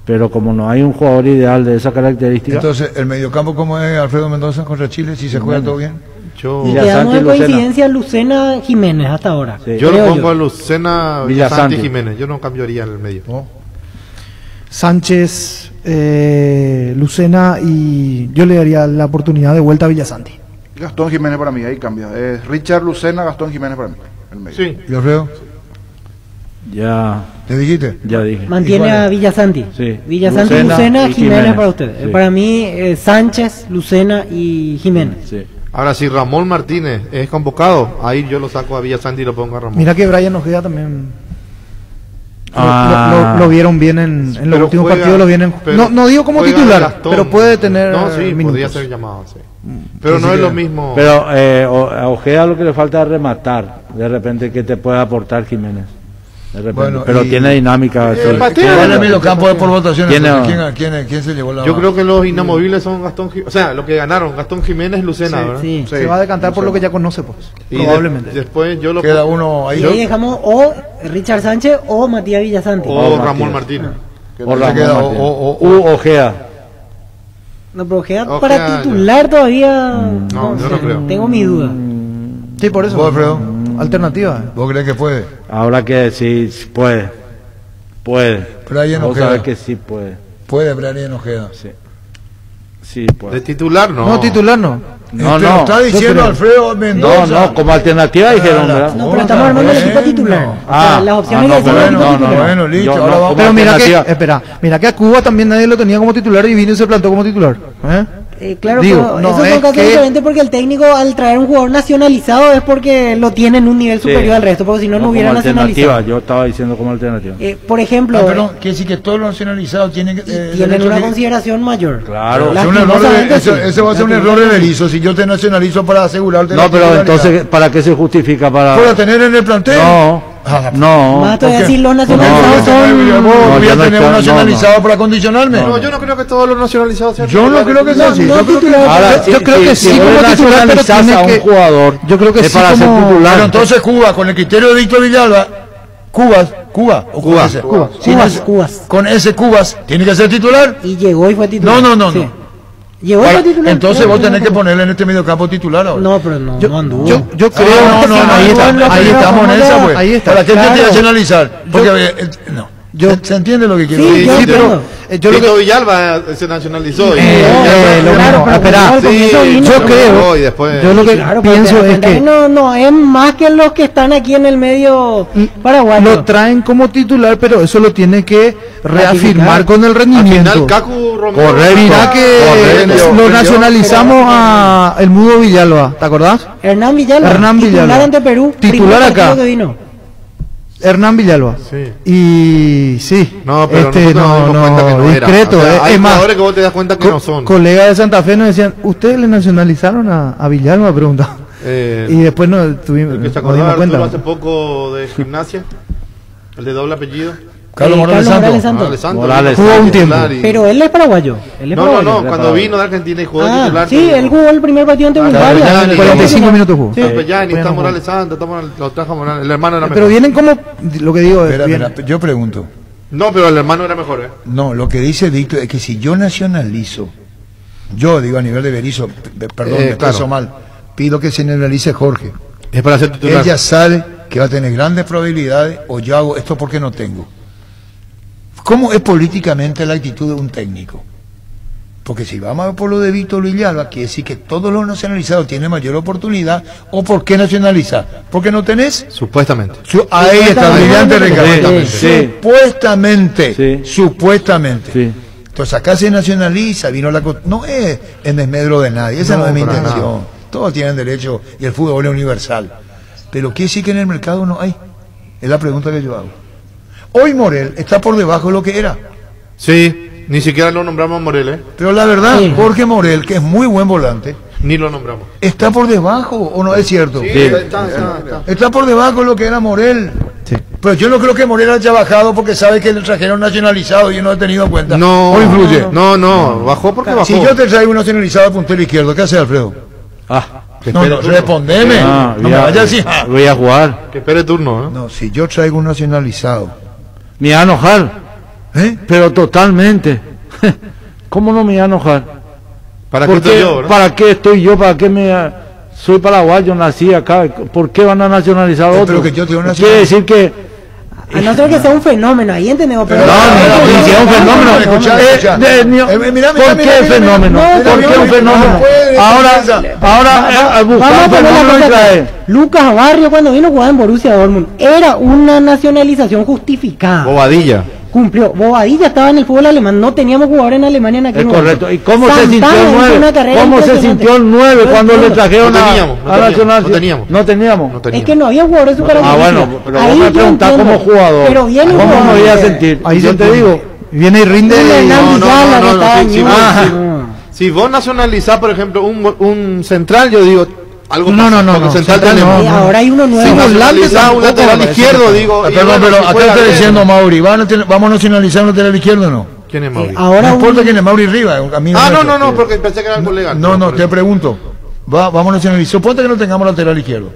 Pero como no hay un jugador ideal de esa característica. Entonces, ¿el mediocampo cómo es Alfredo Mendoza contra Chile? Si se juega todo bien. Y quedamos en coincidencia Lucena Jiménez hasta ahora. Sí. Yo lo pongo a Lucena Villasanti Jiménez. Yo no cambiaría en el medio. Sánchez, Lucena y yo le daría la oportunidad de vuelta a Villasanti. Gastón Jiménez para mí, ahí cambia. Richard Lucena, Gastón Jiménez para mí. El medio. Sí. ¿Y Alfredo? Ya. ¿Te dijiste? Ya dije. Mantiene a Villasanti. Sí. Villasanti, Lucena, Jiménez para usted. Sí. Para mí, Sánchez, Lucena y Jiménez. Sí. Ahora, si Ramón Martínez es convocado, ahí yo lo saco a Villasanti y lo pongo a Ramón. Mira que Brian Ojeda también lo vieron bien en los últimos partidos, lo vienen. No digo como titular, pero puede tener. No, sí, minutos. podría ser llamado, sí. Pero no es lo mismo. Pero a Ojeda lo que le falta es rematar, de repente, que te puede aportar Jiménez. Bueno, pero tiene dinámica. ¿Cuál es medio campo por votación? ¿Quién se llevó la? Yo creo que los inamovibles son Gastón Jiménez. O sea, lo que ganaron, Gastón Jiménez, Lucena, ¿verdad? Sí. Se va a decantar por lo que ya conoce, pues. Probablemente. Después yo lo queda uno ahí. Y ahí dejamos o Richard Sánchez o Matías Villasanti. O Ramón Martínez. O Ojeda. No, pero Ojeda para titular todavía. No, yo no creo. Tengo mi duda. Sí, por eso. ¿Vos, Alfredo? Alternativa. ¿Vos crees que puede? Ahora que sí puede. Brian Vos Ojeda. sabés que sí puede. Puede Brian Ojeda. Sí puede. De titular no. No, titular no. No, Lo está diciendo Alfredo Mendoza. No, como alternativa dijeron, ¿verdad? No, pero estamos armando el equipo titular. O sea, las opciones que bueno, listo. Ahora vamos. Pero mira que a Cuba también nadie lo tenía como titular y vino y se plantó como titular. Claro, pero eso son casos diferentes porque el técnico al traer un jugador nacionalizado es porque lo tiene en un nivel superior al resto, porque si no hubiera nacionalizado. Yo estaba diciendo como alternativa. Por ejemplo, quiere decir que todos los nacionalizados tienen una consideración mayor. Claro. Ese va a ser un error de Berizzo. Si yo te nacionalizo para asegurarte. No, pero entonces, ¿para qué se justifica? Para tener en el plantel. No. Más todavía decir los nacionalizados son. Voy a tener un nacionalizado para condicionarme. No, yo no creo que todos los nacionalizados sean. Yo no creo que sea así. Yo creo que sí, como titular, pero tiene a un jugador. Yo creo que sí para ser titular. Pero entonces Cuba, con el criterio de Víctor Villalba, Cubas. Con ese Cubas, tiene que ser titular. Y llegó y fue titular. No. Sí. Llegó y fue titular. Entonces vos tenés que ponerle en este mediocampo titular ahora. No, pero no anduvo. Yo creo. Ahí estamos en esa, pues. Ahí está. ¿Para qué te nacionalizar? Porque ¿Se entiende lo que quiero Sí, decir? pero yo lo que... Villalba se nacionalizó. Yo creo, yo lo que pienso es que no es más que los que están aquí en el medio paraguayo. lo traen como titular, pero eso lo tiene que reafirmar con el rendimiento. Al final, Cacu Romero. Mira que lo nacionalizamos a el Mudo Villalba, ¿te acordás? Hernán Villalba, titular ante Perú, titular acá. que vino. Hernán Villalba. Sí. Y sí, No, pero nosotros nos dimos cuenta que no discreto. era. O sea, hay es más, jugadores que vos te das cuenta que no son. Colegas de Santa Fe nos decían, ¿ustedes le nacionalizaron a Villalba? Pregunta. Y después nos tuvimos El que se nos acordaba dimos cuenta. Arturo hace poco de Gimnasia, el de doble apellido. Carlos Morales Santos. Jugó un tiempo. Pero él es paraguayo. No, cuando vino de Argentina y jugó de titular. Sí, él jugó el primer partido ante Bulgaria. 45 minutos jugó. Ya ni está Morales Santos, lo trajo Morales, el hermano era mejor. Pero vienen como, lo que digo, Espera, yo pregunto. No, pero el hermano era mejor, No, lo que dice Víctor es que si yo nacionalizo, yo digo a nivel de Berizzo, perdón, me expreso mal, pido que se nacionalice Jorge. Es para ser titular. Ella sabe que va a tener grandes probabilidades, o yo hago esto porque no tengo. ¿Cómo es políticamente la actitud de un técnico? Porque si vamos a ver por lo de Víctor Villalba, quiere decir que todos los nacionalizados tienen mayor oportunidad, ¿o por qué nacionalizar? ¿Porque no tenés? Supuestamente. Ahí está, brillante Ricardo. Sí. Supuestamente. Entonces acá se nacionaliza, vino la... No es en desmedro de nadie, esa no es mi intención. Nada. Todos tienen derecho y el fútbol es universal. Pero quiere decir que en el mercado no hay. Es la pregunta que yo hago. Hoy Morel está por debajo de lo que era. Sí, ni siquiera lo nombramos a Morel, Pero la verdad, Jorge Morel, que es muy buen volante, ni lo nombramos. ¿Está por debajo o no es cierto? Sí, está por debajo de lo que era Morel. Sí. Pero yo no creo que Morel haya bajado porque sabe que el trajeron nacionalizado y yo no he tenido en cuenta. No, ¿O influye? No, bajó porque bajó. Si yo te traigo un nacionalizado a puntero izquierdo, ¿qué hace Alfredo? No, respondeme. No me vayas a decir. Voy a jugar. Que espere turno, No, si yo traigo un nacionalizado. Me va a enojar. Pero totalmente. ¿Cómo no me va a enojar? ¿Para qué estoy yo? ¿No? ¿Para qué estoy yo? ¿Para qué soy paraguayo, nací acá? ¿Por qué van a nacionalizar otro? Pero que yo tengo Quiere decir que... A no ser que sea un fenómeno, ahí entendemos. Pero si es un fenómeno. ¿Por qué fenómeno? ¿Por qué un fenómeno? Ahora buscar fenómeno y traer. Lucas Barrio cuando vino a jugar en Borussia Dortmund era una nacionalización justificada. Bobadilla. Cumplió. Bobadilla estaba en el fútbol alemán, no teníamos jugadores en Alemania en aquel momento. Correcto. ¿Y cómo se sintió el 9? ¿Cómo se sintió el 9 cuando le trajeron a Nacional? No teníamos. Es que no había jugadores super bueno, pero vos me preguntás como jugador. Pero viene ¿Cómo me voy a sentir? Ahí yo te digo, viene y rinde. Si vos nacionalizás, por ejemplo, un central, yo digo, algo no, central tenemos. Ahora hay uno nuevo. Si nacionalizás un lateral izquierdo, digo. Pero acá está diciendo Mauri, ¿vamos a nacionalizar un lateral izquierdo o no? ¿Quién es Mauri? No importa quién es Mauri Rivas. No, porque pensé que era el colega. No, te pregunto. Vamos a nacionalizar. Suponte que no tengamos lateral izquierdo.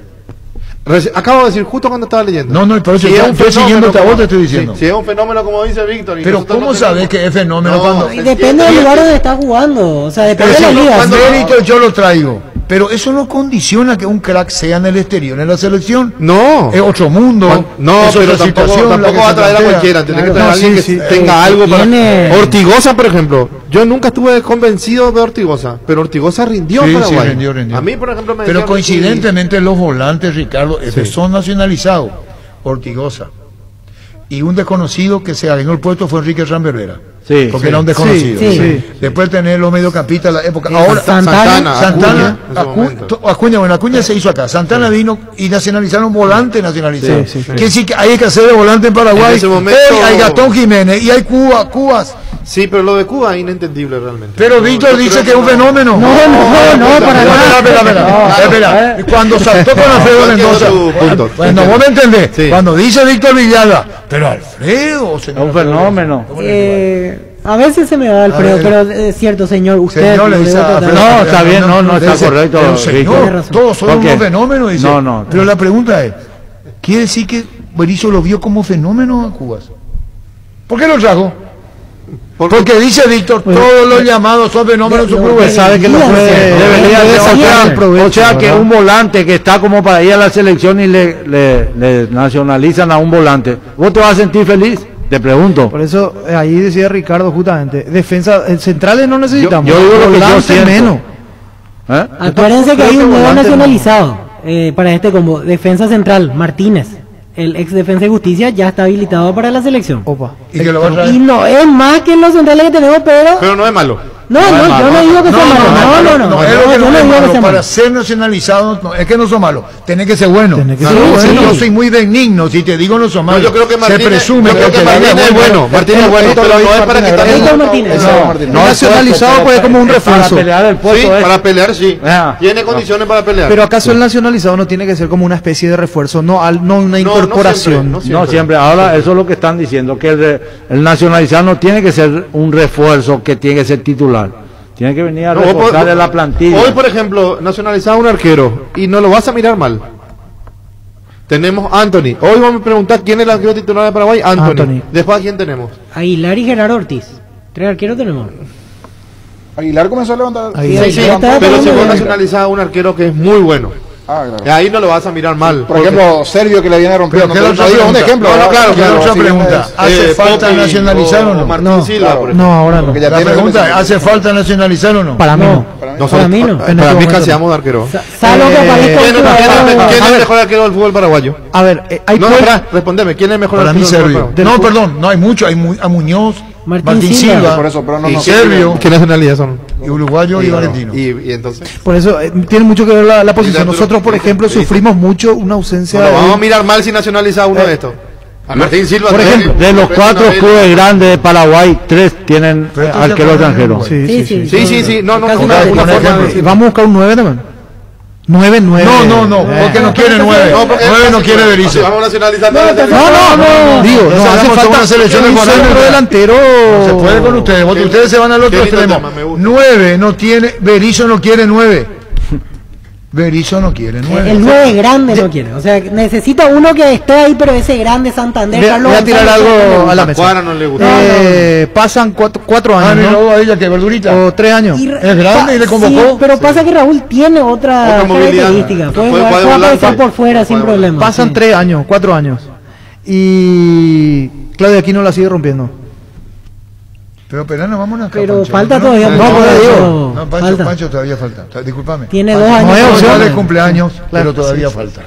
Acabo de decir justo cuando estaba leyendo. No, pero si estoy siguiéndote a vos, te estoy diciendo. Si es un fenómeno como dice Víctor. Pero ¿cómo sabes que es fenómeno cuando...? Depende del lugar donde está jugando. O sea, depende de la liga. Cuando yo lo traigo. Pero eso no condiciona que un crack sea en el exterior, en la selección. No. Es otro mundo. No, pero tampoco va a traer a cualquiera. Tiene que traer a alguien que tenga algo para... Ortigosa, por ejemplo. Yo nunca estuve convencido de Ortigosa, pero Ortigosa rindió en Paraguay. Sí, rindió. A mí, por ejemplo, me Pero coincidentemente los volantes, Ricardo, son nacionalizados. Ortigosa. Y un desconocido que se ganó el puesto fue Enrique Rambervera. Porque era un desconocido. Después tener los mediocampistas de la época. Ahora Santana, Acuña se hizo acá. Santana vino y nacionalizaron volante nacionalizado. Quiere decir que hay que hacer de volante en Paraguay. Hay Gastón Jiménez y hay Cubas. Sí, pero lo de Cuba es inentendible realmente. Pero Víctor dice que es un fenómeno. No, para nada. Espera. Cuando saltó con Alfredo Mendoza. Bueno, vos me entendés. Cuando dice Víctor Villalba, pero Alfredo, es un fenómeno. A veces se me va Alfredo, pero es cierto, señor, usted... No, está bien, no está correcto. Señor, todos son unos fenómenos, dice. No. Pero la pregunta es, ¿quiere decir que Berizzo lo vio como fenómeno a Cuba? ¿Por qué lo trajo? Porque dice Víctor, todos los llamados son fenómenos superhumanos. Sabe que no puede. O sea que un volante que está como para ir a la selección y le nacionalizan a un volante, ¿vos te vas a sentir feliz? Te pregunto. Por eso ahí decía Ricardo justamente, defensa, centrales no necesitamos. Yo digo lo que yo siento. Menos. Acuérdense que hay un nuevo nacionalizado para este combo, defensa central, Martínez. El ex Defensa y Justicia ya está habilitado para la selección. Opa. Y no es más que los centrales que tenemos, pero no es malo. No, yo no digo que sea malo. No, yo no digo que sea malo. Para ser nacionalizados, no, es que no son malos. Tienen que ser buenos. Yo soy muy benigno, si te digo no son malos. Yo creo que Martínez, se presume que Martínez es bueno. Martínez es bueno, pero no es para quitarle. No nacionalizado pues como un refuerzo. Para pelear el puesto. Sí, para pelear sí. Tiene condiciones para pelear. Pero acaso el nacionalizado no tiene que ser como una especie de refuerzo, no una incorporación. No siempre. Ahora eso es lo que están diciendo, que el nacionalizado no tiene que ser un refuerzo, que tiene que ser titular. Tiene que venir a reforzar de la plantilla. Hoy, por ejemplo, nacionalizado un arquero y no lo vas a mirar mal. Tenemos Anthony. Hoy vamos a preguntar quién es el arquero titular de Paraguay. Anthony. Después, ¿a quién tenemos? Aguilar y Gerardo Ortiz. 3 arqueros tenemos. Aguilar comenzó a levantar. Sí, pero se fue nacionalizado un arquero que es muy bueno. Ahí no lo vas a mirar mal. Por ejemplo, Servio que le viene rompiendo. Un ejemplo. Claro, otra pregunta. ¿Hace falta nacionalizar o no? Martín Silva, por ejemplo. No, ahora no. La pregunta, ¿hace falta nacionalizar o no? Para mí no. Para mí no. Para mí casi vamos de arquero. ¿Quién es el mejor arquero del fútbol paraguayo? A ver, hay respondeme, ¿quién es el mejor arquero del fútbol paraguayo? No, perdón, no hay mucho, hay a Muñoz, Martín Silva, por eso, pero no, y Servio. ¿Qué nacionalidad son? Y uruguayo y argentino. Y entonces. Por eso tiene mucho que ver la posición. Nosotros, por ejemplo, sufrimos mucho una ausencia. Vamos a mirar mal si nacionaliza uno de estos. A Martín Silva, por ejemplo, de los 4 clubes grandes de Paraguay, 3 tienen arquero extranjero. Sí. No. Vamos a buscar un 9 también. 9. No, porque no quiere 9. 9 no quiere Berizzo. Vamos a nacionalizar. No. Digo, no hace falta una selección de centro delantero. No se puede con ustedes. Ustedes se van al otro extremo. 9 no tiene, Berizzo no quiere 9. Berizzo no quiere 9. El 9 grande no quiere. O sea, necesita uno que esté ahí, pero ese grande Santander. Voy a tirar algo a la mesa. No le gusta. Pasan 4 años. ¿no? A ella que verdurita. O 3 años. Es grande y le convocó. Sí, pero pasa que Raúl tiene otra característica. Puede aparecer por fuera sin problema. Pasan 3 años, 4 años. Y Claudio Aquino la sigue rompiendo. Pero no, vámonos acá. Pero Pancho, falta ¿no? todavía. Pancho todavía falta. Disculpame. Tiene 2 años. No es de cumpleaños, pero todavía falta.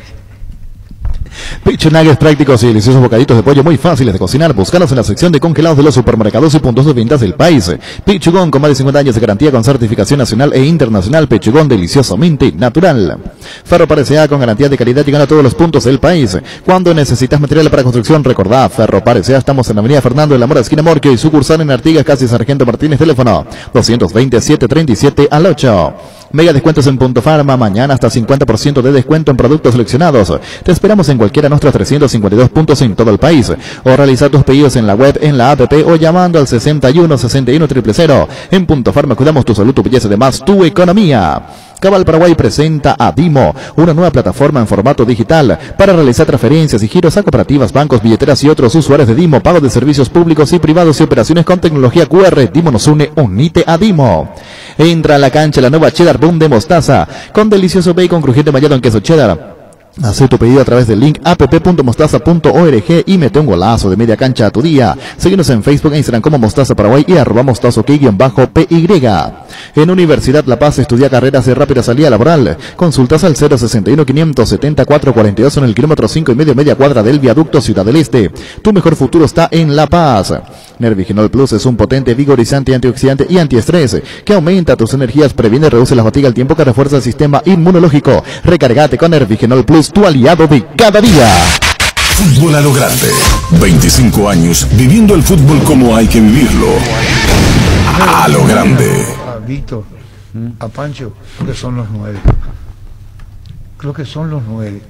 Pecho Nuggets prácticos y deliciosos bocaditos de pollo muy fáciles de cocinar. Búscalos en la sección de congelados de los supermercados y puntos de ventas del país. Pechugón con más de 50 años de garantía con certificación nacional e internacional. Pechugón deliciosamente natural. Ferropar S.A. con garantía de calidad llegando a todos los puntos del país. Cuando necesitas material para construcción, recordá Ferropar S.A. Estamos en la avenida Fernando de la Mora, esquina Morquio y sucursal en Artigas, casi Sargento Martínez, teléfono 220-737-8. Mega descuentos en Punto Farma, mañana hasta 50% de descuento en productos seleccionados. Te esperamos en cualquiera de nuestros 352 puntos en todo el país. O realizar tus pedidos en la web, en la app o llamando al 61 61 000. En Punto Farma cuidamos tu salud, tu belleza, además tu economía. Cabal Paraguay presenta a Dimo, una nueva plataforma en formato digital para realizar transferencias y giros a cooperativas, bancos, billeteras y otros usuarios de Dimo, pago de servicios públicos y privados y operaciones con tecnología QR. Dimo nos une, unite a Dimo. Entra a la cancha la nueva Cheddar Boom de mostaza, con delicioso bacon crujiente mallado en queso cheddar. Haz tu pedido a través del link app.mostaza.org y mete un golazo de media cancha a tu día. Síguenos en Facebook e Instagram como Mostaza Paraguay y @mostazo_PY. En Universidad La Paz estudia carreras de rápida salida laboral. Consultas al 061-574-42 en el kilómetro 5,5 media cuadra del viaducto Ciudad del Este. Tu mejor futuro está en La Paz. Nervigenol Plus es un potente vigorizante, antioxidante y antiestrés que aumenta tus energías, previene y reduce la fatiga al tiempo que refuerza el sistema inmunológico. Recargate con Nervigenol Plus, tu aliado de cada día. Fútbol a lo grande. 25 años viviendo el fútbol como hay que vivirlo. A lo grande. A Víctor, a Pancho, creo que son los 9. Creo que son los 9.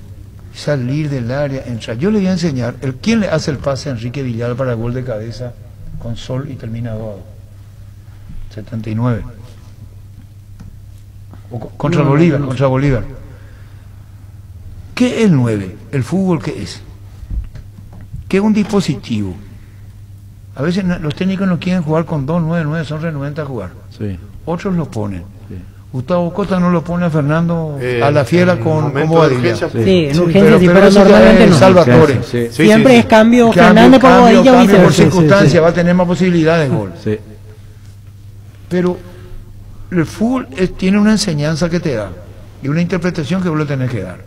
Salir del área, entrar. Yo le voy a enseñar. ¿Quién le hace el pase a Enrique Villar para gol de cabeza con Sol y termina 2? 79. Contra Bolívar. ¿Qué es el 9? ¿El fútbol qué es? ¿Qué es un dispositivo? A veces los técnicos no quieren jugar con 2-9-9, son renuentes a jugar. Sí. Otros lo ponen. Sí. Gustavo Costa no lo pone a Fernando a la fiera con Bobadilla. Sí, en urgencia sí, pero normalmente no. Salvatore. Siempre es cambio Fernández por Bobadilla o viceversa. Por circunstancia va a tener más posibilidades de gol. Sí. Pero el fútbol tiene una enseñanza que te da y una interpretación que vos le tenés que dar.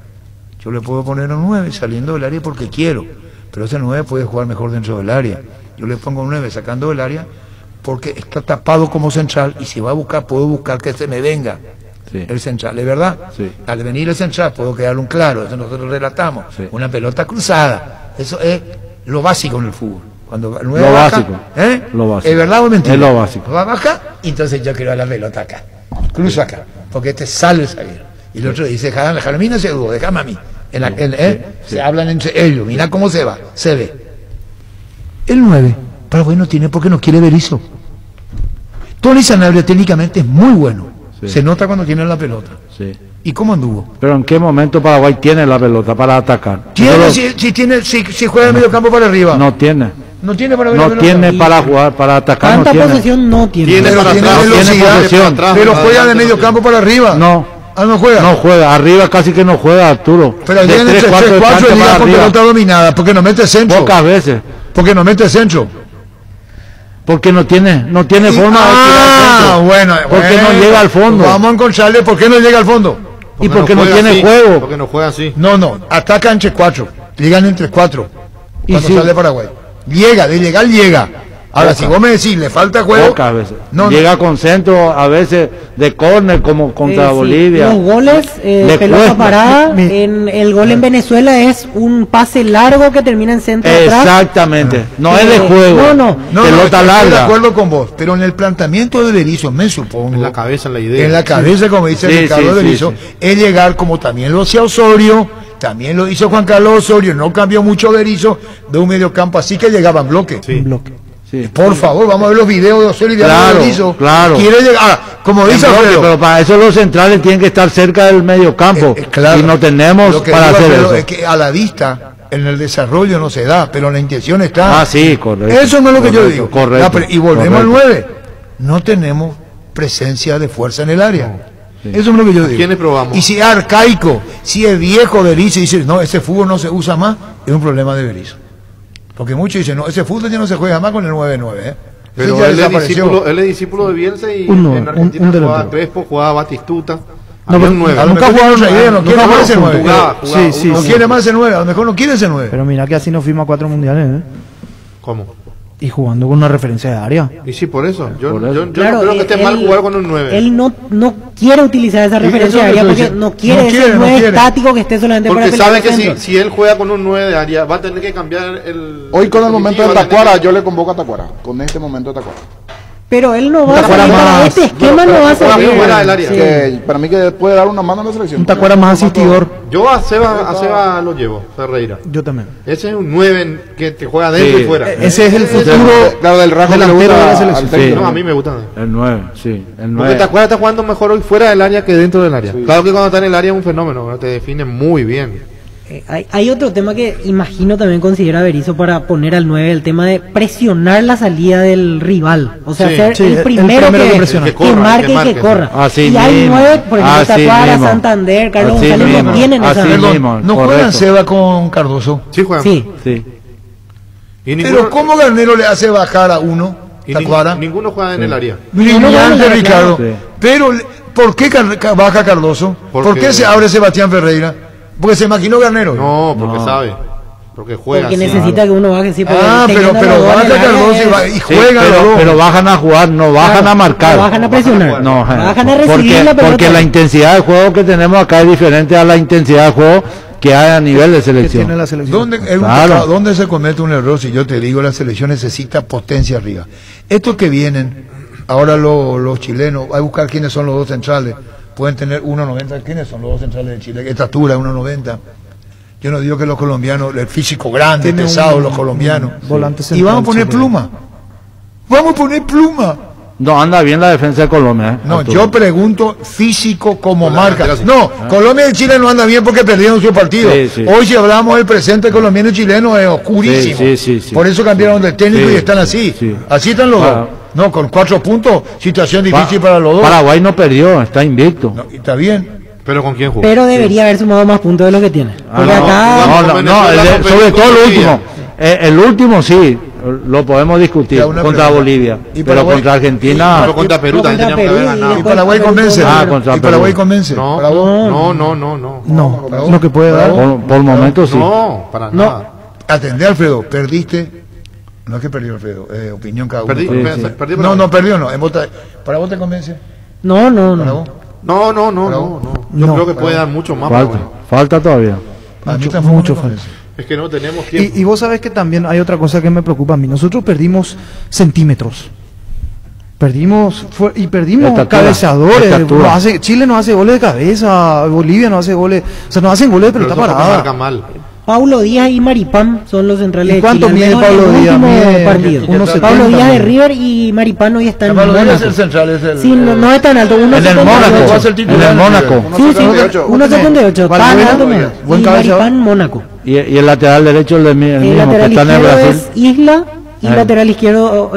Yo le puedo poner un 9 saliendo del área porque quiero, pero ese 9 puede jugar mejor dentro del área. Yo le pongo un 9 sacando del área porque está tapado como central y si va a buscar, puedo buscar que se me venga el central, ¿es verdad? Sí. Al venir el central puedo quedar un claro, eso nosotros relatamos, una pelota cruzada, eso es lo básico en el fútbol. Cuando el 9 lo baja, básico, lo básico. ¿Es verdad o mentira? Es lo básico. Va a bajar, entonces yo quiero la pelota acá, cruzo acá, porque este sale el zaguero. Y el otro dice, Jaramí no se dudó, déjame a mí. Se hablan entre ellos, mira cómo se va, se ve. El 9, Paraguay no tiene porque no quiere Berizzo. Tony Sanabria técnicamente es muy bueno. Se nota cuando tiene la pelota. ¿Y cómo anduvo? Pero ¿en qué momento Paraguay tiene la pelota para atacar? ¿Tiene si juega de medio campo para arriba? No tiene. No tiene para no tiene para jugar, para atacar. Tanta no tiene. posesión no tiene. Tiene velocidad, pero juega de medio campo para arriba. No. No juega. No juega, arriba casi que no juega Arturo. Pero llega en el 3-4 y llega con pelota dominada, porque no mete centro. Pocas veces. Porque no mete centro. Porque no tiene forma de tirar centro. Bueno. Porque no llega al fondo. Vamos a encontrarle por qué no llega al fondo. Y porque no tiene juego. Porque no juega así. No, ataca en 3-4. Llegan en 3-4. Cuando sale Paraguay. Llega. Ahora, si vos me decís, le falta juego. Pocas veces. Llega con centro, a veces de córner, como contra Bolivia. Los goles, pelota parada, en el gol en Venezuela es un pase largo que termina en centro atrás. Exactamente. No es de juego. No. Pelota larga. Estoy de acuerdo con vos, pero en el planteamiento de Berizzo, me supongo. En la cabeza, en la idea. En la cabeza, como dice Ricardo Berizzo, es llegar como también lo hacía Osorio. También lo hizo Juan Carlos Osorio, no cambió mucho Berizzo de un medio campo, así que llegaba en bloque. Por favor, vamos a ver los videos de Osorio y de Berizzo. Quiere llegar, como dice Alfredo. Pero para eso los centrales tienen que estar cerca del medio campo. Y no tenemos para hacer eso. Es que a la vista, en el desarrollo no se da, pero la intención está. Sí, correcto. Eso no es lo que yo digo. Correcto. Y volvemos al 9. No tenemos presencia de fuerza en el área. Eso es lo que yo digo. ¿Quiénes probamos? Y si es arcaico, si es viejo Berizzo y dice, no, ese fútbol no se usa más, es un problema de Berizzo. Porque muchos dicen, no, ese fútbol ya no se juega más con el 9-9, Pero él es discípulo de Bielsa y en Argentina jugaba Crespo, jugaba Batistuta. Nunca jugaron esa idea, no quiere más ese 9. No quiere más ese 9, a lo mejor no quiere ese 9. Pero mira que así nos fuimos a 4 mundiales, ¿Cómo? Y jugando con una referencia de área. Y sí, por eso. Yo no creo que esté mal jugar con un 9. Él no quiere utilizar esa referencia de área porque no quiere ese 9 estático que esté solamente porque para pelear. Porque sabe que si él juega con un 9 de área, va a tener que cambiar el... Hoy con el momento de Tacuara, yo le convoco a Tacuara. Con este momento de Tacuara. Pero él no va a salir para este esquema, no va a salir fuera del área. Que para mí que puede dar una mano a la selección. Un Tacuara más asistidor. Yo a Seba lo llevo, Ferreira. Yo también. Ese es un 9 que te juega dentro y fuera. Ese es el futuro, claro, del rasgo delantero de la selección. No, a mí me gusta. El 9, sí. El 9. Porque Tacuara está jugando mejor hoy fuera del área que dentro del área. Claro que cuando está en el área es un fenómeno, te define muy bien. Hay otro tema que imagino también considera Berizzo para poner al 9, el tema de presionar la salida del rival. O sea, ser el primero que marque y que corra. Así y hay 9, por ejemplo, Tacuara, Santander, Carlos González, no tienen esa. ¿No juegan Seba con Cardoso? Sí juegan. Sí. Pero ¿cómo Garnero le hace bajar a uno? Tacuara. Ninguno juega en el área. Brillante, Ricardo. Pero ¿por qué baja Cardoso? ¿Por qué se abre Sebastián Ferreira? Porque se imaginó Garnero. No, porque sabe. Porque juega. Porque necesita que uno baje, sí. Pero baja Cardoso y juega. Pero bajan a jugar, no bajan a marcar. No bajan a presionar. No, bajan a recibir la pelota. Porque la intensidad de juego que tenemos acá es diferente a la intensidad de juego que hay a nivel de selección. ¿Dónde se comete un error? Si yo te digo, la selección necesita potencia arriba. Estos que vienen, ahora los chilenos, hay que buscar quiénes son los dos centrales. Pueden tener 1.90. ¿Quiénes son los dos centrales de Chile? Estatura, 1.90. Yo no digo que los colombianos, el físico grande, pesado, los colombianos. Y vamos a poner pluma. Vamos a poner pluma. No, anda bien la defensa de Colombia. No, yo pregunto físico como marca. No, Colombia y Chile no andan bien porque perdieron su partido. Hoy si hablamos del presente colombiano y chileno es oscurísimo. Por eso cambiaron de técnico y están así. Así están los dos. No, con 4 puntos, situación difícil para los dos. Paraguay no perdió, está invicto. No, está bien. ¿Pero con quién jugó? Pero debería haber sumado más puntos de lo que tiene. Porque sobre todo el último. El último sí, lo podemos discutir contra Bolivia. Pero contra Argentina. Pero contra Perú también teníamos que haber ganado. Y Paraguay convence. Contra y Paraguay convence. No, lo que puede dar. Por momentos sí. No, para nada. Atendé, Alfredo, perdiste. No es que perdió, Alfredo, opinión cada uno. Perdí No, perdió no. ¿Para vos te convence? No. Yo creo que puede dar mucho más. Falta todavía. Mucho falta. Es que no tenemos tiempo. Y vos sabés que también hay otra cosa que me preocupa a mí. Nosotros perdimos centímetros. Perdimos cabezadores. Chile no hace goles de cabeza, Bolivia no hace goles, o sea, no hacen goles de pelota parada. Paulo Díaz y Maripán son los centrales. ¿Y cuánto de Chile? mide Paulo Díaz? Paulo Díaz de River y Maripán hoy está en Paulo Mónaco. Díaz es el central, Sí, no es tan alto. En el Mónaco. Sí, 1.78. Buen y Maripán, Mónaco. Y el lateral derecho el mismo que está en el Brasil. Es Isla y lateral izquierdo,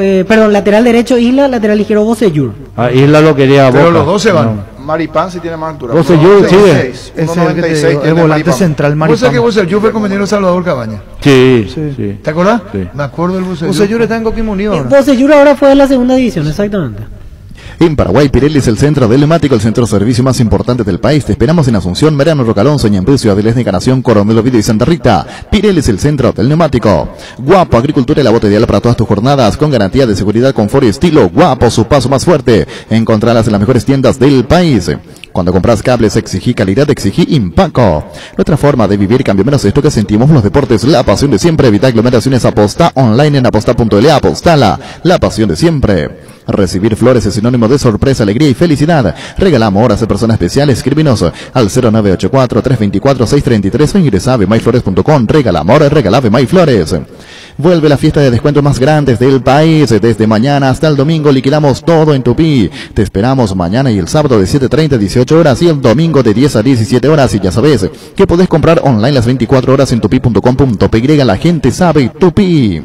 lateral derecho Isla, lateral izquierdo Bocellur. Isla lo quería Boca. Pero los dos se van. Maripán sí tiene más altura. Bocellur, sí. Es el volante central Maripán. ¿Vos sabés que Bocellur fue compañero de Salvador Cabañas? Sí. ¿Te acordás? Sí. Me acuerdo del Bocellur. Bocellur está en Coquimbo Unido ahora. Bocellur ahora fue de la segunda división, exactamente. En Paraguay, Pirelli es el centro del neumático, el centro de servicio más importante del país. Te esperamos en Asunción, Mariano Rocalonso, Ñembucio, Avilés de Encarnación, Coronel Oviedo y Santa Rita. Pirelli es el centro del neumático. Guapo, agricultura y la bota ideal para todas tus jornadas, con garantía de seguridad, confort y estilo. Guapo, su paso más fuerte. Encontrarlas en las mejores tiendas del país. Cuando compras cables, exigí calidad, exigí Impaco. Nuestra forma de vivir cambia menos esto que sentimos los deportes. La pasión de siempre. Evita aglomeraciones. Aposta online en aposta.la. Apostala. La pasión de siempre. Recibir flores es sinónimo de sorpresa, alegría y felicidad. Regalamos horas de personas especiales. Escríbenos al 0984-324-633 o ingresa a bemaiflores.com. Regala amor, regala Bemaiflores. Vuelve la fiesta de descuentos más grandes del país. Desde mañana hasta el domingo liquidamos todo en Tupí. Te esperamos mañana y el sábado de 7:30 a 18 horas y el domingo de 10 a 17 horas. Y ya sabes que podés comprar online las 24 horas en tupi.com.py. La gente sabe Tupí.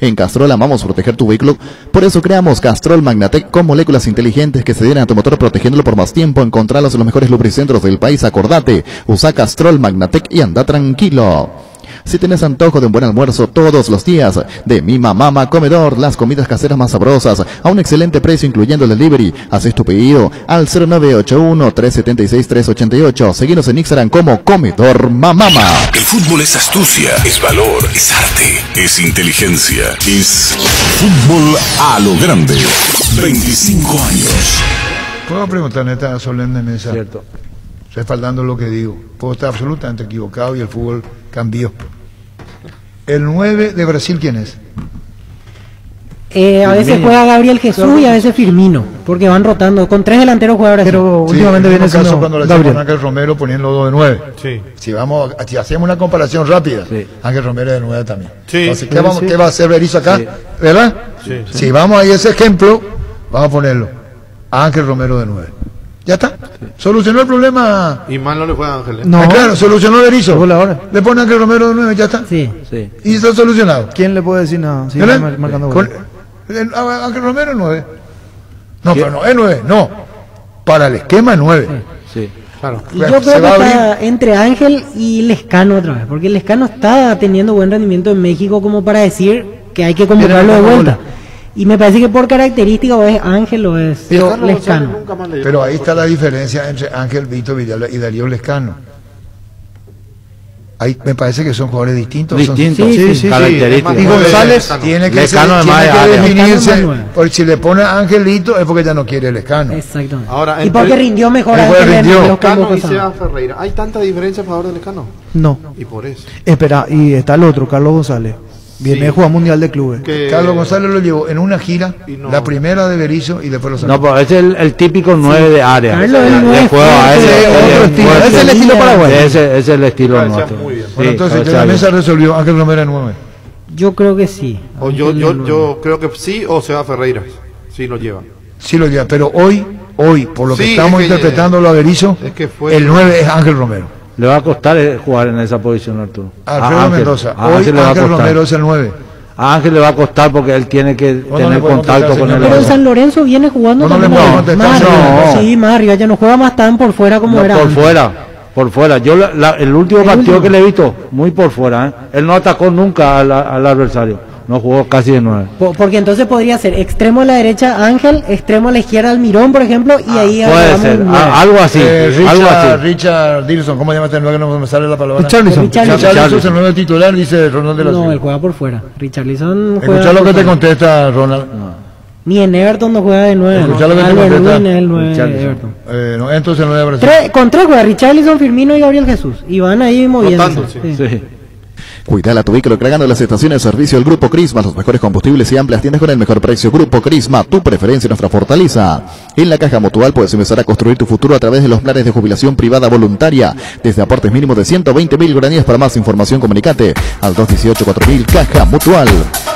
En Castrol amamos proteger tu vehículo. Por eso creamos Castrol Magnatec con moléculas inteligentes que se adhieren a tu motor protegiéndolo por más tiempo. Encontralos en los mejores lubricentros del país. Acordate, usa Castrol Magnatec y anda tranquilo. Si tienes antojo de un buen almuerzo todos los días, de Mima Mama Comedor, las comidas caseras más sabrosas, a un excelente precio incluyendo el delivery, haces tu pedido al 0981-376-388. Seguinos en Instagram como Comedor Mamama. El fútbol es astucia, es valor, es arte, es inteligencia, es fútbol a lo grande. 25 años. ¿Puedo preguntar neta solemne mesa? Cierto. Respaldando lo que digo. Puedo estar absolutamente equivocado y el fútbol cambió. ¿El 9 de Brasil quién es? A veces juega Gabriel Jesús y a veces Firmino, porque van rotando. Con 3 delanteros juega Brasil. Pero últimamente viene siendo caso cuando le hacemos Gabriel. a Ángel Romero poniendo los 2 de 9. Sí. Si hacemos una comparación rápida, Ángel Romero es de 9 también. Sí. Entonces, ¿qué va a hacer Berizzo acá? Sí. ¿Verdad? Sí. Si vamos a ese ejemplo, vamos a ponerlo. Ángel Romero de 9. Ya está. Sí. Solucionó el problema. Y mal no le fue a Ángel. No. Claro, solucionó Berizzo. Ahora. Le pone Ángel Romero de 9, ya está. Sí. Y está solucionado. ¿Quién le puede decir nada? Sí, marcando Ángel Romero es 9. No, pero no es 9, no. Para el esquema 9. Sí. Claro. Y yo creo que está entre Ángel y Lescano otra vez, porque Lescano está teniendo buen rendimiento en México como para decir que hay que convocarlo de vuelta. Y me parece que por característica o es Ángel o es Lescano. Pero ahí está la diferencia entre Ángel Víctor Villalba y Darío Lescano. Ahí me parece que son jugadores distintos. Sí, características. Y González tiene que definirse. Porque si le pone a Angelito es porque ya no quiere el Lescano. Exactamente. Ahora, y porque rindió mejor Lescano y Seba Ferreira. ¿Hay tanta diferencia a favor de Lescano? No. Y por eso. Espera, y está el otro, Carlos González. Viene a jugar Mundial de Clubes. Carlos González lo llevó en una gira, la primera de Berizzo y después lo sacó. No, pues es el típico 9 de área. Carlos es el 9 ese es el estilo paraguayo. Ese es el estilo nuestro. Bueno, entonces la mesa resolvió Ángel Romero en 9. Yo creo que sí. O yo creo que sí, o Seba Ferreira. Sí lo lleva. Sí lo lleva, pero hoy, por lo que estamos interpretando lo a Berizzo, el 9 es Ángel Romero. Le va a costar jugar en esa posición, Arturo. Alfredo Mendoza, hoy Ángel Romero es el 9. A Ángel le va a costar porque él tiene que tener contacto con él. Pero el San Lorenzo viene jugando también más arriba. Sí, más arriba, ya no juega más tan por fuera como era por antes. Por fuera. Yo el último partido que le he visto, muy por fuera, ¿eh? Él no atacó nunca al adversario. No jugó casi de 9. Porque entonces podría ser extremo a la derecha Ángel, extremo a la izquierda Almirón, por ejemplo, y ahí puede ser, algo así. Richard Dilson, ¿cómo llamaste el nuevo que no me sale la palabra? Richarlison, el nuevo titular, dice Ronald de la No, él juega por fuera. Richarlison juega. Escuchá lo que te contesta Ronald. Ni en Everton no juega de 9. Escuchá lo que te contesta. El 9 de Everton. No, entonces el 9 de Brasil. Con 3 juega Richarlison, Firmino y Gabriel Jesús. Y van ahí moviéndose. Sí. Cuida tu vehículo cargando las estaciones de servicio del Grupo Crisma, los mejores combustibles y amplias tiendas con el mejor precio. Grupo Crisma, tu preferencia y nuestra fortaleza. En la Caja Mutual puedes empezar a construir tu futuro a través de los planes de jubilación privada voluntaria, desde aportes mínimos de 120.000 guaraníes. Para más información comunicate al 218-4000 Caja Mutual.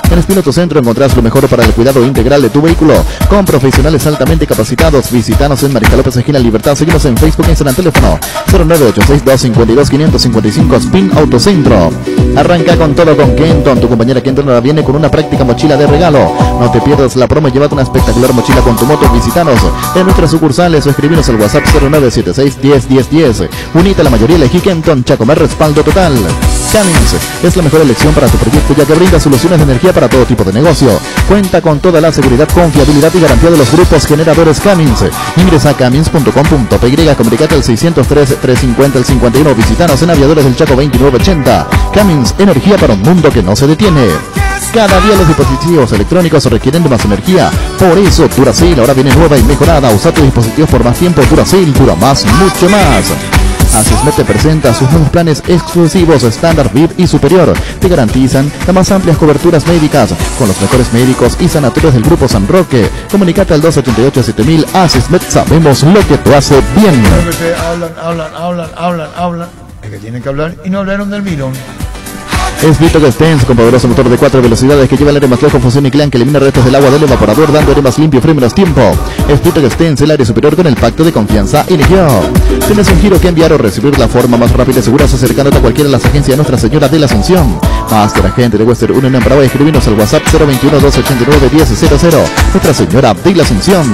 En Espinoto Centro encontrás lo mejor para el cuidado integral de tu vehículo, con profesionales altamente capacitados. Visítanos en Mariscal López, esquina Libertad. Seguimos en Facebook e Instagram, teléfono 0986-252-555, Spin Autocentro. Arranca con todo con Kenton. Tu compañera Kenton ahora viene con una práctica mochila de regalo. No te pierdas la promo y llévate una espectacular mochila con tu moto. Visítanos en nuestras sucursales o escribinos al WhatsApp 0976-101010. Unite a la mayoría, elegí Kenton, Chacomer, respaldo total. Cummins es la mejor elección para tu proyecto, ya que brinda soluciones de energía para todo tipo de negocio. Cuenta con toda la seguridad, confiabilidad y garantía de los grupos generadores Cummins. Ingresa a cummins.com.py, comunicate al 603-350-51. Visítanos en Aviadores del Chaco 2980. Cummins, energía para un mundo que no se detiene. Cada día los dispositivos electrónicos requieren de más energía. Por eso Duracell ahora viene nueva y mejorada. Usa tus dispositivos por más tiempo. Duracell dura más, mucho más. Asismet te presenta sus nuevos planes exclusivos estándar, VIP y superior. Te garantizan las más amplias coberturas médicas con los mejores médicos y sanatorios del Grupo San Roque. Comunicate al 288-7000. Asismet, sabemos lo que te hace bien. Hablan. Es que tienen que hablar y no hablaron del Mirón. Es Vito Stens con poderoso motor de 4 velocidades que lleva el aire más lejos, función y clan que elimina restos del agua del evaporador, dando aire más limpio, frío menos tiempo. Es Vito Stens, el aire superior con el pacto de confianza eligió. Tienes un giro que enviar o recibir la forma más rápida y segura acercándote a cualquiera de las agencias de Nuestra Señora de la Asunción. Más que la gente de Western Union en Paraguay, escribinos al WhatsApp 021-289-1000. Nuestra Señora de la Asunción.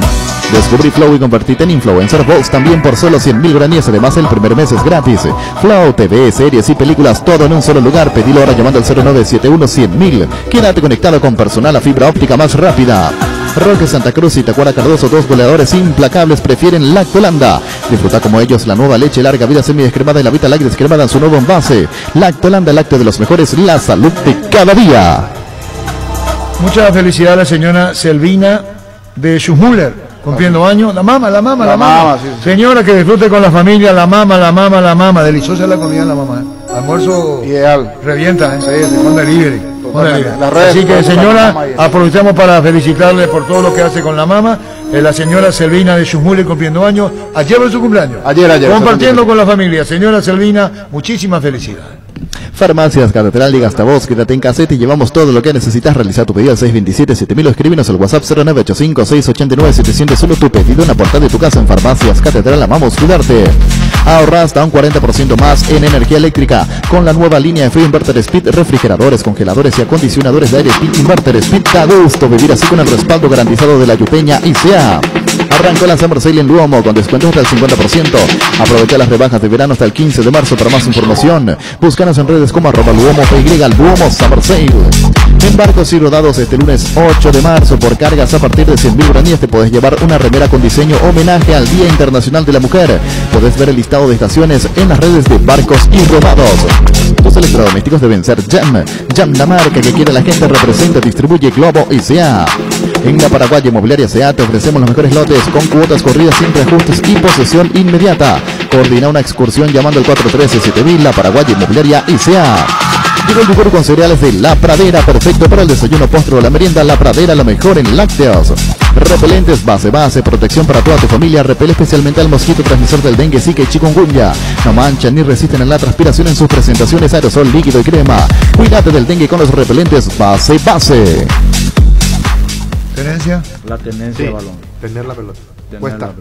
Descubrí Flow y convertite en influencer Vox también por solo 100.000 guaraníes. Además, el primer mes es gratis. Flow, TV, series y películas, todo en un solo lugar. Pedilo ahora llamando al 0971-100.000. Quédate conectado con personal a fibra óptica más rápida. Roque Santa Cruz y Tacuara Cardoso, dos goleadores implacables, prefieren Lactolanda. Disfruta como ellos la nueva leche larga vida semidescremada y la Vita Light descremada en su nuevo envase. Lactolanda, el lácteo de los mejores, la salud de cada día. Mucha felicidad a la señora Selvina de Schumacher. Cumpliendo años, la mama. Sí. Señora, que disfrute con la familia, la mama. Deliciosa la comida de la mamá. Almuerzo ideal. Revienta, sí, con delivery. Así que, señora, aprovechamos para felicitarle por todo lo que hace con la mama. La señora Selvina de Schumacher cumpliendo años. Ayer fue su cumpleaños. Ayer. Compartiendo con la familia. Señora Selvina, muchísimas felicidades. Farmacias Catedral y Gastavoz, quédate en caseta y llevamos todo lo que necesitas. Realizar tu pedido al 627-7000 o escríbenos al WhatsApp 0985-689-701. Tu pedido en la puerta de tu casa. En Farmacias Catedral amamos cuidarte. Ahorra hasta un 40% más en energía eléctrica con la nueva línea de Free Inverter Speed, refrigeradores, congeladores y acondicionadores de aire Speed Inverter Speed. Da gusto vivir así con el respaldo garantizado de la Yupeña ICA. Arrancó la Summer Sale en Luomo con descuentos hasta el 50%. Aprovecha las rebajas de verano hasta el 15 de marzo. Para más información, búscanos en redes como @Luomo-PY, Luomo Summer Sale. En barcos y rodados este lunes 8 de marzo por cargas a partir de 100.000 guaraníes te podés llevar una remera con diseño homenaje al Día Internacional de la Mujer. Podés ver el listado de estaciones en las redes de barcos y rodados. Tus electrodomésticos deben ser Jam, la marca que quiere la gente, representa, distribuye Globo y SEA. En la Paraguay Inmobiliaria SEA te ofrecemos los mejores lotes con cuotas corridas sin reajustes y posesión inmediata. Coordina una excursión llamando al 413-7000. La Paraguay Inmobiliaria SEA. Llegó el yogur con cereales de La Pradera, perfecto para el desayuno, postre o la merienda. La Pradera, lo mejor en lácteos. Repelentes base, protección para toda tu familia. Repele especialmente al mosquito transmisor del dengue, zika y chikungunya. No manchan ni resisten a la transpiración en sus presentaciones aerosol, líquido y crema. Cuídate del dengue con los repelentes base. ¿Tenencia? La tenencia de balón. Tener la pelota. Cuesta.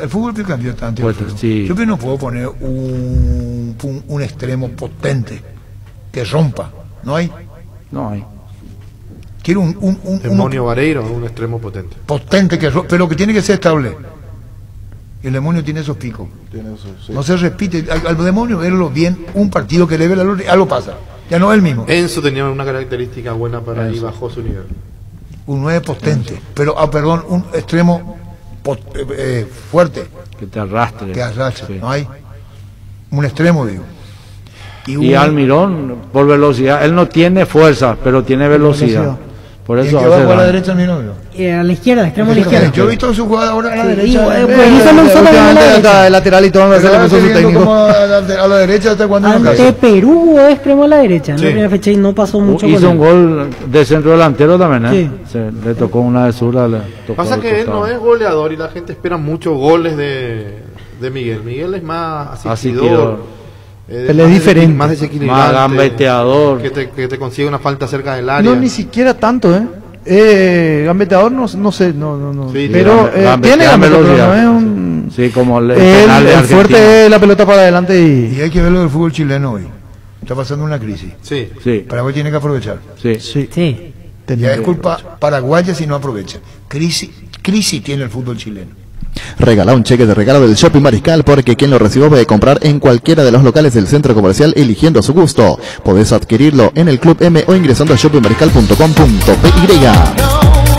El fútbol que cambió tanto. Sí. Yo que no puedo poner un extremo potente que rompa. ¿No hay? No hay. Quiere un demonio Vareiro, un extremo potente. Potente, pero que tiene que ser estable. El demonio tiene esos picos. Sí. No se repite. Al demonio verlo bien, un partido que le ve la luz, algo pasa. Ya no es el mismo. Enzo tenía una característica buena para ir bajo su nivel. Un 9 potente, pero, un extremo fuerte. Que te arrastre. Sí. No hay un extremo, digo. Y Almirón, por velocidad, él no tiene fuerza, pero tiene velocidad. Por eso ¿Y que va a la derecha mi novio? A la izquierda, extremo a la izquierda. Yo he visto su jugada ahora a la derecha. El lateral y todo lo que le puso su técnico. A la derecha hasta cuando ante Perú es extremo a la derecha. En la primera fecha y no pasó mucho. Hizo un gol de centro delantero también, ¿eh? Sí. Le tocó una de zurda. Pasa que él no es goleador y la gente espera muchos goles de Miguel. Miguel es más asistidor. Él es diferente, más desequilibrante, más gambeteador, que te consigue una falta cerca del área. No, ni siquiera tanto, gambeteador no sé, no. Sí, pero tiene velocidad. No es un... Sí, como el fuerte es la pelota para adelante y hay que verlo del fútbol chileno hoy. Está pasando una crisis. Sí. Paraguay tiene que aprovechar. Sí. Ya es culpa paraguaya si no aprovecha. Crisis tiene el fútbol chileno. Regala un cheque de regalo del Shopping Mariscal porque quien lo reciba puede comprar en cualquiera de los locales del centro comercial eligiendo a su gusto. Podés adquirirlo en el Club M o ingresando a shoppingmariscal.com.py.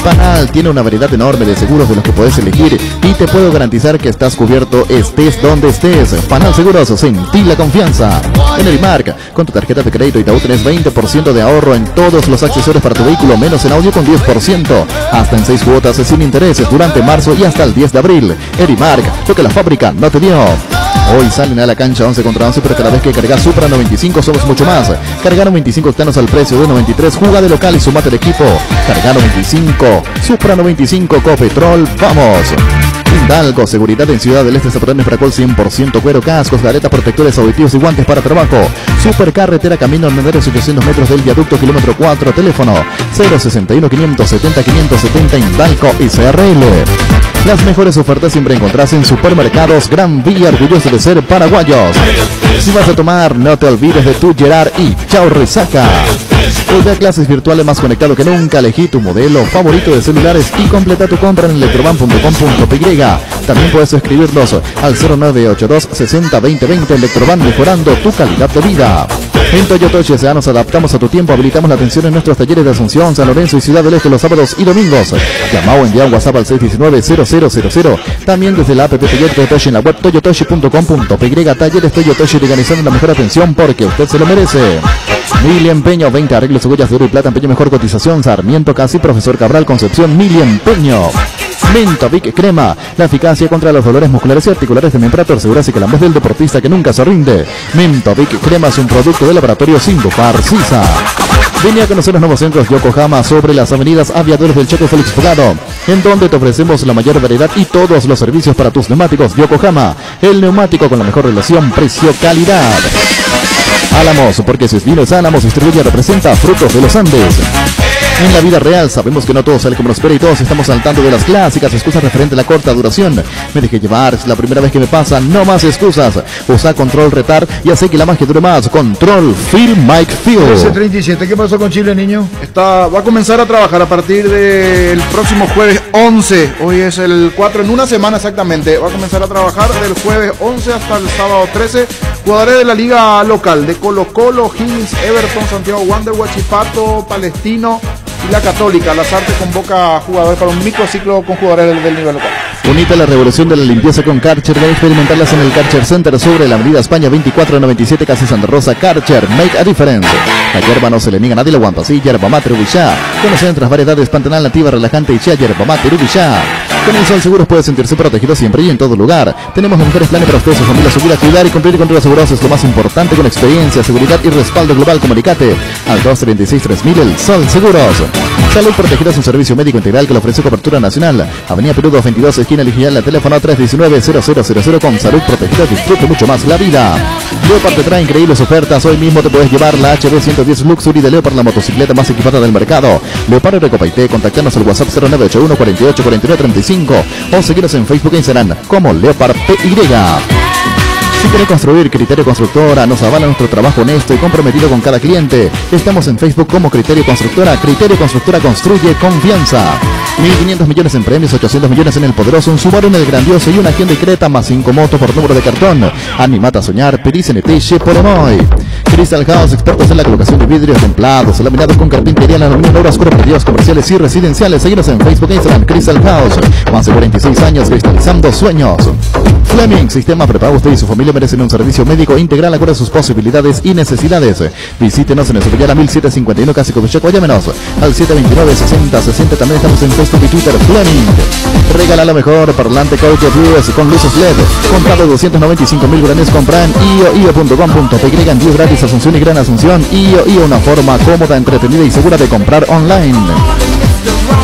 Panal tiene una variedad enorme de seguros de los que podés elegir y te puedo garantizar que estás cubierto estés donde estés. Panal Seguros, sentí la confianza. En Erimark, con tu tarjeta de crédito Itaú tenés 20% de ahorro en todos los accesorios para tu vehículo, menos en audio con 10%. Hasta en 6 cuotas sin intereses durante marzo y hasta el 10 de abril. Erimark, lo que la fábrica no te dio. Hoy salen a la cancha 11 contra 11, pero cada vez que cargas Supra 95 somos mucho más. Carga 95 octanos al precio de 93, juega de local y sumate al equipo. Carga 95, Supra 95, Copetrol, vamos. Hidalgo, seguridad en Ciudad del Este, Zapotlán, Fracol 100% cuero, cascos, galeta, protectores auditivos y guantes para trabajo. Supercarretera, camino al Menderes, 800 metros del viaducto, kilómetro 4, teléfono 061 570 570 Hidalgo y CRL. Las mejores ofertas siempre encontrás en Supermercados Gran Vía, orgulloso de ser paraguayos. Si vas a tomar, no te olvides de tu Gerard y chao resaca. Vuelve a clases virtuales más conectado que nunca. Elegí tu modelo favorito de celulares y completa tu compra en electroban.com.py. También puedes escribirnos al 0982 60 20 20. Electroban, mejorando tu calidad de vida. En Toyotoshi S.A. nos adaptamos a tu tiempo, habilitamos la atención en nuestros talleres de Asunción, San Lorenzo y Ciudad del Este los sábados y domingos. Llama o envía un WhatsApp al 619-0000. También desde la app Toyotoshi en la web toyotoshi.com.py. Talleres Toyotoshi, organizando la mejor atención porque usted se lo merece. Mili Empeño, 20 arreglos, cebollas de oro y plata, empeño, mejor cotización, Sarmiento Casi, Profesor Cabral, Concepción, Mili Empeño. Mentavic Crema, la eficacia contra los dolores musculares y articulares de Memprato, asegurarse que la voz del deportista que nunca se rinde. Mentavic Crema es un producto de laboratorio Singopar Sisa. Vení a conocer los nuevos centros Yokohama sobre las avenidas Aviadores del Choque Félix Fogado, en donde te ofrecemos la mayor variedad y todos los servicios para tus neumáticos. Yokohama, el neumático con la mejor relación precio-calidad. Álamos, porque si es vino es Álamos, distribuye y representa Frutos de los Andes. En la vida real sabemos que no todo sale como nos espera y todos estamos al tanto de las clásicas excusas referente a la corta duración. Me dejé llevar, es la primera vez que me pasa, no más excusas. Usa Control Retard y hace que la magia dure más. Control Feel Mike Feel. 13:37, ¿qué pasó con Chile, niño? Va a comenzar a trabajar a partir del próximo jueves 11. Hoy es el 4, en una semana exactamente. Va a comenzar a trabajar del jueves 11 hasta el sábado 13. Jugadores de la liga local, de Colo Colo, Higgins, Everton, Santiago Wander, Huachipato, Palestino y la Católica. Lazarte convoca a jugadores para un microciclo con jugadores del nivel local. Unite a la revolución de la limpieza con Karcher. Ven a experimentarlas en el Karcher Center sobre la avenida España 2497, casi Santa Rosa. Karcher, make a difference. La hierba no se le niega a nadie, la aguanta así. Yerba mate Rubillá. Conoce otras variedades Pantanal nativa, relajante y chía. Yerba mate Rubillá. Con el Sol Seguros puedes sentirse protegido siempre y en todo lugar. Tenemos los mejores planes para ustedes, su familia, subir a cuidar y cumplir con tus asegurados es lo más importante, con experiencia, seguridad y respaldo global. Comunicate al 236-3000, el Sol Seguros. Salud Protegida es un servicio médico integral que le ofrece cobertura nacional. Avenida Perú 222, esquina Ligial, teléfono 319-0000. Con Salud Protegida disfrute mucho más la vida. Leopard te trae increíbles ofertas. Hoy mismo te puedes llevar la HD 110 Luxury de Leopard, la motocicleta más equipada del mercado. Leopard Recopaité, contactanos al WhatsApp 0981 48 49 35 o seguirnos en Facebook e Instagram como Leopard PY. Si quieres construir, Criterio Constructora nos avala nuestro trabajo honesto y comprometido con cada cliente. Estamos en Facebook como Criterio Constructora. Criterio Constructora construye confianza. 1.500 millones en premios, 800 millones en el poderoso, un Subaru en el grandioso y una Hyundai Creta más 5 motos por número de cartón. Animate a soñar, pedís en Etiche Polomoy. Crystal House, expertos en la colocación de vidrios templados, laminados con carpintería en aluminio, obras corporativas, comerciales y residenciales. Seguinos en Facebook e Instagram, Crystal House. Más de 46 años cristalizando sueños. Fleming, sistema prepago. Usted y su familia merecen un servicio médico integral acorde a sus posibilidades y necesidades. Visítenos en Esopellana 1751, casi Copichaco. Llámenos al 729-6060. También estamos en Facebook y Twitter. Fleming. Regala lo mejor parlante Caucho Plus con luces LED. Comprado 295.000 guaraníes. Compra en io.com.py en 10 gratis Asunción y Gran Asunción. IO, una forma cómoda, entretenida y segura de comprar online.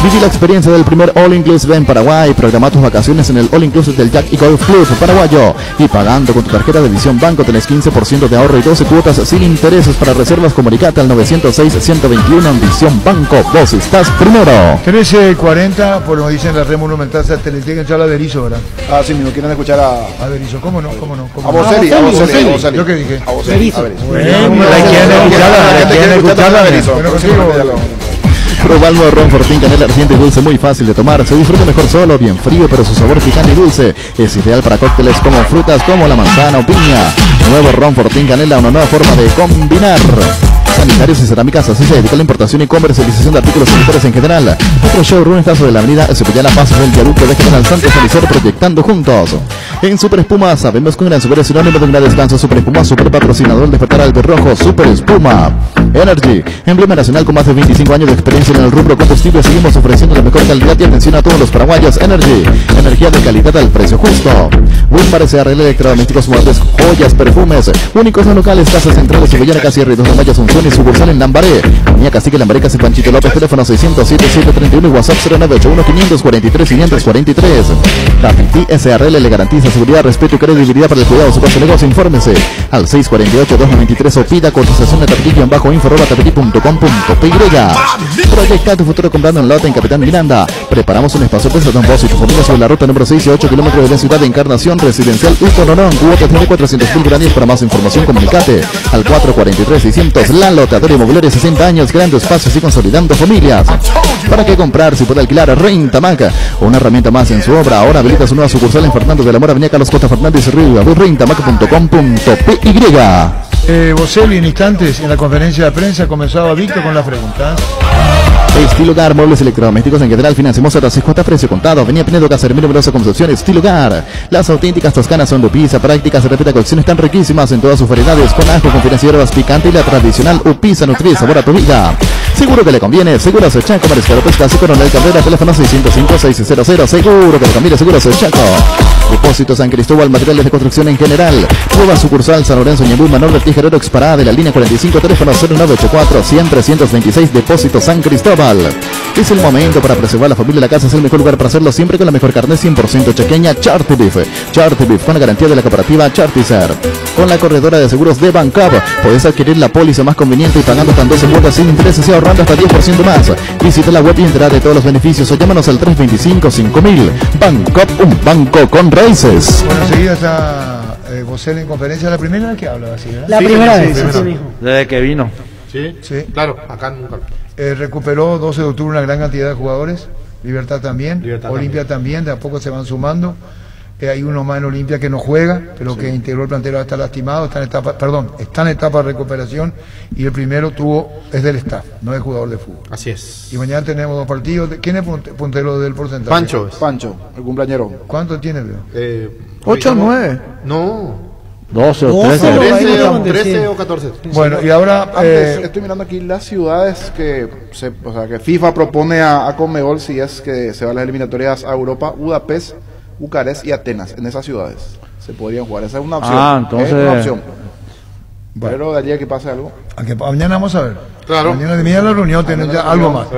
Viví la experiencia del primer All Inclusive en Paraguay. Programa tus vacaciones en el All Inclusive del Jack y Golf Club paraguayo. Y pagando con tu tarjeta de Visión Banco tenés 15% de ahorro y 12 cuotas sin intereses. Para reservas comunicate al 906-121 en Visión Banco. Vos estás primero. 13:40, por lo que dicen la red monumental satélite, tienen que echar a Berizo, ¿verdad? Ah, sí, me quieren escuchar a Berizo, ¿cómo no? A Bocelli. ¿Yo qué dije? A Bocelli. ¿Quieren escucharla a Berizo? Proba el nuevo ron Fortín Canela ardiente y dulce, muy fácil de tomar. Se disfruta mejor solo, bien frío, pero su sabor picante y dulce. Es ideal para cócteles como frutas como la manzana o piña. Nuevo ron Fortín Canela, una nueva forma de combinar. Sanitarios y cerámicas, así se dedica a la importación y comercialización de artículos sanitarios en general. Nuestro showroom está sobre la avenida Cepillana, pasos del viaducto de General Santos a Liceo, proyectando juntos. En Super Espuma sabemos que un gran super es sinónimo de un gran descanso. Super Espuma, super patrocinador, despertar al rojo. Super Espuma Energy, emblema nacional con más de 25 años de experiencia en el rubro combustible. Seguimos ofreciendo la mejor calidad y atención a todos los paraguayos. Energy, energía de calidad al precio justo. Wilmar SRL, electrodomésticos, muebles, joyas, perfumes, únicos no locales, casas centrales, Cebollana, Casi 2 de Mayo, Asunción y sucursal en Lambaré. Avenida Cacique, Lambaré, Casi Panchito López, teléfono 607-731 y WhatsApp 0981-543-543. Tafiti SRL le garantiza seguridad, respeto y credibilidad para el cuidado de su paso de negocio. Infórmese al 648-293 o pida cotización de tapiti-info@tapiti.com.py. Proyecta tu futuro comprando un lote en Capitán Miranda. Preparamos un espacio para vos y tu familia sobre la ruta número 6 y 8 kilómetros de la ciudad de Encarnación, residencial Uco Norón. Cuotas de 400.000 guaraníes. Para más información comunicate al 443-600. La Loteadora Inmobiliaria, 60 años, grandes espacios y consolidando familias. ¿Para qué comprar si puede alquilar? Renta Maca, una herramienta más en su obra. Ahora habilita su nueva sucursal en Fernando de la Mora, Avenida Carlos Costa Fernández Río. rentamaca.com.py. Bocelli, en instantes, en la conferencia de prensa, comenzaba Víctor con las preguntas. Estilo Hogar, muebles electrodomésticos en general, financiamos a CJ, precio contado. Avenida Pinedo, Casermín, numerosa Concepción. Estilo Hogar, las auténticas toscanas son de pizza, prácticas, repita colecciones tan riquísimas en todas sus variedades, con ajo, con finas hierbas picante y la tradicional Upisa Nutri, sabor a tu vida. Seguro que le conviene, Seguros Chaco, Mariscal Pesca, Coronel Cabrera, teléfono 605-600, seguro que le conviene, Seguros Chaco. Depósito San Cristóbal, materiales de construcción en general. Nueva sucursal San Lorenzo, Ñembú, Manuel Tijerero, exparada de la línea 45, teléfono 0984-100-326, Depósito San Cristóbal. Es el momento para preservar la familia. La casa es el mejor lugar para hacerlo, siempre con la mejor carne 100% chequeña, Charty Beef. Charty Beef, con la garantía de la cooperativa Charticer. Con la corredora de seguros de Bancap, puedes adquirir la póliza más conveniente y pagando hasta 12 cuotas sin intereses y ahorrando hasta 10% más. Visita la web y enterate de todos los beneficios o llámanos al 325-5000. Bancap, un banco con raíces. Bueno, enseguida está Bocelli en conferencia. ¿La primera vez que habla así, verdad? La primera vez, sí, sí, desde que vino. Sí, sí. Claro, acá nunca. Recuperó 12 de octubre una gran cantidad de jugadores. Libertad también, Olimpia también, de a poco se van sumando. Hay uno más en Olimpia que no juega, pero que integró el plantel, está lastimado, está en etapa de recuperación, y el primero es del staff, no es jugador de fútbol. Así es. Y mañana tenemos 2 partidos. ¿Quién es puntero del porcentaje? Pancho, el cumpleañero. ¿Cuánto tiene, Leo? 8 o 9. No. 12 o 13. 13 o 14. Bueno, y ahora estoy mirando aquí las ciudades que FIFA propone a Conmebol si es que se van las eliminatorias a Europa: Budapest, Bucarest y Atenas. En esas ciudades se podrían jugar. Esa es una opción. Entonces... es una opción. Pero de allí a que pase algo. Mañana vamos a ver. Claro. Mañana la reunión tienen ya algo más.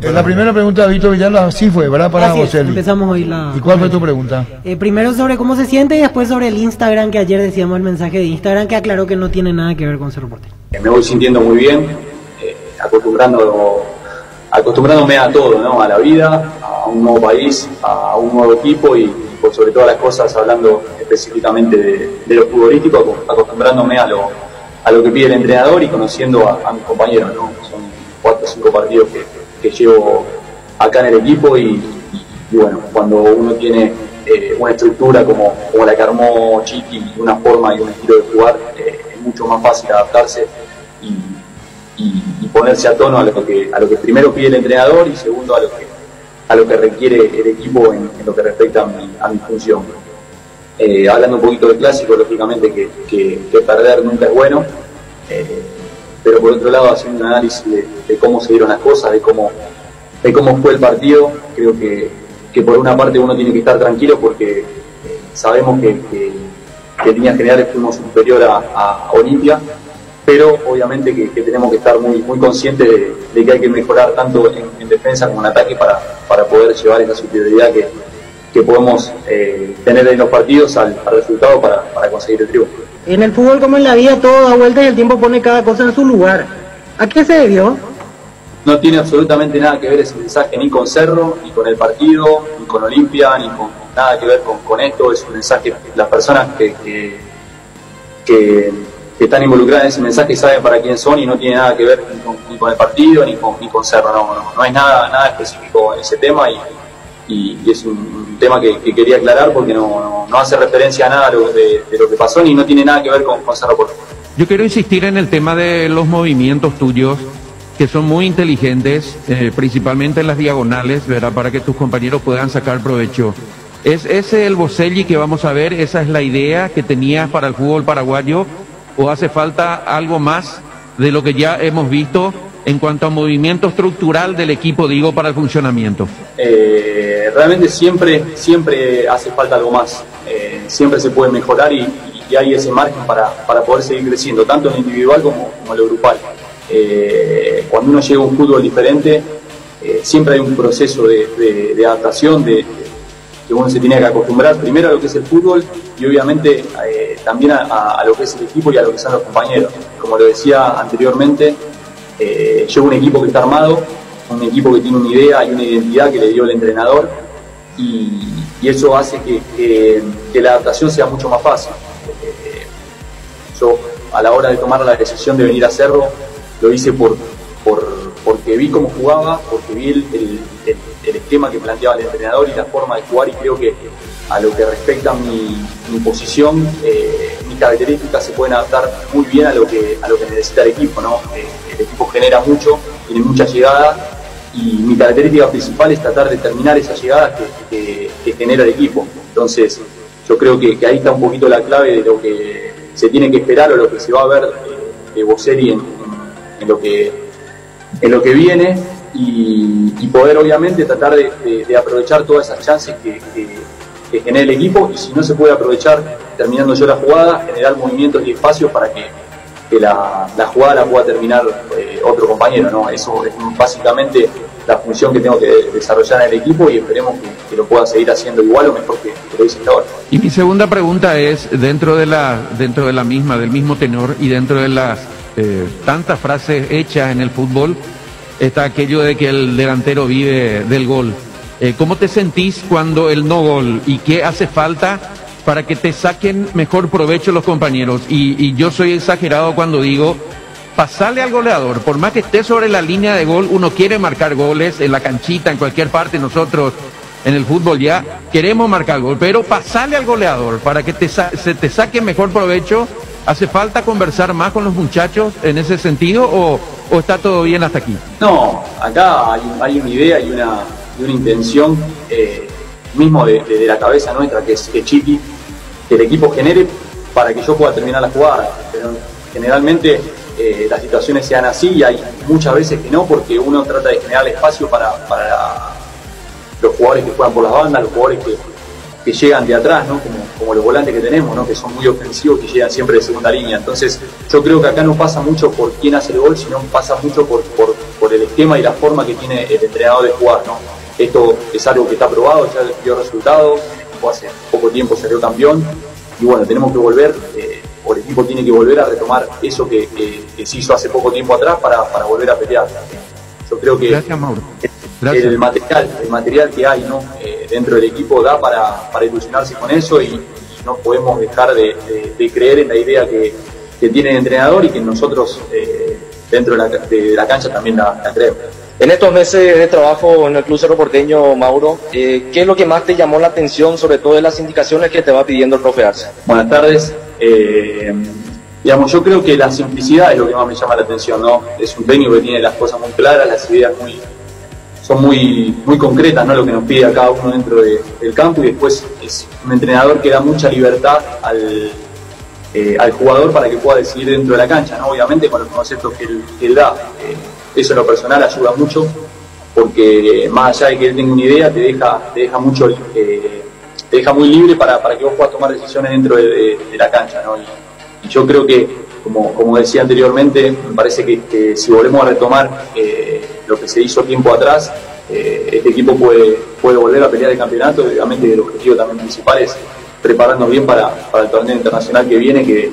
La primera pregunta de Víctor Villalba sí fue, ¿verdad? Para Bocelli. Empezamos hoy la... ¿Y cuál fue tu pregunta? Primero sobre cómo se siente y después sobre el Instagram, que ayer decíamos el mensaje de Instagram, que aclaró que no tiene nada que ver con Cerro Porteño. Me voy sintiendo muy bien, acostumbrándome a todo, ¿no? A la vida, a un nuevo país, a un nuevo equipo y por sobre todas las cosas, hablando específicamente de lo futbolístico, acostumbrándome a lo que pide el entrenador y conociendo a mis compañeros, ¿no? Son 4 o 5 partidos que llevo acá en el equipo y bueno, cuando uno tiene una estructura como la que armó Chiqui, una forma y un estilo de jugar, es mucho más fácil adaptarse y ponerse a tono a lo que primero pide el entrenador y segundo a lo que requiere el equipo en lo que respecta a mi función. Hablando un poquito del clásico, lógicamente que perder nunca es bueno, pero por otro lado, haciendo un análisis de cómo se dieron las cosas, de cómo fue el partido, creo que por una parte uno tiene que estar tranquilo porque sabemos que en líneas generales fuimos superior a Olimpia, pero obviamente que tenemos que estar muy conscientes de que hay que mejorar tanto en defensa como en ataque para poder llevar esa superioridad que podemos tener en los partidos al resultado para conseguir el triunfo. En el fútbol como en la vida todo da vuelta y el tiempo pone cada cosa en su lugar. ¿A qué se debió? No tiene absolutamente nada que ver ese mensaje ni con Cerro, ni con el partido, ni con Olimpia, ni con nada que ver con esto. Es un mensaje, las personas que están involucradas en ese mensaje saben para quién son y no tiene nada que ver ni con el partido, ni con Cerro. No es nada específico en ese tema y es un tema que quería aclarar porque no hace referencia a nada de lo que pasó ni no tiene nada que ver con Cerro Porteño. Yo quiero insistir en el tema de los movimientos tuyos, que son muy inteligentes, principalmente en las diagonales, ¿verdad? Para que tus compañeros puedan sacar provecho. ¿Es ese el Boselli que vamos a ver? ¿Esa es la idea que tenías para el fútbol paraguayo? ¿O hace falta algo más de lo que ya hemos visto en cuanto a movimiento estructural del equipo, digo, para el funcionamiento? Realmente siempre hace falta algo más. Siempre se puede mejorar y hay ese margen para poder seguir creciendo, tanto en lo individual como en lo grupal. Cuando uno llega a un fútbol diferente, siempre hay un proceso de adaptación, que uno se tiene que acostumbrar primero a lo que es el fútbol y obviamente también a lo que es el equipo y a lo que son los compañeros. Como lo decía anteriormente, llevo un equipo que está armado, un equipo que tiene una idea y una identidad que le dio el entrenador y eso hace que la adaptación sea mucho más fácil. Yo a la hora de tomar la decisión de venir a Cerro lo hice porque vi cómo jugaba, porque vi el esquema que planteaba el entrenador y la forma de jugar y creo que a lo que respecta a mi posición, mis características se pueden adaptar muy bien a lo que necesita el equipo, ¿no? El equipo genera mucho, tiene mucha llegada y mi característica principal es tratar de terminar esa llegada que genera el equipo. Entonces yo creo que ahí está un poquito la clave de lo que se tiene que esperar o lo que se va a ver de Boselli en lo que viene y poder obviamente tratar de aprovechar todas esas chances que genera el equipo y si no se puede aprovechar terminando yo la jugada, generar movimientos y espacios para que la jugada la pueda terminar otro compañero, ¿no? Eso es básicamente la función que tengo que desarrollar en el equipo y esperemos que lo pueda seguir haciendo igual o mejor que lo hice hasta ahora. Y mi segunda pregunta es, dentro de la misma, del mismo tenor y dentro de las tantas frases hechas en el fútbol, está aquello de que el delantero vive del gol. ¿Cómo te sentís cuando el no gol y qué hace falta para que te saquen mejor provecho los compañeros? Y yo soy exagerado cuando digo, pasarle al goleador, por más que esté sobre la línea de gol, uno quiere marcar goles en la canchita, en cualquier parte, nosotros en el fútbol ya queremos marcar gol, pero pasarle al goleador para que se te saque mejor provecho. ¿Hace falta conversar más con los muchachos en ese sentido o está todo bien hasta aquí? No, acá hay una idea y una intención mismo de la cabeza nuestra, que es Chiqui, que el equipo genere para que yo pueda terminar la jugada. Pero generalmente las situaciones sean así y hay muchas veces que no, porque uno trata de generar espacio para los jugadores que juegan por las bandas, los jugadores que llegan de atrás, ¿no? Como los volantes que tenemos, ¿no? Que son muy ofensivos, que llegan siempre de segunda línea. Entonces yo creo que acá no pasa mucho por quién hace el gol, sino pasa mucho por el esquema y la forma que tiene el entrenador de jugar, ¿no? Esto es algo que está probado, ya dio resultados, el equipo hace poco tiempo salió campeón y bueno, tenemos que volver, o el equipo tiene que volver a retomar eso que se hizo hace poco tiempo atrás para volver a pelear. Yo creo que gracias, Mauro. El material que hay, ¿no? dentro del equipo da para ilusionarse con eso y no podemos dejar de creer en la idea que tiene el entrenador y que nosotros dentro de la cancha también la creemos. En estos meses de trabajo en el Club Cerro Porteño, Mauro, ¿qué es lo que más te llamó la atención, sobre todo de las indicaciones que te va pidiendo el profe Arce? Buenas tardes. Digamos, yo creo que la simplicidad es lo que más me llama la atención, ¿no? Es un técnico que tiene las cosas muy claras, las ideas son muy concretas, ¿no? Lo que nos pide a cada uno dentro del campo, y después es un entrenador que da mucha libertad al jugador para que pueda decidir dentro de la cancha, ¿no? Obviamente con los conceptos que él da. Eso en lo personal ayuda mucho, porque más allá de que él tenga una idea, te deja mucho, te deja muy libre para que vos puedas tomar decisiones dentro de la cancha, ¿no? Y yo creo que, como decía anteriormente, me parece que si volvemos a retomar lo que se hizo tiempo atrás, este equipo puede volver a pelear el campeonato, y obviamente el objetivo también principal es prepararnos bien para el torneo internacional que viene, que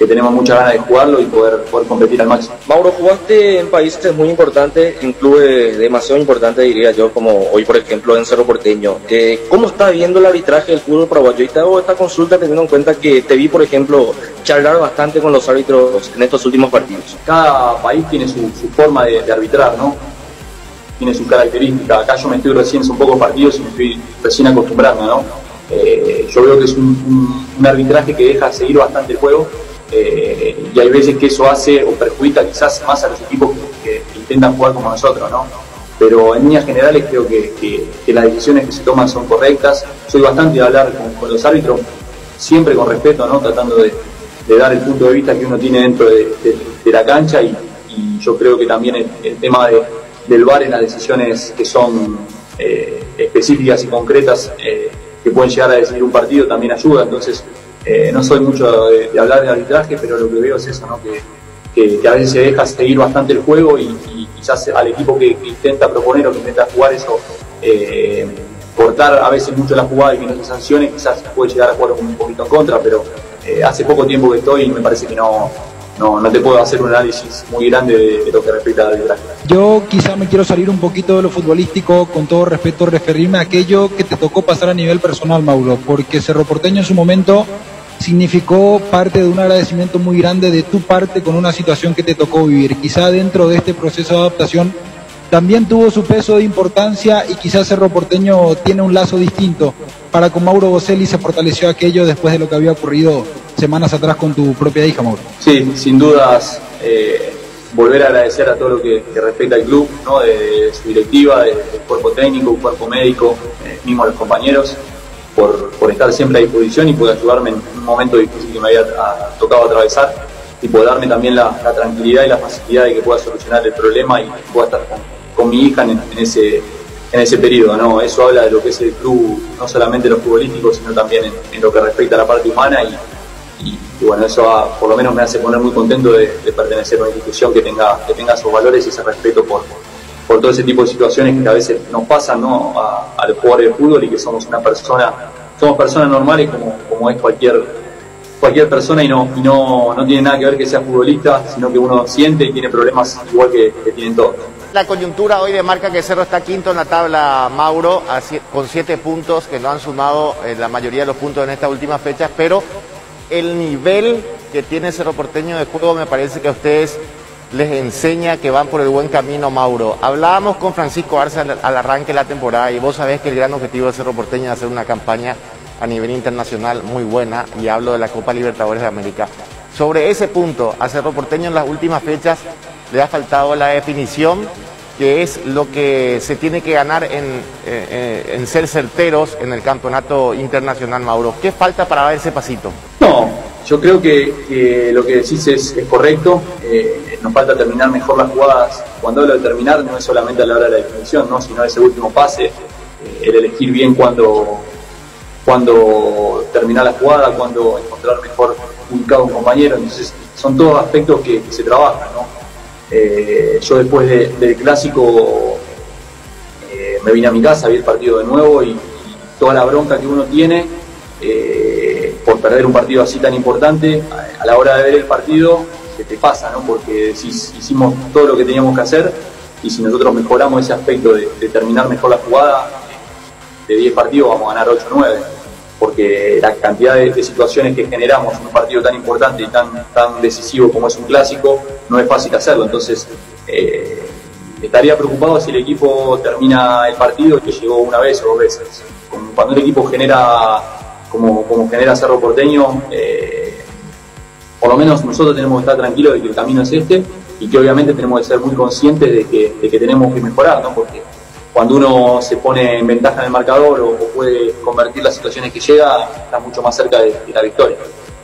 tenemos muchas ganas de jugarlo y poder competir al máximo. Mauro, jugaste en países muy importantes, en clubes demasiado importantes, diría yo, como hoy, por ejemplo, en Cerro Porteño. ¿Cómo estás viendo el arbitraje del fútbol paraguayo? Y te hago esta consulta teniendo en cuenta que te vi, por ejemplo, charlar bastante con los árbitros en estos últimos partidos. Cada país tiene su forma de arbitrar, ¿no? Tiene su característica. Acá yo me estoy recién, son pocos partidos y me estoy recién acostumbrando, ¿no? Yo veo que es un arbitraje que deja seguir bastante el juego. Y hay veces que eso hace o perjudica quizás más a los equipos que intentan jugar como nosotros, ¿no? Pero en líneas generales creo que las decisiones que se toman son correctas. Soy bastante de hablar con los árbitros, siempre con respeto, ¿no? Tratando de dar el punto de vista que uno tiene dentro de la cancha, y yo creo que también el tema del VAR en las decisiones que son específicas y concretas que pueden llegar a decidir un partido también ayuda. Entonces no soy mucho de hablar de arbitraje, pero lo que veo es eso, ¿no? Que a veces se deja seguir bastante el juego y quizás al equipo que intenta proponer o que intenta jugar eso, cortar a veces mucho la jugada y que no se sancione, quizás puede llegar a jugar un poquito en contra, pero hace poco tiempo que estoy y me parece que no te puedo hacer un análisis muy grande de lo que respecta al arbitraje. Yo quizá me quiero salir un poquito de lo futbolístico, con todo respeto, referirme a aquello que te tocó pasar a nivel personal, Mauro, porque Cerro Porteño en su momento significó parte de un agradecimiento muy grande de tu parte con una situación que te tocó vivir. Quizá dentro de este proceso de adaptación también tuvo su peso de importancia, y quizás Cerro Porteño tiene un lazo distinto para con Mauro Boselli. Se fortaleció aquello después de lo que había ocurrido semanas atrás con tu propia hija, Mauro. Sí, sin dudas, volver a agradecer a todo lo que respecta al club, ¿no? De su directiva, del cuerpo técnico, cuerpo médico, mismo los compañeros, por estar siempre a disposición y poder ayudarme en un momento difícil que me había tocado atravesar, y poder darme también la tranquilidad y la facilidad de que pueda solucionar el problema y pueda estar con mi hija en ese periodo, ¿no? Eso habla de lo que es el club, no solamente en lo futbolístico, sino también en lo que respecta a la parte humana, y bueno, eso por lo menos me hace poner muy contento de pertenecer a una institución que tenga esos valores y ese respeto por todo ese tipo de situaciones que a veces nos pasan, ¿no? A los jugadores de fútbol, y que somos personas normales como es cualquier persona, y no tiene nada que ver que sea futbolista, sino que uno siente y tiene problemas igual que tienen todos. La coyuntura hoy demarca que Cerro está quinto en la tabla, Mauro, con 7 puntos, que no han sumado la mayoría de los puntos en estas últimas fechas, pero el nivel que tiene Cerro Porteño de juego me parece que a ustedes les enseña que van por el buen camino, Mauro. Hablábamos con Francisco Arce al arranque de la temporada, y vos sabés que el gran objetivo de Cerro Porteño es hacer una campaña a nivel internacional muy buena, y hablo de la Copa Libertadores de América. Sobre ese punto, a Cerro Porteño en las últimas fechas le ha faltado la definición, que es lo que se tiene que ganar en ser certeros en el campeonato internacional, Mauro. ¿Qué falta para dar ese pasito? No, yo creo que lo que decís es correcto. Nos falta terminar mejor las jugadas. Cuando hablo de terminar, no es solamente a la hora de la definición, ¿no? Sino ese último pase, el elegir bien cuando terminar la jugada, cuando encontrar mejor ubicado un compañero. Entonces son todos aspectos que se trabajan, ¿no? Yo después del clásico me vine a mi casa, vi el partido de nuevo, y toda la bronca que uno tiene por perder un partido así tan importante, a la hora de ver el partido se te pasa, ¿no? Porque hicimos todo lo que teníamos que hacer, y si nosotros mejoramos ese aspecto de terminar mejor la jugada, de 10 partidos vamos a ganar 8 o 9, porque la cantidad de situaciones que generamos en un partido tan importante y tan decisivo como es un clásico, no es fácil hacerlo. Entonces, estaría preocupado si el equipo termina el partido que llegó una vez o 2 veces. Cuando el equipo genera, como genera Cerro Porteño, por lo menos nosotros tenemos que estar tranquilos de que el camino es este, y que obviamente tenemos que ser muy conscientes de que tenemos que mejorar, ¿no? Porque cuando uno se pone en ventaja en el marcador o puede convertir las situaciones que llega, está mucho más cerca de la victoria.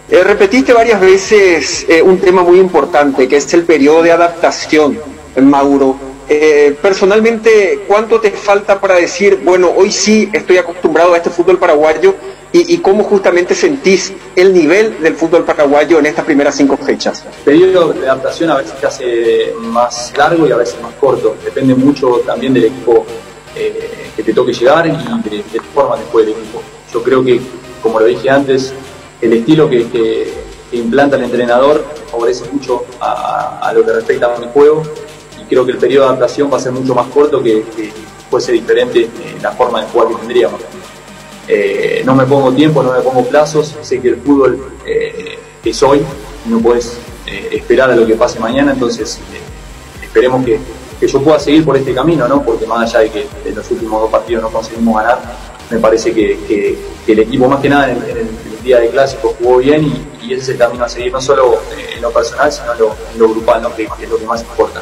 Repetiste varias veces un tema muy importante, que es el periodo de adaptación, Mauro. Personalmente, ¿cuánto te falta para decir, bueno, hoy sí estoy acostumbrado a este fútbol paraguayo, y cómo justamente sentís el nivel del fútbol paraguayo en estas primeras 5 fechas? El periodo de adaptación a veces se hace más largo y a veces más corto. Depende mucho también del equipo que te toque llegar y de la forma que juegue el equipo. Yo creo que, como lo dije antes, el estilo que implanta el entrenador favorece mucho a lo que respecta a mi juego, y creo que el periodo de adaptación va a ser mucho más corto que fuese diferente la forma de jugar que tendríamos. No me pongo tiempo, no me pongo plazos, sé que el fútbol es hoy, no puedes esperar a lo que pase mañana, entonces esperemos que yo pueda seguir por este camino, ¿no? Porque más allá de que en los últimos 2 partidos no conseguimos ganar, me parece que el equipo, más que nada en el día de clásico, jugó bien, y ese es el camino a seguir, no solo en lo personal, sino en lo grupal, ¿no? Que es lo que más importa.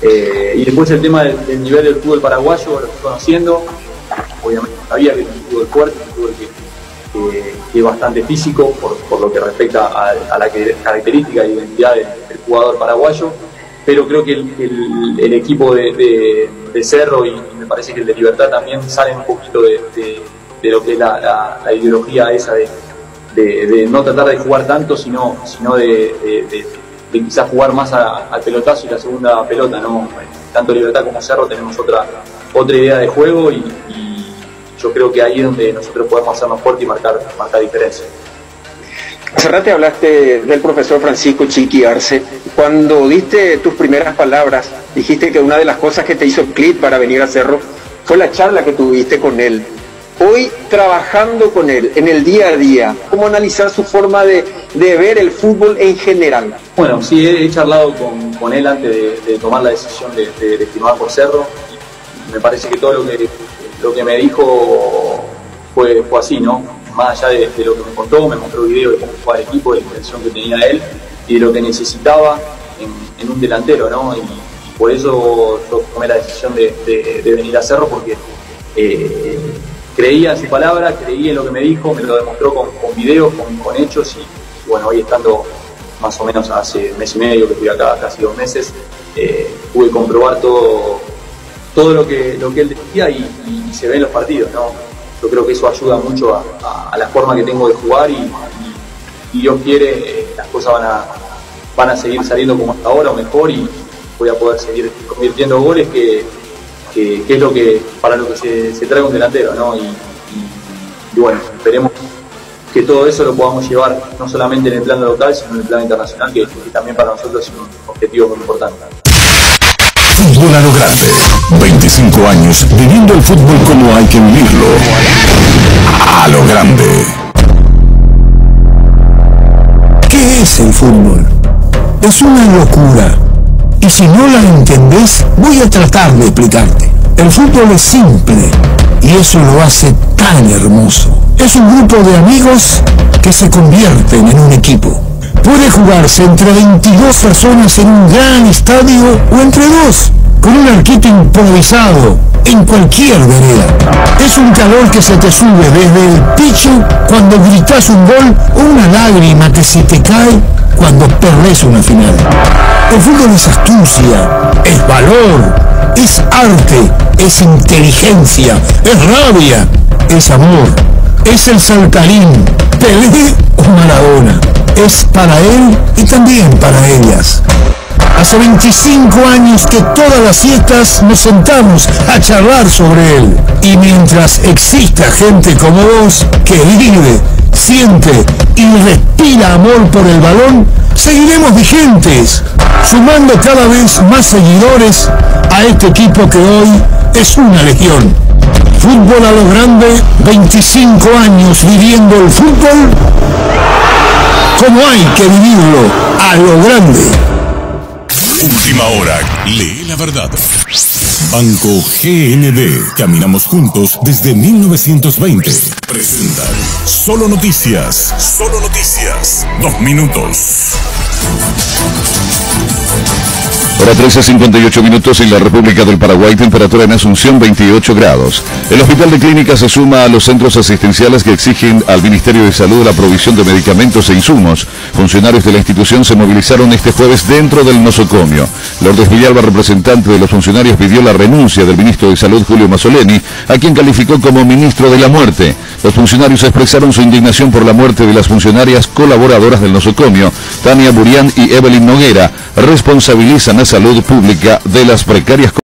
Y después el tema del nivel del fútbol paraguayo, lo estoy conociendo. Obviamente sabía que es un fútbol fuerte, un fútbol que es bastante físico por lo que respecta a la característica e identidad del jugador paraguayo, pero creo que el equipo de Cerro, y me parece que el de Libertad también, salen un poquito de lo que es la ideología esa de no tratar de jugar tanto, sino de quizás jugar más al pelotazo y la segunda pelota, ¿no? Tanto Libertad como Cerro tenemos otra idea de juego, y yo creo que ahí es donde nosotros podemos hacernos fuertes y marcar diferencia. Hace rato hablaste del profesor Francisco Chiqui Arce. Cuando diste tus primeras palabras, dijiste que una de las cosas que te hizo clic para venir a Cerro fue la charla que tuviste con él. Hoy, trabajando con él en el día a día, ¿cómo analizar su forma de ver el fútbol en general? Bueno, sí, he charlado con él antes de tomar la decisión de firmar por Cerro. Me parece que todo lo que me dijo fue así, ¿no? Más allá de lo que me contó, me mostró video de cómo jugaba el equipo, de la intención que tenía él y de lo que necesitaba en un delantero, ¿no? Y por eso yo tomé la decisión de venir a Cerro, porque creía en su palabra, creía en lo que me dijo, me lo demostró con videos, con hechos, y bueno, hoy estando más o menos hace 1 mes y medio que estoy acá, casi 2 meses, pude comprobar todo lo que él decía, y se ve en los partidos, ¿no? Yo creo que eso ayuda mucho a la forma que tengo de jugar, y Dios quiere, las cosas van a seguir saliendo como hasta ahora o mejor, y voy a poder seguir convirtiendo goles, que es lo que para lo que se trae un delantero, ¿no? Y bueno, esperemos que todo eso lo podamos llevar no solamente en el plano local, sino en el plano internacional, que también para nosotros es un objetivo muy importante. Fútbol a lo grande. 25 años viviendo el fútbol como hay que vivirlo. A lo grande. ¿Qué es el fútbol? Es una locura. Y si no la entendés, voy a tratar de explicarte. El fútbol es simple, y eso lo hace tan hermoso. Es un grupo de amigos que se convierten en un equipo. Puede jugarse entre 22 personas en un gran estadio, o entre 2, con un arquito improvisado, en cualquier vereda. Es un calor que se te sube desde el pecho cuando gritas un gol, o una lágrima que se te cae cuando perdés una final. El fútbol es astucia, es valor, es arte, es inteligencia, es rabia, es amor, es el saltarín, Pelé o Maradona. Es para él y también para ellas. Hace 25 años que todas las siestas nos sentamos a charlar sobre él. Y mientras exista gente como vos que vive, siente y respira amor por el balón, seguiremos vigentes, sumando cada vez más seguidores a este equipo que hoy es una legión. Fútbol a lo grande, 25 años viviendo el fútbol como hay que vivirlo, a lo grande. Última hora, lee la verdad. Banco GND, caminamos juntos desde 1920. Presenta Solo Noticias. Solo Noticias. 2 minutos. Hora 13:58 minutos en la República del Paraguay, temperatura en Asunción 28 grados. El Hospital de Clínicas se suma a los centros asistenciales que exigen al Ministerio de Salud la provisión de medicamentos e insumos. Funcionarios de la institución se movilizaron este jueves dentro del nosocomio. Lourdes Villalba, representante de los funcionarios, pidió la renuncia del ministro de Salud, Julio Mazzoleni, a quien calificó como ministro de la muerte. Los funcionarios expresaron su indignación por la muerte de las funcionarias colaboradoras del nosocomio, Tania Burián y Evelyn Noguera. Responsabilizan a Salud Pública de las precarias